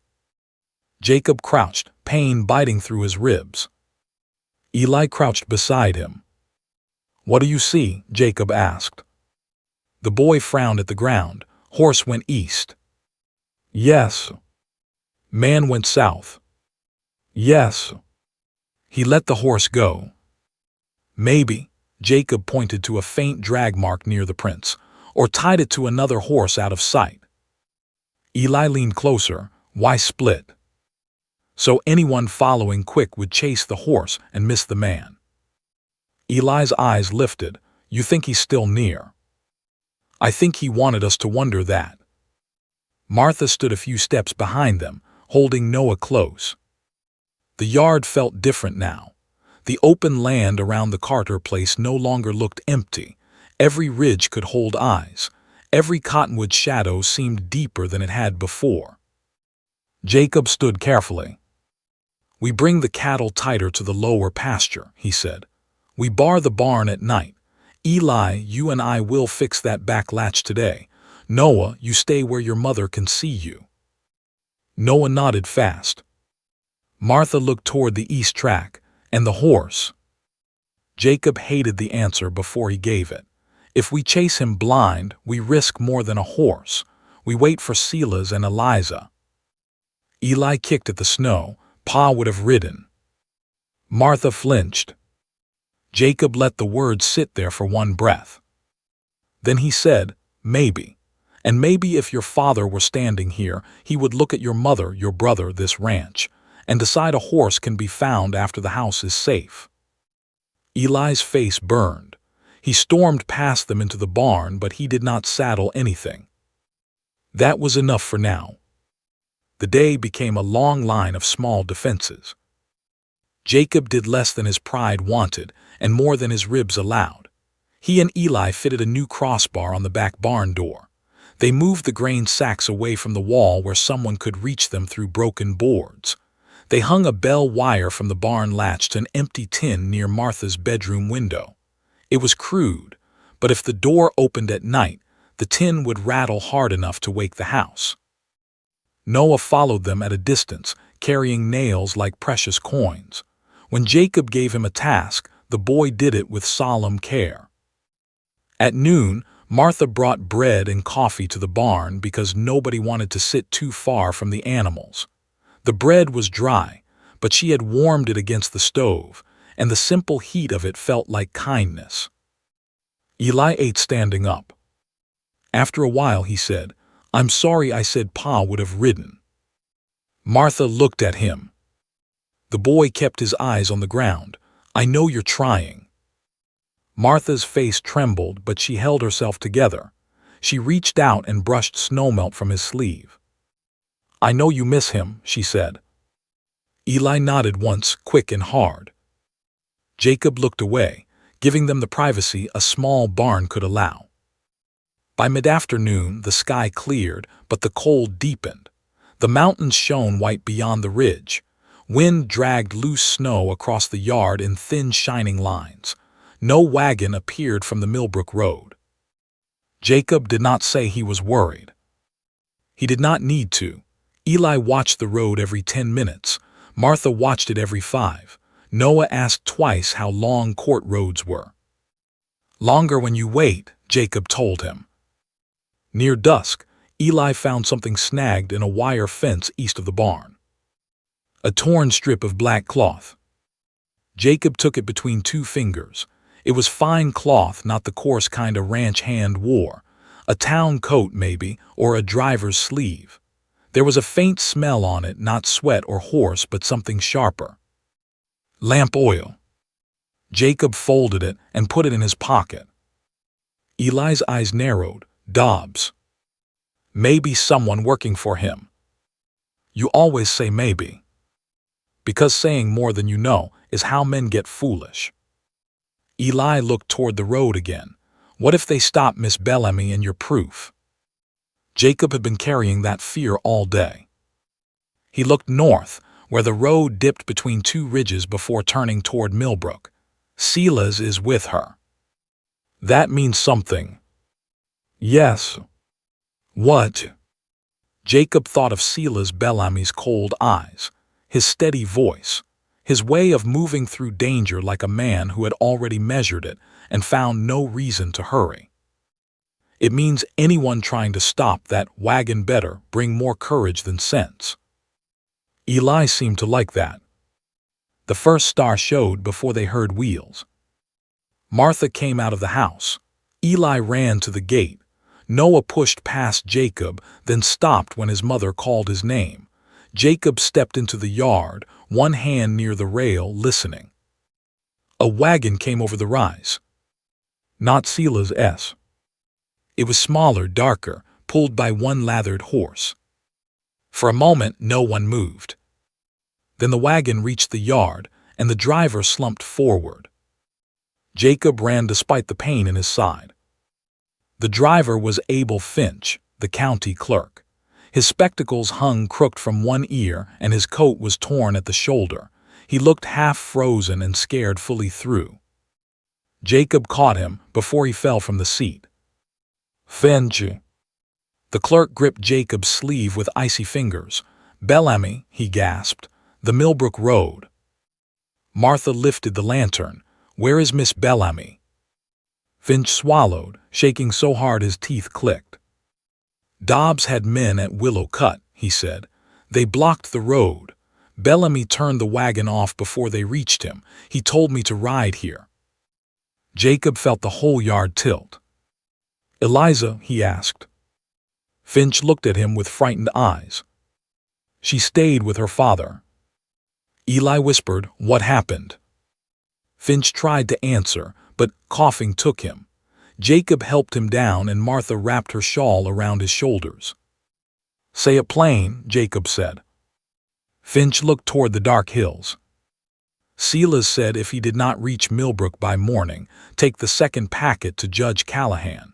Speaker 1: Jacob crouched, pain biting through his ribs. Eli crouched beside him. "What do you see?" Jacob asked. The boy frowned at the ground. "Horse went east." "Yes." "Man went south." "Yes." "He let the horse go." "Maybe," Jacob pointed to a faint drag mark near the prints, "or tied it to another horse out of sight." Eli leaned closer. "Why split?" "So anyone following quick would chase the horse and miss the man." Eli's eyes lifted. "You think he's still near?" "I think he wanted us to wonder that." Martha stood a few steps behind them, holding Noah close. The yard felt different now. The open land around the Carter place no longer looked empty. Every ridge could hold eyes. Every cottonwood shadow seemed deeper than it had before. Jacob stood carefully. "We bring the cattle tighter to the lower pasture," he said. "We bar the barn at night. Eli, you and I will fix that back latch today. Noah, you stay where your mother can see you." Noah nodded fast. Martha looked toward the east track, and the horse. Jacob hated the answer before he gave it. "If we chase him blind, we risk more than a horse. We wait for Silas and Eliza." Eli kicked at the snow. "Pa would have ridden." Martha flinched. Jacob let the words sit there for one breath. Then he said, "Maybe. And maybe if your father were standing here, he would look at your mother, your brother, this ranch, and decide a horse can be found after the house is safe." Eli's face burned. He stormed past them into the barn, but he did not saddle anything. That was enough for now. The day became a long line of small defenses. Jacob did less than his pride wanted, and more than his ribs allowed. He and Eli fitted a new crossbar on the back barn door. They moved the grain sacks away from the wall where someone could reach them through broken boards. They hung a bell wire from the barn latch to an empty tin near Martha's bedroom window. It was crude, but if the door opened at night, the tin would rattle hard enough to wake the house. Noah followed them at a distance, carrying nails like precious coins. When Jacob gave him a task, the boy did it with solemn care. At noon, Martha brought bread and coffee to the barn because nobody wanted to sit too far from the animals. The bread was dry, but she had warmed it against the stove, and the simple heat of it felt like kindness. Eli ate standing up. After a while he said, "I'm sorry I said Pa would have ridden." Martha looked at him. The boy kept his eyes on the ground. "I know you're trying." Martha's face trembled, but she held herself together. She reached out and brushed snowmelt from his sleeve. "I know you miss him," she said. Eli nodded once, quick and hard. Jacob looked away, giving them the privacy a small barn could allow. By mid-afternoon, the sky cleared, but the cold deepened. The mountains shone white beyond the ridge. Wind dragged loose snow across the yard in thin, shining lines. No wagon appeared from the Millbrook Road. Jacob did not say he was worried. He did not need to. Eli watched the road every 10 minutes. Martha watched it every 5. Noah asked twice how long court roads were. "Longer when you wait," Jacob told him. Near dusk, Eli found something snagged in a wire fence east of the barn. A torn strip of black cloth. Jacob took it between 2 fingers. It was fine cloth, not the coarse kind a ranch hand wore. A town coat, maybe, or a driver's sleeve. There was a faint smell on it, not sweat or horse, but something sharper. Lamp oil. Jacob folded it and put it in his pocket. Eli's eyes narrowed. Dobbs. Maybe someone working for him. You always say maybe. Because saying more than you know is how men get foolish. Eli looked toward the road again. What if they stop Miss Bellamy and your proof? Jacob had been carrying that fear all day. He looked north, where the road dipped between 2 ridges before turning toward Millbrook. Silas is with her. That means something. Yes. What? Jacob thought of Silas Bellamy's cold eyes, his steady voice, his way of moving through danger like a man who had already measured it and found no reason to hurry. It means anyone trying to stop that wagon better bring more courage than sense. Eli seemed to like that. The first star showed before they heard wheels. Martha came out of the house. Eli ran to the gate. Noah pushed past Jacob, then stopped when his mother called his name. Jacob stepped into the yard, one hand near the rail, listening. A wagon came over the rise. Not Silas's. It was smaller, darker, pulled by one lathered horse. For a moment, no one moved. Then the wagon reached the yard, and the driver slumped forward. Jacob ran despite the pain in his side. The driver was Abel Finch, the county clerk. His spectacles hung crooked from one ear, and his coat was torn at the shoulder. He looked half frozen and scared fully through. Jacob caught him before he fell from the seat. "Finch." The clerk gripped Jacob's sleeve with icy fingers. "Bellamy," he gasped. "The Millbrook Road." Martha lifted the lantern. "Where is Miss Bellamy?" Finch swallowed, shaking so hard his teeth clicked. "Dobbs had men at Willow Cut," he said. "They blocked the road. Bellamy turned the wagon off before they reached him. He told me to ride here." Jacob felt the whole yard tilt. "Eliza?" he asked. Finch looked at him with frightened eyes. "She stayed with her father." Eli whispered, "What happened?" Finch tried to answer, but coughing took him. Jacob helped him down, and Martha wrapped her shawl around his shoulders. "Say it plain," Jacob said. Finch looked toward the dark hills. "Silas said if he did not reach Millbrook by morning, take the second packet to Judge Callahan."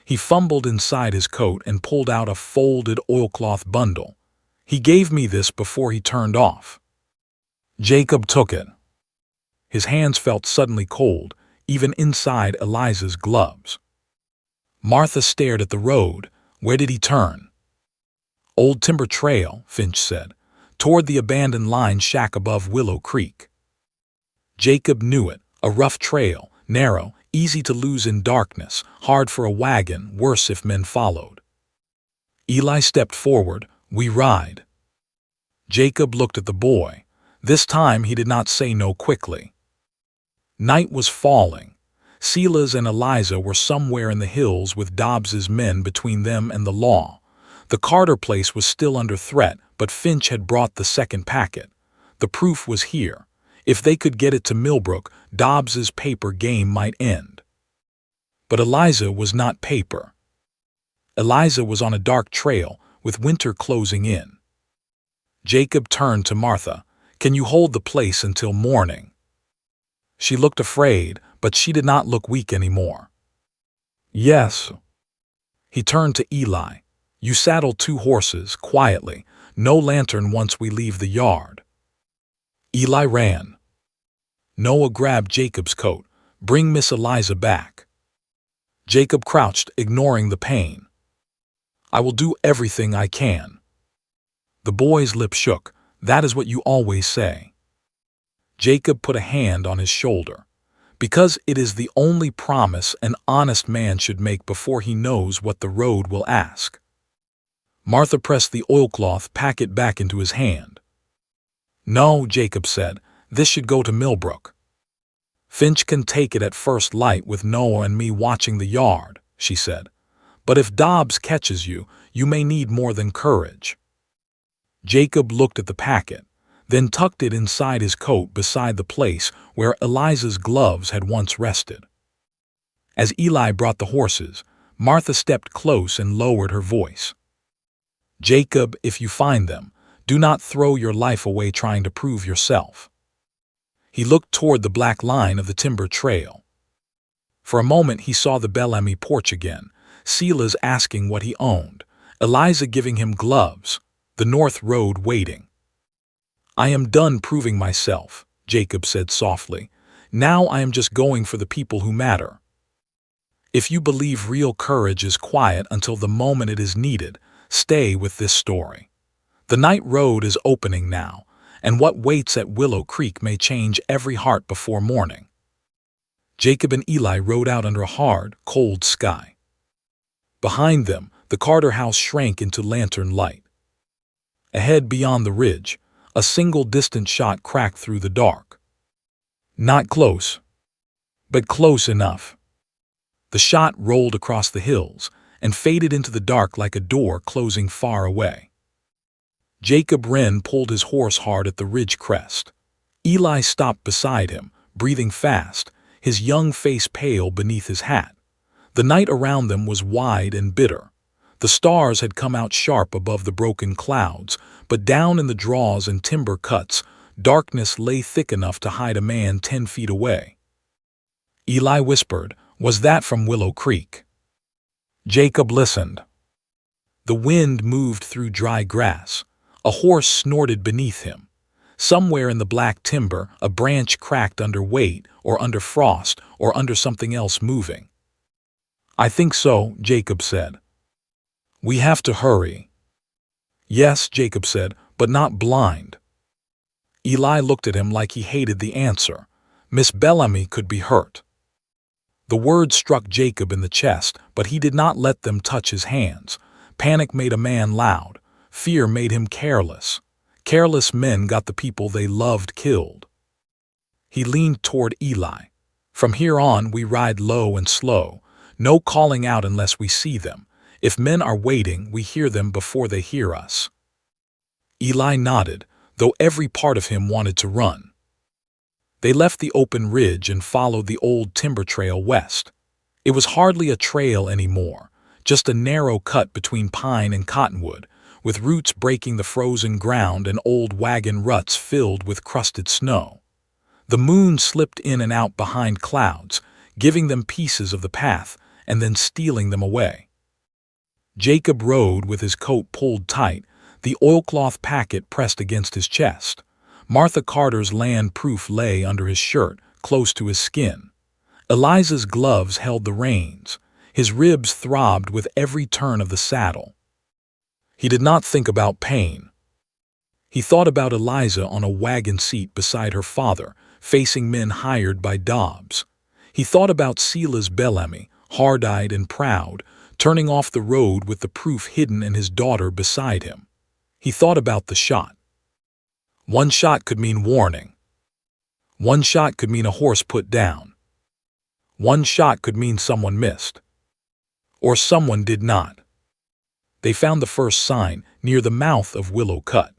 Speaker 1: He fumbled inside his coat and pulled out a folded oilcloth bundle. "He gave me this before he turned off." Jacob took it. His hands felt suddenly cold, even inside Eliza's gloves. Martha stared at the road. "Where did he turn?" "Old Timber Trail," Finch said, "toward the abandoned line shack above Willow Creek." Jacob knew it, a rough trail, narrow, easy to lose in darkness, hard for a wagon, worse if men followed. Eli stepped forward. "We ride." Jacob looked at the boy. This time he did not say no quickly. Night was falling. Silas and Eliza were somewhere in the hills with Dobbs's men between them and the law. The Carter place was still under threat, but Finch had brought the second packet. The proof was here. If they could get it to Millbrook, Dobbs's paper game might end. But Eliza was not paper. Eliza was on a dark trail, with winter closing in. Jacob turned to Martha. "Can you hold the place until morning?" She looked afraid, but she did not look weak anymore. "Yes." He turned to Eli. "You saddle 2 horses, quietly. No lantern once we leave the yard." Eli ran. Noah grabbed Jacob's coat. "Bring Miss Eliza back." Jacob crouched, ignoring the pain. "I will do everything I can." The boy's lip shook. "That is what you always say." Jacob put a hand on his shoulder. "Because it is the only promise an honest man should make before he knows what the road will ask." Martha pressed the oilcloth packet back into his hand. "No," Jacob said, "this should go to Millbrook." "Finch can take it at first light with Noah and me watching the yard," she said. "But if Dobbs catches you, you may need more than courage." Jacob looked at the packet, then tucked it inside his coat beside the place where Eliza's gloves had once rested. As Eli brought the horses, Martha stepped close and lowered her voice. "Jacob, if you find them, do not throw your life away trying to prove yourself." He looked toward the black line of the timber trail. For a moment he saw the Bellamy porch again, Silas asking what he owned, Eliza giving him gloves, the north road waiting. "I am done proving myself," Jacob said softly. "Now I am just going for the people who matter." If you believe real courage is quiet until the moment it is needed, stay with this story. The night road is opening now, and what waits at Willow Creek may change every heart before morning. Jacob and Eli rode out under a hard, cold sky. Behind them, the Carter house shrank into lantern light. Ahead beyond the ridge, a single distant shot cracked through the dark. Not close, but close enough. The shot rolled across the hills and faded into the dark like a door closing far away. Jacob Wren pulled his horse hard at the ridge crest. Eli stopped beside him, breathing fast, his young face pale beneath his hat. The night around them was wide and bitter. The stars had come out sharp above the broken clouds, but down in the draws and timber cuts, darkness lay thick enough to hide a man 10 feet away. Eli whispered, "Was that from Willow Creek?" Jacob listened. The wind moved through dry grass. A horse snorted beneath him. Somewhere in the black timber, a branch cracked under weight, or under frost, or under something else moving. "I think so," Jacob said. "We have to hurry." "Yes," Jacob said, "but not blind." Eli looked at him like he hated the answer. Miss Bellamy could be hurt. The words struck Jacob in the chest, but he did not let them touch his hands. Panic made a man loud. Fear made him careless. Careless men got the people they loved killed. He leaned toward Eli. "From here on, we ride low and slow. No calling out unless we see them. If men are waiting, we hear them before they hear us." Eli nodded, though every part of him wanted to run. They left the open ridge and followed the old timber trail west. It was hardly a trail anymore, just a narrow cut between pine and cottonwood, with roots breaking the frozen ground and old wagon ruts filled with crusted snow. The moon slipped in and out behind clouds, giving them pieces of the path and then stealing them away. Jacob rode with his coat pulled tight, the oilcloth packet pressed against his chest. Martha Carter's land proof lay under his shirt, close to his skin. Eliza's gloves held the reins. His ribs throbbed with every turn of the saddle. He did not think about pain. He thought about Eliza on a wagon seat beside her father, facing men hired by Dobbs. He thought about Silas Bellamy, hard-eyed and proud, turning off the road with the proof hidden in his daughter beside him. He thought about the shot. One shot could mean warning. One shot could mean a horse put down. One shot could mean someone missed. Or someone did not. They found the first sign near the mouth of Willow Cut.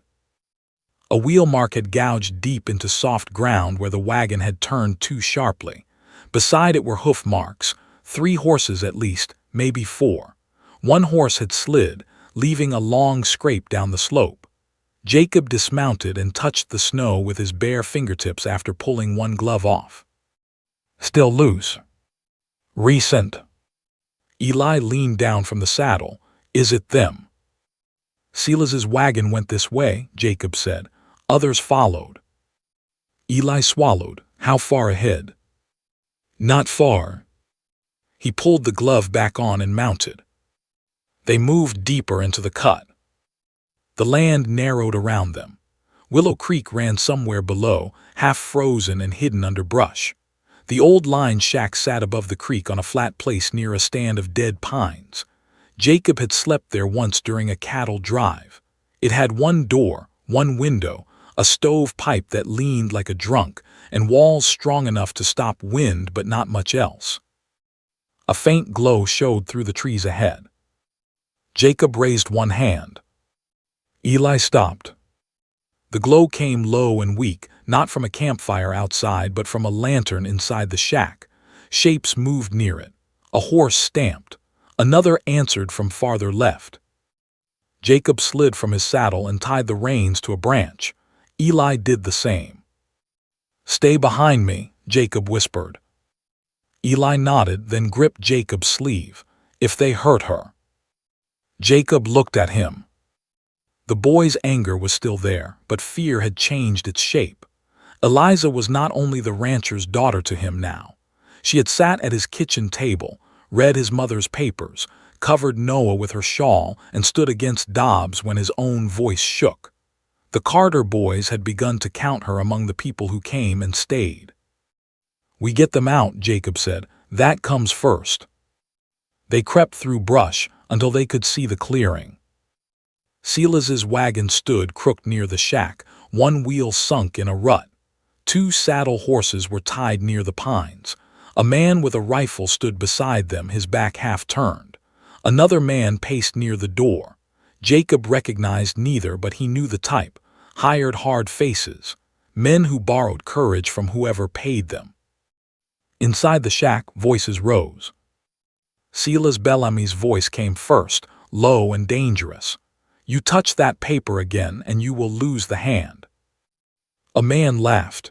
Speaker 1: A wheel mark had gouged deep into soft ground where the wagon had turned too sharply. Beside it were hoof marks, 3 horses at least, maybe 4. One horse had slid, leaving a long scrape down the slope. Jacob dismounted and touched the snow with his bare fingertips after pulling one glove off. "Still loose." "Recent." Eli leaned down from the saddle. "Is it them?" "Silas's wagon went this way," Jacob said. "Others followed." Eli swallowed. "How far ahead?" "Not far." He pulled the glove back on and mounted. They moved deeper into the cut. The land narrowed around them. Willow Creek ran somewhere below, half frozen and hidden under brush. The old line shack sat above the creek on a flat place near a stand of dead pines. Jacob had slept there once during a cattle drive. It had one door, one window, a stove pipe that leaned like a drunk, and walls strong enough to stop wind but not much else. A faint glow showed through the trees ahead. Jacob raised one hand. Eli stopped. The glow came low and weak, not from a campfire outside but from a lantern inside the shack. Shapes moved near it. A horse stamped. Another answered from farther left. Jacob slid from his saddle and tied the reins to a branch. Eli did the same. "Stay behind me," Jacob whispered. Eli nodded, then gripped Jacob's sleeve. "If they hurt her." Jacob looked at him. The boy's anger was still there, but fear had changed its shape. Eliza was not only the rancher's daughter to him now. She had sat at his kitchen table, read his mother's papers, covered Noah with her shawl, and stood against Dobbs when his own voice shook. The Carter boys had begun to count her among the people who came and stayed. "We get them out," Jacob said. "That comes first." They crept through brush until they could see the clearing. Silas's wagon stood crooked near the shack, one wheel sunk in a rut. 2 saddle horses were tied near the pines. A man with a rifle stood beside them, his back half turned. Another man paced near the door. Jacob recognized neither, but he knew the type. Hired hard faces. Men who borrowed courage from whoever paid them. Inside the shack, voices rose. Silas Bellamy's voice came first, low and dangerous. You touch that paper again and you will lose the hand. A man laughed.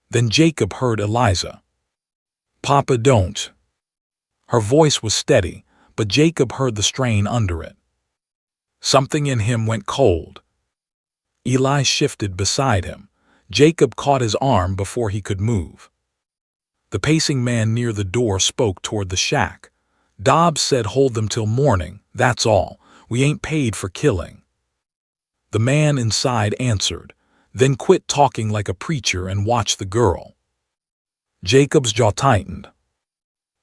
Speaker 1: Then Jacob heard Eliza. Papa, don't. Her voice was steady, but Jacob heard the strain under it. Something in him went cold. Eli shifted beside him. Jacob caught his arm before he could move. The pacing man near the door spoke toward the shack. Dobbs said, hold them till morning, that's all. We ain't paid for killing. The man inside answered, then quit talking like a preacher and watch the girl. Jacob's jaw tightened.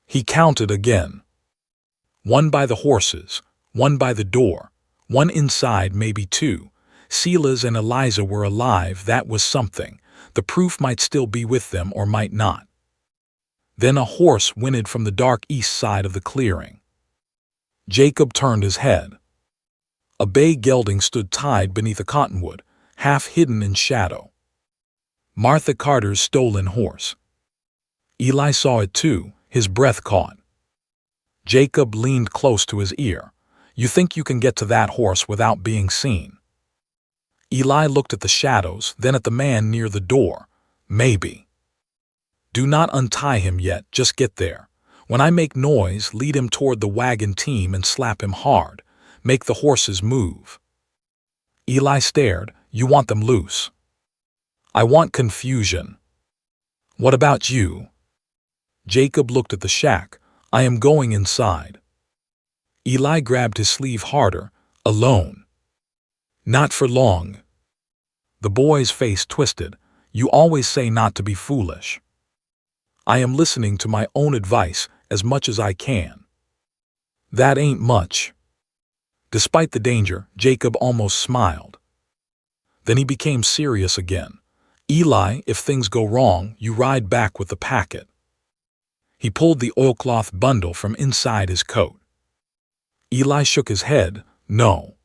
Speaker 1: He counted again. One by the horses, one by the door, one inside, maybe two. Silas and Eliza were alive, that was something. The proof might still be with them or might not. Then a horse whinnied from the dark east side of the clearing. Jacob turned his head. A bay gelding stood tied beneath a cottonwood, half hidden in shadow. Martha Carter's stolen horse. Eli saw it too, his breath caught. Jacob leaned close to his ear. You think you can get to that horse without being seen? Eli looked at the shadows, then at the man near the door. Maybe. Do not untie him yet, just get there. When I make noise, lead him toward the wagon team and slap him hard. Make the horses move. Eli stared. You want them loose? I want confusion. What about you? Jacob looked at the shack. I am going inside. Eli grabbed his sleeve harder. Alone. Not for long. The boy's face twisted. You always say not to be foolish. I am listening to my own advice as much as I can. That ain't much. Despite the danger, Jacob almost smiled. Then he became serious again. Eli, if things go wrong, you ride back with the packet. He pulled the oilcloth bundle from inside his coat. Eli shook his head. No.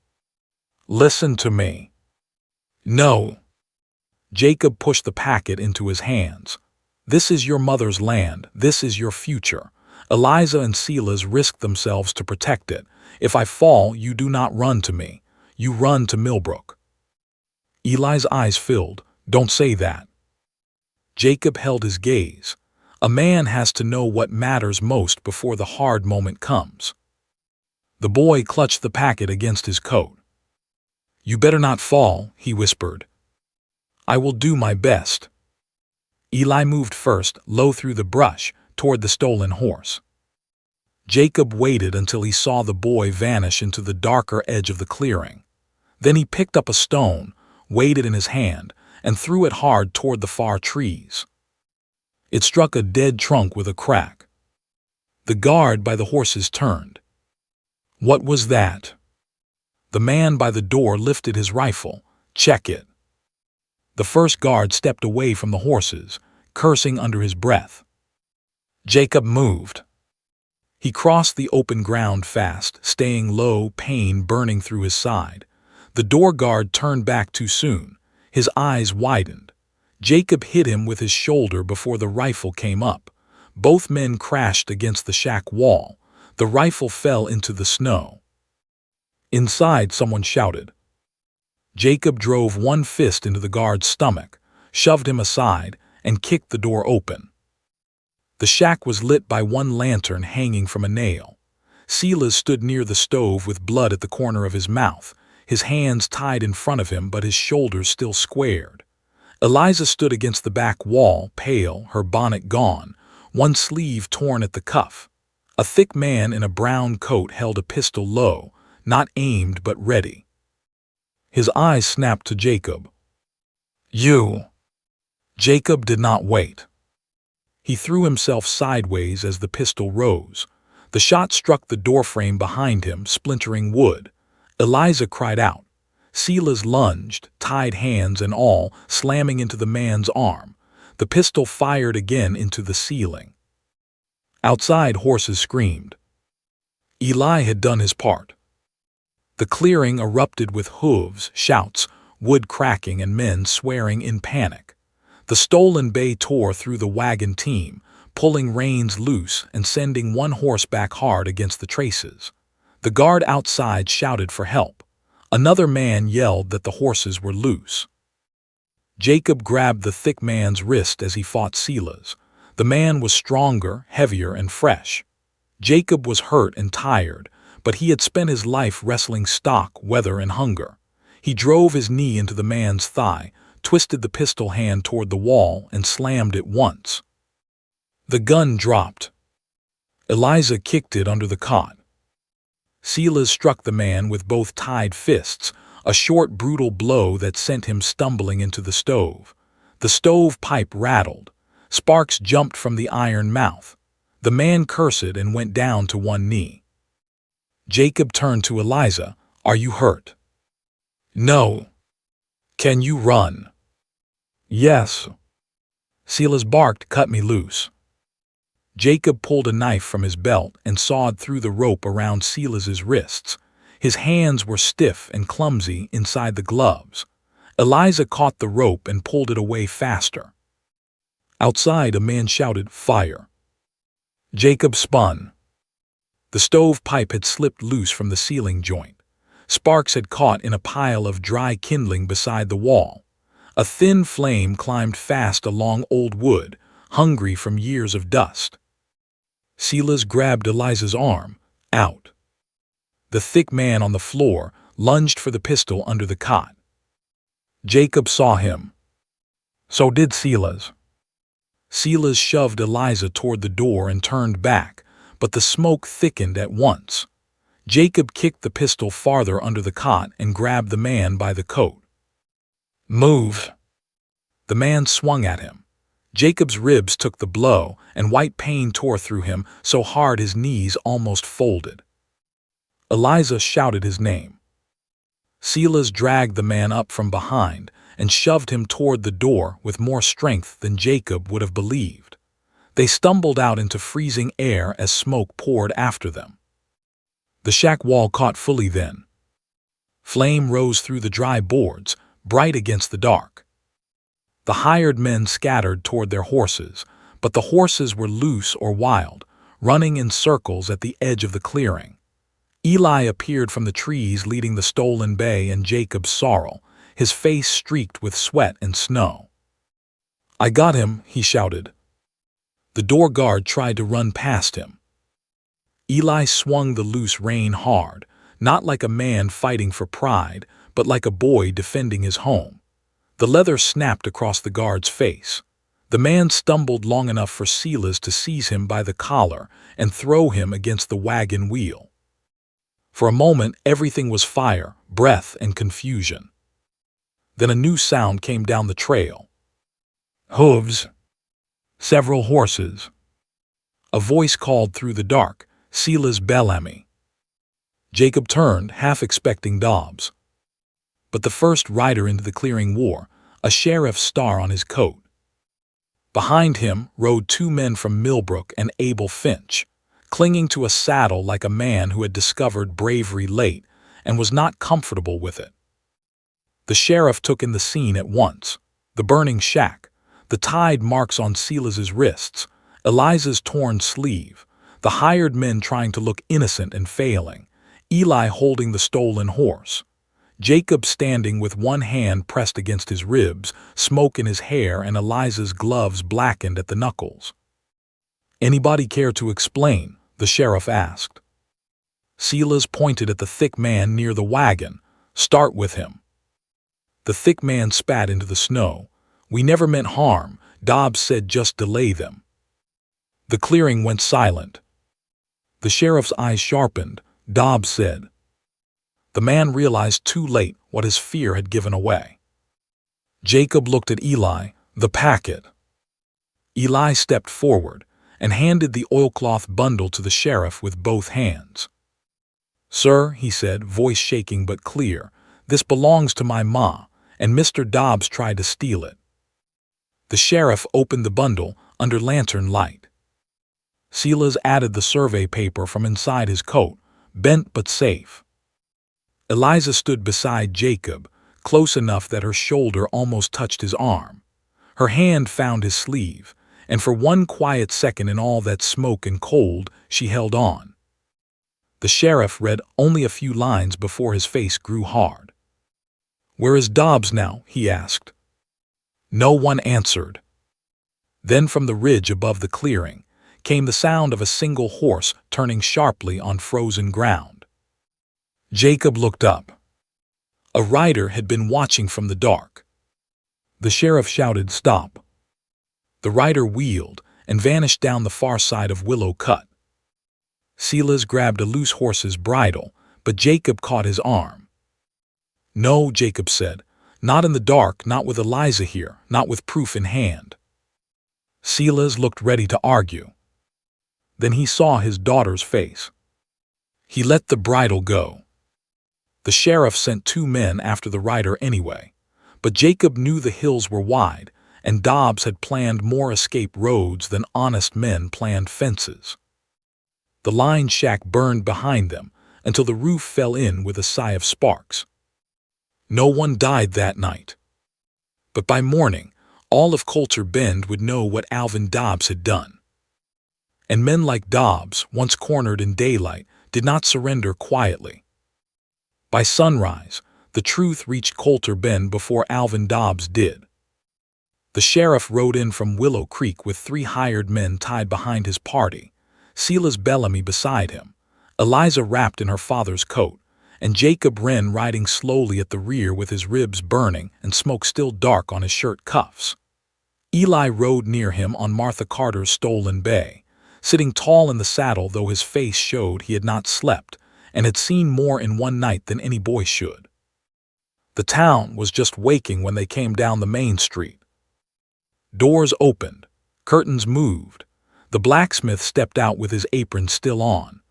Speaker 1: Listen to me. No. Jacob pushed the packet into his hands. This is your mother's land. This is your future. Eliza and Silas risked themselves to protect it. If I fall, you do not run to me. You run to Millbrook. Eli's eyes filled. Don't say that. Jacob held his gaze. A man has to know what matters most before the hard moment comes. The boy clutched the packet against his coat. You better not fall, he whispered. I will do my best. Eli moved first, low through the brush, toward the stolen horse. Jacob waited until he saw the boy vanish into the darker edge of the clearing. Then he picked up a stone, weighed it in his hand, and threw it hard toward the far trees. It struck a dead trunk with a crack. The guard by the horses turned. What was that? The man by the door lifted his rifle. Check it. The first guard stepped away from the horses, cursing under his breath. Jacob moved. He crossed the open ground fast, staying low, pain burning through his side. The door guard turned back too soon. His eyes widened. Jacob hit him with his shoulder before the rifle came up. Both men crashed against the shack wall. The rifle fell into the snow. Inside, someone shouted. Jacob drove one fist into the guard's stomach, shoved him aside, and kicked the door open. The shack was lit by one lantern hanging from a nail. Silas stood near the stove with blood at the corner of his mouth, his hands tied in front of him but his shoulders still squared. Eliza stood against the back wall, pale, her bonnet gone, one sleeve torn at the cuff. A thick man in a brown coat held a pistol low, not aimed but ready. His eyes snapped to Jacob. You! Jacob did not wait. He threw himself sideways as the pistol rose. The shot struck the doorframe behind him, splintering wood. Eliza cried out. Silas lunged, tied hands and all, slamming into the man's arm. The pistol fired again into the ceiling. Outside, horses screamed. Eli had done his part. The clearing erupted with hooves, shouts, wood cracking, and men swearing in panic. The stolen bay tore through the wagon team, pulling reins loose and sending one horse back hard against the traces. The guard outside shouted for help. Another man yelled that the horses were loose. Jacob grabbed the thick man's wrist as he fought Silas. The man was stronger, heavier, and fresh. Jacob was hurt and tired, but he had spent his life wrestling stock, weather, and hunger. He drove his knee into the man's thigh, twisted the pistol hand toward the wall, and slammed it once. The gun dropped. Eliza kicked it under the cot. Silas struck the man with both tied fists, a short, brutal blow that sent him stumbling into the stove. The stove pipe rattled. Sparks jumped from the iron mouth. The man cursed and went down to one knee. Jacob turned to Eliza. "Are you hurt?" "No." "Can you run?" "Yes." Silas barked, "Cut me loose." Jacob pulled a knife from his belt and sawed through the rope around Silas's wrists. His hands were stiff and clumsy inside the gloves. Eliza caught the rope and pulled it away faster. Outside, a man shouted, "Fire!" Jacob spun. The stove pipe had slipped loose from the ceiling joint. Sparks had caught in a pile of dry kindling beside the wall. A thin flame climbed fast along old wood, hungry from years of dust. Silas grabbed Eliza's arm. Out. The thick man on the floor lunged for the pistol under the cot. Jacob saw him. So did Silas. Silas shoved Eliza toward the door and turned back, but the smoke thickened at once. Jacob kicked the pistol farther under the cot and grabbed the man by the coat. "Move!" The man swung at him. Jacob's ribs took the blow, and white pain tore through him so hard his knees almost folded. Eliza shouted his name. Silas dragged the man up from behind and shoved him toward the door with more strength than Jacob would have believed. They stumbled out into freezing air as smoke poured after them. The shack wall caught fully then. Flame rose through the dry boards, bright against the dark. The hired men scattered toward their horses, but the horses were loose or wild, running in circles at the edge of the clearing. Eli appeared from the trees leading the stolen bay and Jacob's sorrel, his face streaked with sweat and snow. "I got him," he shouted. The door guard tried to run past him. Eli swung the loose rein hard, not like a man fighting for pride, but like a boy defending his home. The leather snapped across the guard's face. The man stumbled long enough for Silas to seize him by the collar and throw him against the wagon wheel. For a moment, everything was fire, breath, and confusion. Then a new sound came down the trail. Hooves. Several horses. A voice called through the dark, "Silas Bellamy." Jacob turned, half expecting Dobbs. But the first rider into the clearing wore a sheriff's star on his coat. Behind him rode two men from Millbrook and Abel Finch, clinging to a saddle like a man who had discovered bravery late and was not comfortable with it. The sheriff took in the scene at once: the burning shack, the tied marks on Silas's wrists, Eliza's torn sleeve, the hired men trying to look innocent and failing, Eli holding the stolen horse, Jacob standing with one hand pressed against his ribs, smoke in his hair, and Eliza's gloves blackened at the knuckles. "Anybody care to explain?" the sheriff asked. Silas pointed at the thick man near the wagon. "Start with him." The thick man spat into the snow. "We never meant harm," Dobbs said. "Just delay them." The clearing went silent. The sheriff's eyes sharpened. Dobbs said. The man realized too late what his fear had given away. Jacob looked at Eli. "The packet." Eli stepped forward and handed the oilcloth bundle to the sheriff with both hands. "Sir," he said, voice shaking but clear, "this belongs to my ma, and Mr. Dobbs tried to steal it." The sheriff opened the bundle under lantern light. Silas added the survey paper from inside his coat, bent but safe. Eliza stood beside Jacob, close enough that her shoulder almost touched his arm. Her hand found his sleeve, and for one quiet second in all that smoke and cold, she held on. The sheriff read only a few lines before his face grew hard. "Where is Dobbs now?" he asked. No one answered. Then from the ridge above the clearing came the sound of a single horse turning sharply on frozen ground. Jacob looked up. A rider had been watching from the dark. The sheriff shouted, "Stop!" The rider wheeled and vanished down the far side of Willow Cut. Silas grabbed a loose horse's bridle, but Jacob caught his arm. "No," Jacob said, "not in the dark, not with Eliza here, not with proof in hand." Silas looked ready to argue. Then he saw his daughter's face. He let the bridle go. The sheriff sent 2 men after the rider anyway, but Jacob knew the hills were wide, and Dobbs had planned more escape roads than honest men planned fences. The line shack burned behind them until the roof fell in with a sigh of sparks. No one died that night. But by morning, all of Coulter Bend would know what Alvin Dobbs had done. And men like Dobbs, once cornered in daylight, did not surrender quietly. By sunrise, the truth reached Coulter Bend before Alvin Dobbs did. The sheriff rode in from Willow Creek with 3 hired men tied behind his party, Silas Bellamy beside him, Eliza wrapped in her father's coat, and Jacob Wren riding slowly at the rear with his ribs burning and smoke still dark on his shirt cuffs. Eli rode near him on Martha Carter's stolen bay, sitting tall in the saddle though his face showed he had not slept and had seen more in one night than any boy should. The town was just waking when they came down the main street. Doors opened, curtains moved. The blacksmith stepped out with his apron still on.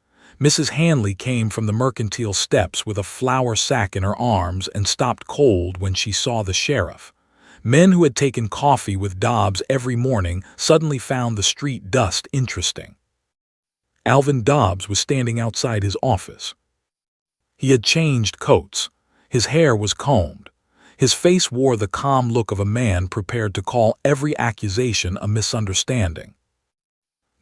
Speaker 1: Mrs. Hanley came from the mercantile steps with a flour sack in her arms and stopped cold when she saw the sheriff. Men who had taken coffee with Dobbs every morning suddenly found the street dust interesting. Alvin Dobbs was standing outside his office. He had changed coats. His hair was combed. His face wore the calm look of a man prepared to call every accusation a misunderstanding.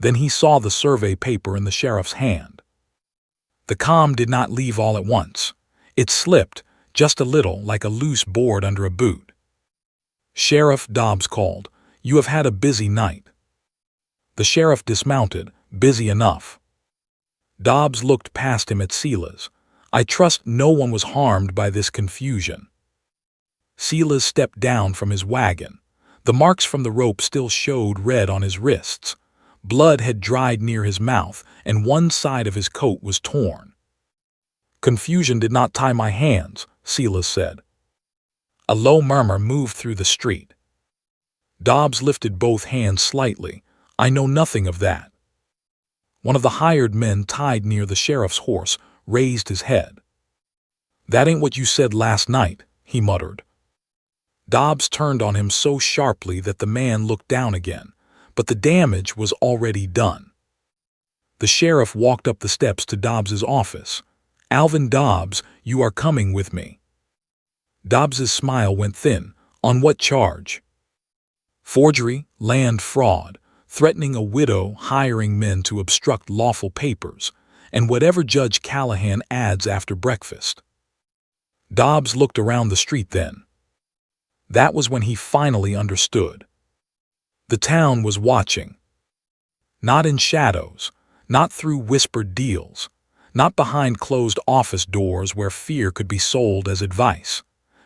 Speaker 1: Then he saw the survey paper in the sheriff's hand. The calm did not leave all at once. It slipped, just a little, like a loose board under a boot. "Sheriff," Dobbs called, "you have had a busy night." The sheriff dismounted, busy enough. Dobbs looked past him at Silas. "I trust no one was harmed by this confusion." Silas stepped down from his wagon. The marks from the rope still showed red on his wrists. Blood had dried near his mouth, and one side of his coat was torn. "Confusion did not tie my hands," Silas said. A low murmur moved through the street. Dobbs lifted both hands slightly. "I know nothing of that." One of the hired men tied near the sheriff's horse raised his head. "That ain't what you said last night," he muttered. Dobbs turned on him so sharply that the man looked down again, but the damage was already done. The sheriff walked up the steps to Dobbs's office. "Alvin Dobbs, you are coming with me." Dobbs's smile went thin. "On what charge?" "Forgery, land fraud, threatening a widow, hiring men to obstruct lawful papers, and whatever Judge Callahan adds after breakfast." Dobbs looked around the street then. That was when he finally understood. The town was watching. Not in shadows, not through whispered deals, not behind closed office doors where fear could be sold as advice.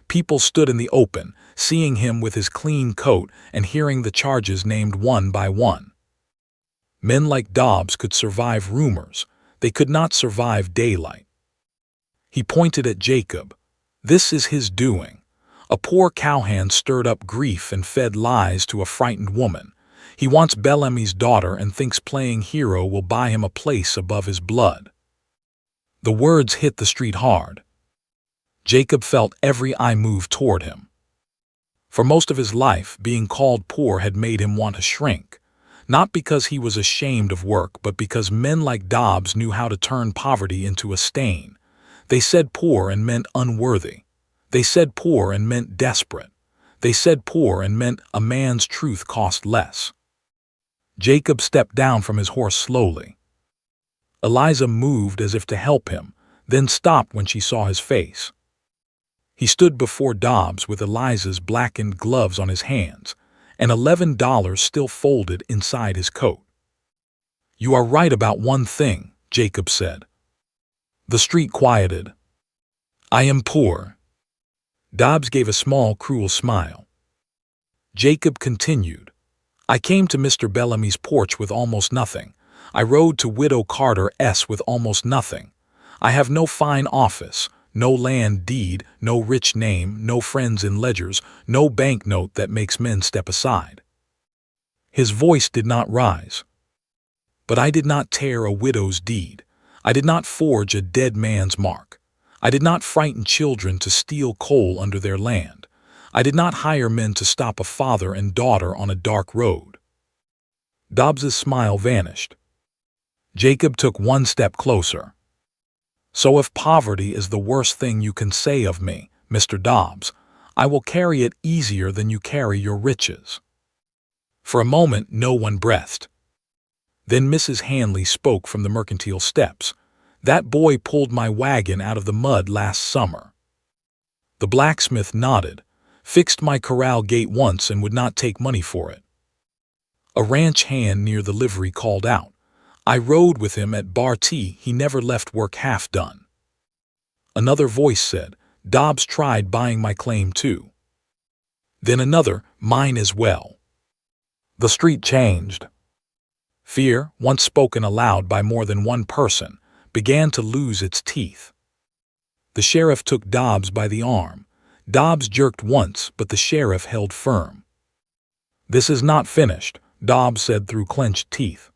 Speaker 1: People stood in the open, seeing him with his clean coat and hearing the charges named one by one. Men like Dobbs could survive rumors. They could not survive daylight. He pointed at Jacob. "This is his doing. A poor cowhand stirred up grief and fed lies to a frightened woman. He wants Bellamy's daughter and thinks playing hero will buy him a place above his blood." The words hit the street hard. Jacob felt every eye move toward him. For most of his life, being called poor had made him want to shrink, not because he was ashamed of work, but because men like Dobbs knew how to turn poverty into a stain. They said poor and meant unworthy. They said poor and meant desperate. They said poor and meant a man's truth cost less. Jacob stepped down from his horse slowly. Eliza moved as if to help him, then stopped when she saw his face. He stood before Dobbs with Eliza's blackened gloves on his hands, and $11 still folded inside his coat. "You are right about one thing," Jacob said. The street quieted. "I am poor." Dobbs gave a small, cruel smile. Jacob continued. "I came to Mr. Bellamy's porch with almost nothing. I rode to Widow Carter's with almost nothing. I have no fine office, no land deed, no rich name, no friends in ledgers, no banknote that makes men step aside." His voice did not rise. "But I did not tear a widow's deed. I did not forge a dead man's mark. I did not frighten children to steal coal under their land. I did not hire men to stop a father and daughter on a dark road." Dobbs's smile vanished. Jacob took one step closer. "So if poverty is the worst thing you can say of me, Mr. Dobbs, I will carry it easier than you carry your riches." For a moment no one breathed. Then Mrs. Hanley spoke from the mercantile steps. "That boy pulled my wagon out of the mud last summer." The blacksmith nodded. "Fixed my corral gate once and would not take money for it." A ranch hand near the livery called out. "I rode with him at Bar T. He never left work half done." Another voice said, "Dobbs tried buying my claim too." Then another, "Mine as well." The street changed. Fear, once spoken aloud by more than one person, began to lose its teeth. The sheriff took Dobbs by the arm. Dobbs jerked once, but the sheriff held firm. "This is not finished," Dobbs said through clenched teeth.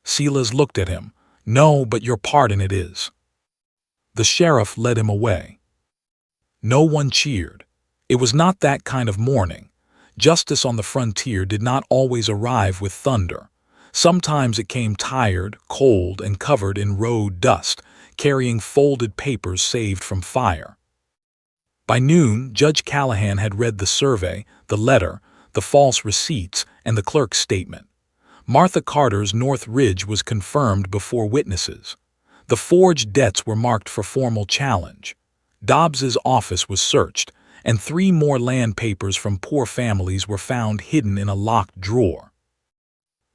Speaker 1: Silas looked at him. "No, but your part in it is." The sheriff led him away. No one cheered. It was not that kind of morning. Justice on the frontier did not always arrive with thunder. Sometimes it came tired, cold, and covered in road dust, carrying folded papers saved from fire. By noon, Judge Callahan had read the survey, the letter, the false receipts, and the clerk's statement. Martha Carter's North Ridge was confirmed before witnesses. The forged debts were marked for formal challenge. Dobbs's office was searched, and 3 more land papers from poor families were found hidden in a locked drawer.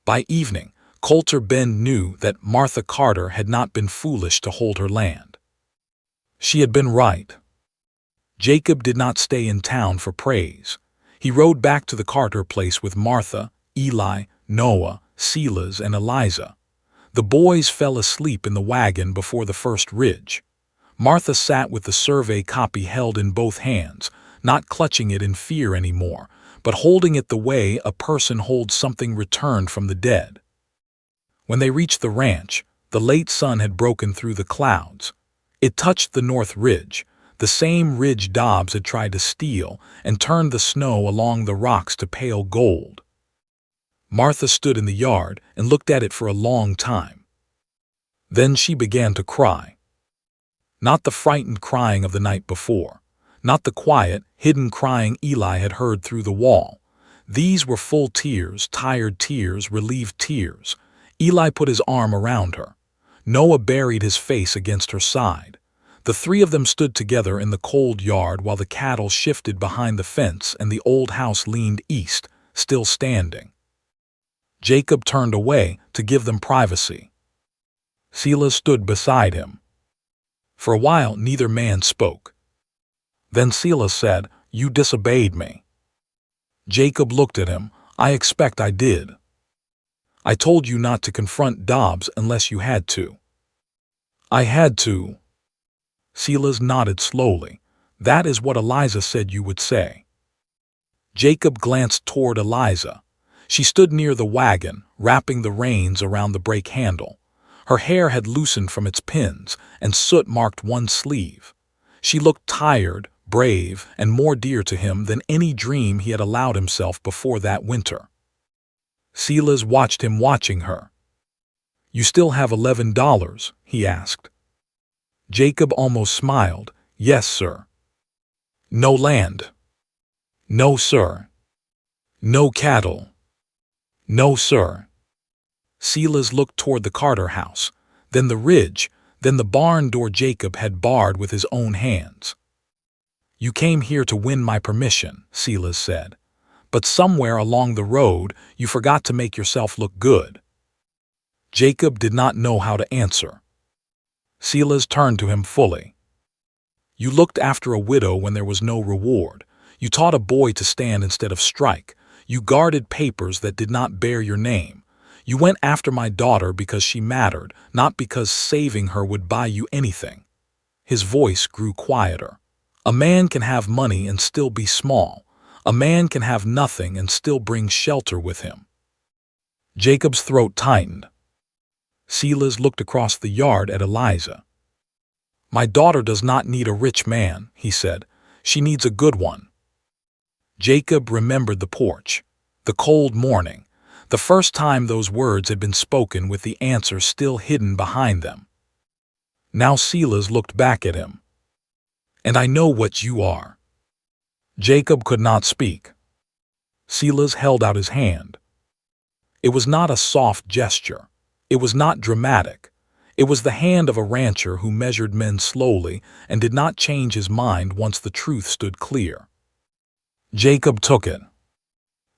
Speaker 1: By evening, Coulter Bend knew that Martha Carter had not been foolish to hold her land. She had been right. Jacob did not stay in town for praise. He rode back to the Carter place with Martha, Eli, Noah, Silas, and Eliza. The boys fell asleep in the wagon before the first ridge. Martha sat with the survey copy held in both hands, not clutching it in fear anymore, but holding it the way a person holds something returned from the dead. When they reached the ranch, the late sun had broken through the clouds. It touched the North Ridge, the same ridge Dobbs had tried to steal, and turned the snow along the rocks to pale gold. Martha stood in the yard and looked at it for a long time. Then she began to cry. Not the frightened crying of the night before. Not the quiet, hidden crying Eli had heard through the wall. These were full tears, tired tears, relieved tears. Eli put his arm around her. Noah buried his face against her side. The 3 of them stood together in the cold yard while the cattle shifted behind the fence and the old house leaned east, still standing. Jacob turned away to give them privacy. Silas stood beside him. For a while neither man spoke. Then Silas said, "You disobeyed me." Jacob looked at him. "I expect I did." "I told you not to confront Dobbs unless you had to." "I had to." Silas nodded slowly. "That is what Eliza said you would say." Jacob glanced toward Eliza. She stood near the wagon, wrapping the reins around the brake handle. Her hair had loosened from its pins, and soot marked one sleeve. She looked tired, brave, and more dear to him than any dream he had allowed himself before that winter. Silas watched him watching her. "You still have $11, he asked. Jacob almost smiled. "Yes, sir." "No land?" "No, sir." "No cattle?" "No, sir." Silas looked toward the Carter house. then the ridge, then the barn door Jacob had barred with his own hands. "You came here to win my permission," Silas said. "But somewhere along the road you forgot to make yourself look good." Jacob did not know how to answer. Silas turned to him fully. "You looked after a widow when there was no reward. You taught a boy to stand instead of strike. You guarded papers that did not bear your name. You went after my daughter because she mattered, not because saving her would buy you anything." His voice grew quieter. "A man can have money and still be small. A man can have nothing and still bring shelter with him." Jacob's throat tightened. Silas looked across the yard at Eliza. "My daughter does not need a rich man," he said. "She needs a good one." Jacob remembered the porch, the cold morning, the first time those words had been spoken with the answer still hidden behind them. Now Silas looked back at him. "And I know what you are." Jacob could not speak. Silas held out his hand. It was not a soft gesture. It was not dramatic. It was the hand of a rancher who measured men slowly and did not change his mind once the truth stood clear. Jacob took it.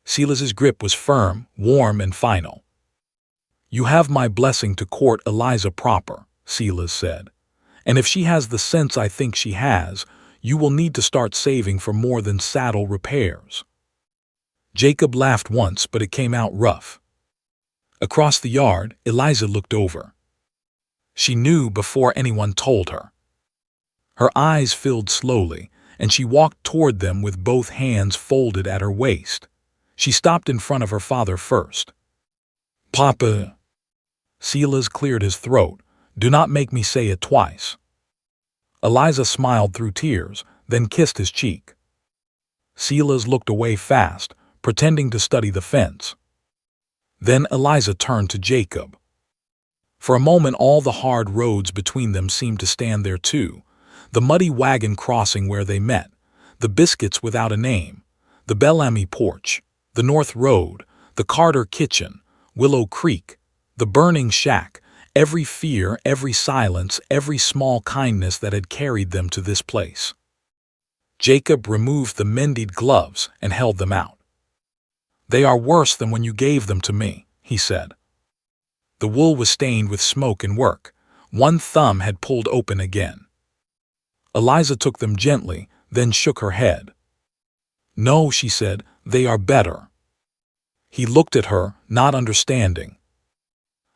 Speaker 1: Silas's grip was firm, warm, and final. "You have my blessing to court Eliza proper," Silas said. "And if she has the sense I think she has, you will need to start saving for more than saddle repairs." Jacob laughed once, but it came out rough. Across the yard, Eliza looked over. She knew before anyone told her. Her eyes filled slowly, and she walked toward them with both hands folded at her waist. She stopped in front of her father first. "Papa." Silas cleared his throat. "Do not make me say it twice." Eliza smiled through tears, then kissed his cheek. Silas looked away fast, pretending to study the fence. Then Eliza turned to Jacob. For a moment all the hard roads between them seemed to stand there too. The muddy wagon crossing where they met, the biscuits without a name, the Bellamy porch, the North Road, the Carter kitchen, Willow Creek, the burning shack, every fear, every silence, every small kindness that had carried them to this place. Jacob removed the mended gloves and held them out. "They are worse than when you gave them to me," he said. The wool was stained with smoke and work. One thumb had pulled open again. Eliza took them gently, then shook her head. "No," she said, "they are better." He looked at her, not understanding.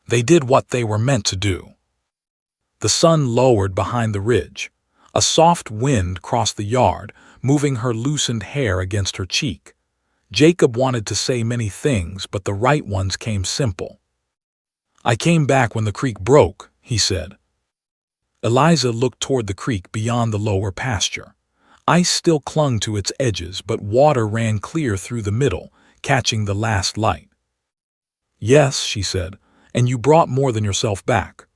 Speaker 1: They did what they were meant to do. The sun lowered behind the ridge. A soft wind crossed the yard, moving her loosened hair against her cheek. Jacob wanted to say many things, but the right ones came simple. "I came back when the creek broke," he said. Eliza looked toward the creek beyond the lower pasture. Ice still clung to its edges, but water ran clear through the middle, catching the last light. "Yes," she said, "and you brought more than yourself back."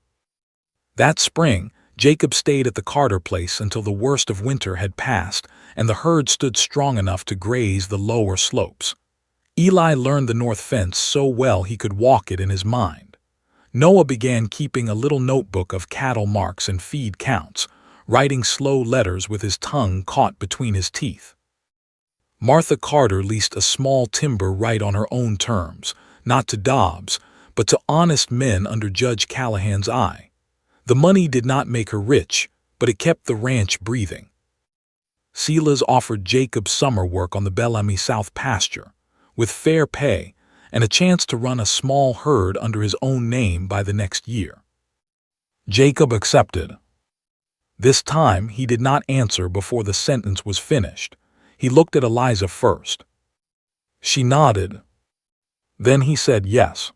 Speaker 1: That spring, Jacob stayed at the Carter place until the worst of winter had passed and the herd stood strong enough to graze the lower slopes. Eli learned the north fence so well he could walk it in his mind. Noah began keeping a little notebook of cattle marks and feed counts, writing slow letters with his tongue caught between his teeth. Martha Carter leased a small timber right on her own terms, not to Dobbs, but to honest men under Judge Callahan's eye. The money did not make her rich, but it kept the ranch breathing. Silas offered Jacob summer work on the Bellamy South pasture, with fair pay and a chance to run a small herd under his own name by the next year. Jacob accepted. This time he did not answer before the sentence was finished. He looked at Eliza first. She nodded. Then he said yes.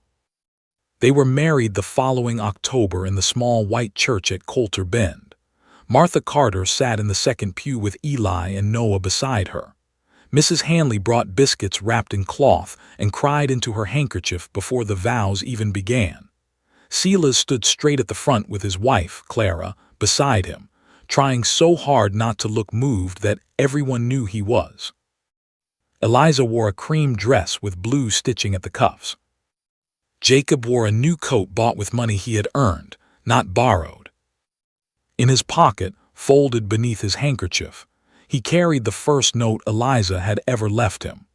Speaker 1: They were married the following October in the small white church at Coulter Bend. Martha Carter sat in the second pew with Eli and Noah beside her. Mrs. Hanley brought biscuits wrapped in cloth and cried into her handkerchief before the vows even began. Silas stood straight at the front with his wife, Clara, beside him, trying so hard not to look moved that everyone knew he was. Eliza wore a cream dress with blue stitching at the cuffs. Jacob wore a new coat bought with money he had earned, not borrowed. In his pocket, folded beneath his handkerchief, he carried the first note Eliza had ever left him.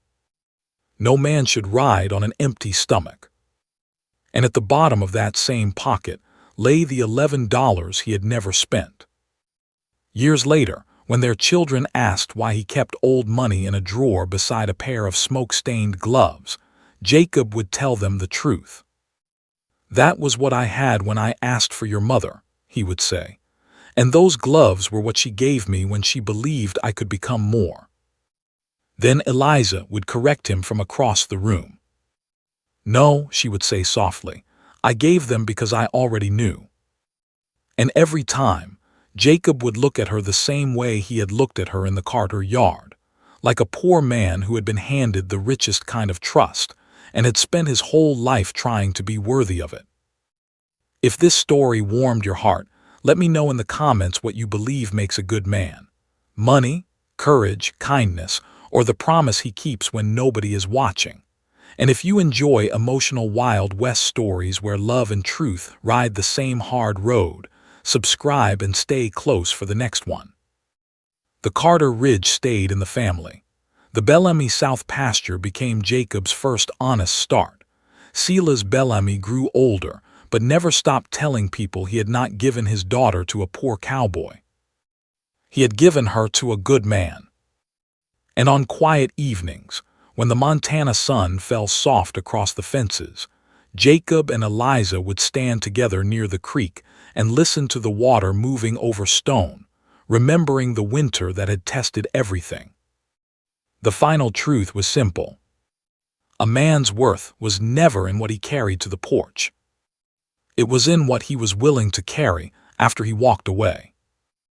Speaker 1: No man should ride on an empty stomach. And at the bottom of that same pocket lay the $11 he had never spent. Years later, when their children asked why he kept old money in a drawer beside a pair of smoke-stained gloves, Jacob would tell them the truth. "That was what I had when I asked for your mother," he would say, "and those gloves were what she gave me when she believed I could become more." Then Eliza would correct him from across the room. "No," she would say softly, "I gave them because I already knew." And every time, Jacob would look at her the same way he had looked at her in the Carter yard, like a poor man who had been handed the richest kind of trust and had spent his whole life trying to be worthy of it. If this story warmed your heart, let me know in the comments what you believe makes a good man: money, courage, kindness, or the promise he keeps when nobody is watching. And if you enjoy emotional Wild West stories where love and truth ride the same hard road, subscribe and stay close for the next one. The Carter Ridge stayed in the family. The Bellamy South pasture became Jacob's first honest start. Silas Bellamy grew older, but never stopped telling people he had not given his daughter to a poor cowboy. He had given her to a good man. And on quiet evenings, when the Montana sun fell soft across the fences, Jacob and Eliza would stand together near the creek and listen to the water moving over stone, remembering the winter that had tested everything. The final truth was simple. A man's worth was never in what he carried to the porch. It was in what he was willing to carry after he walked away.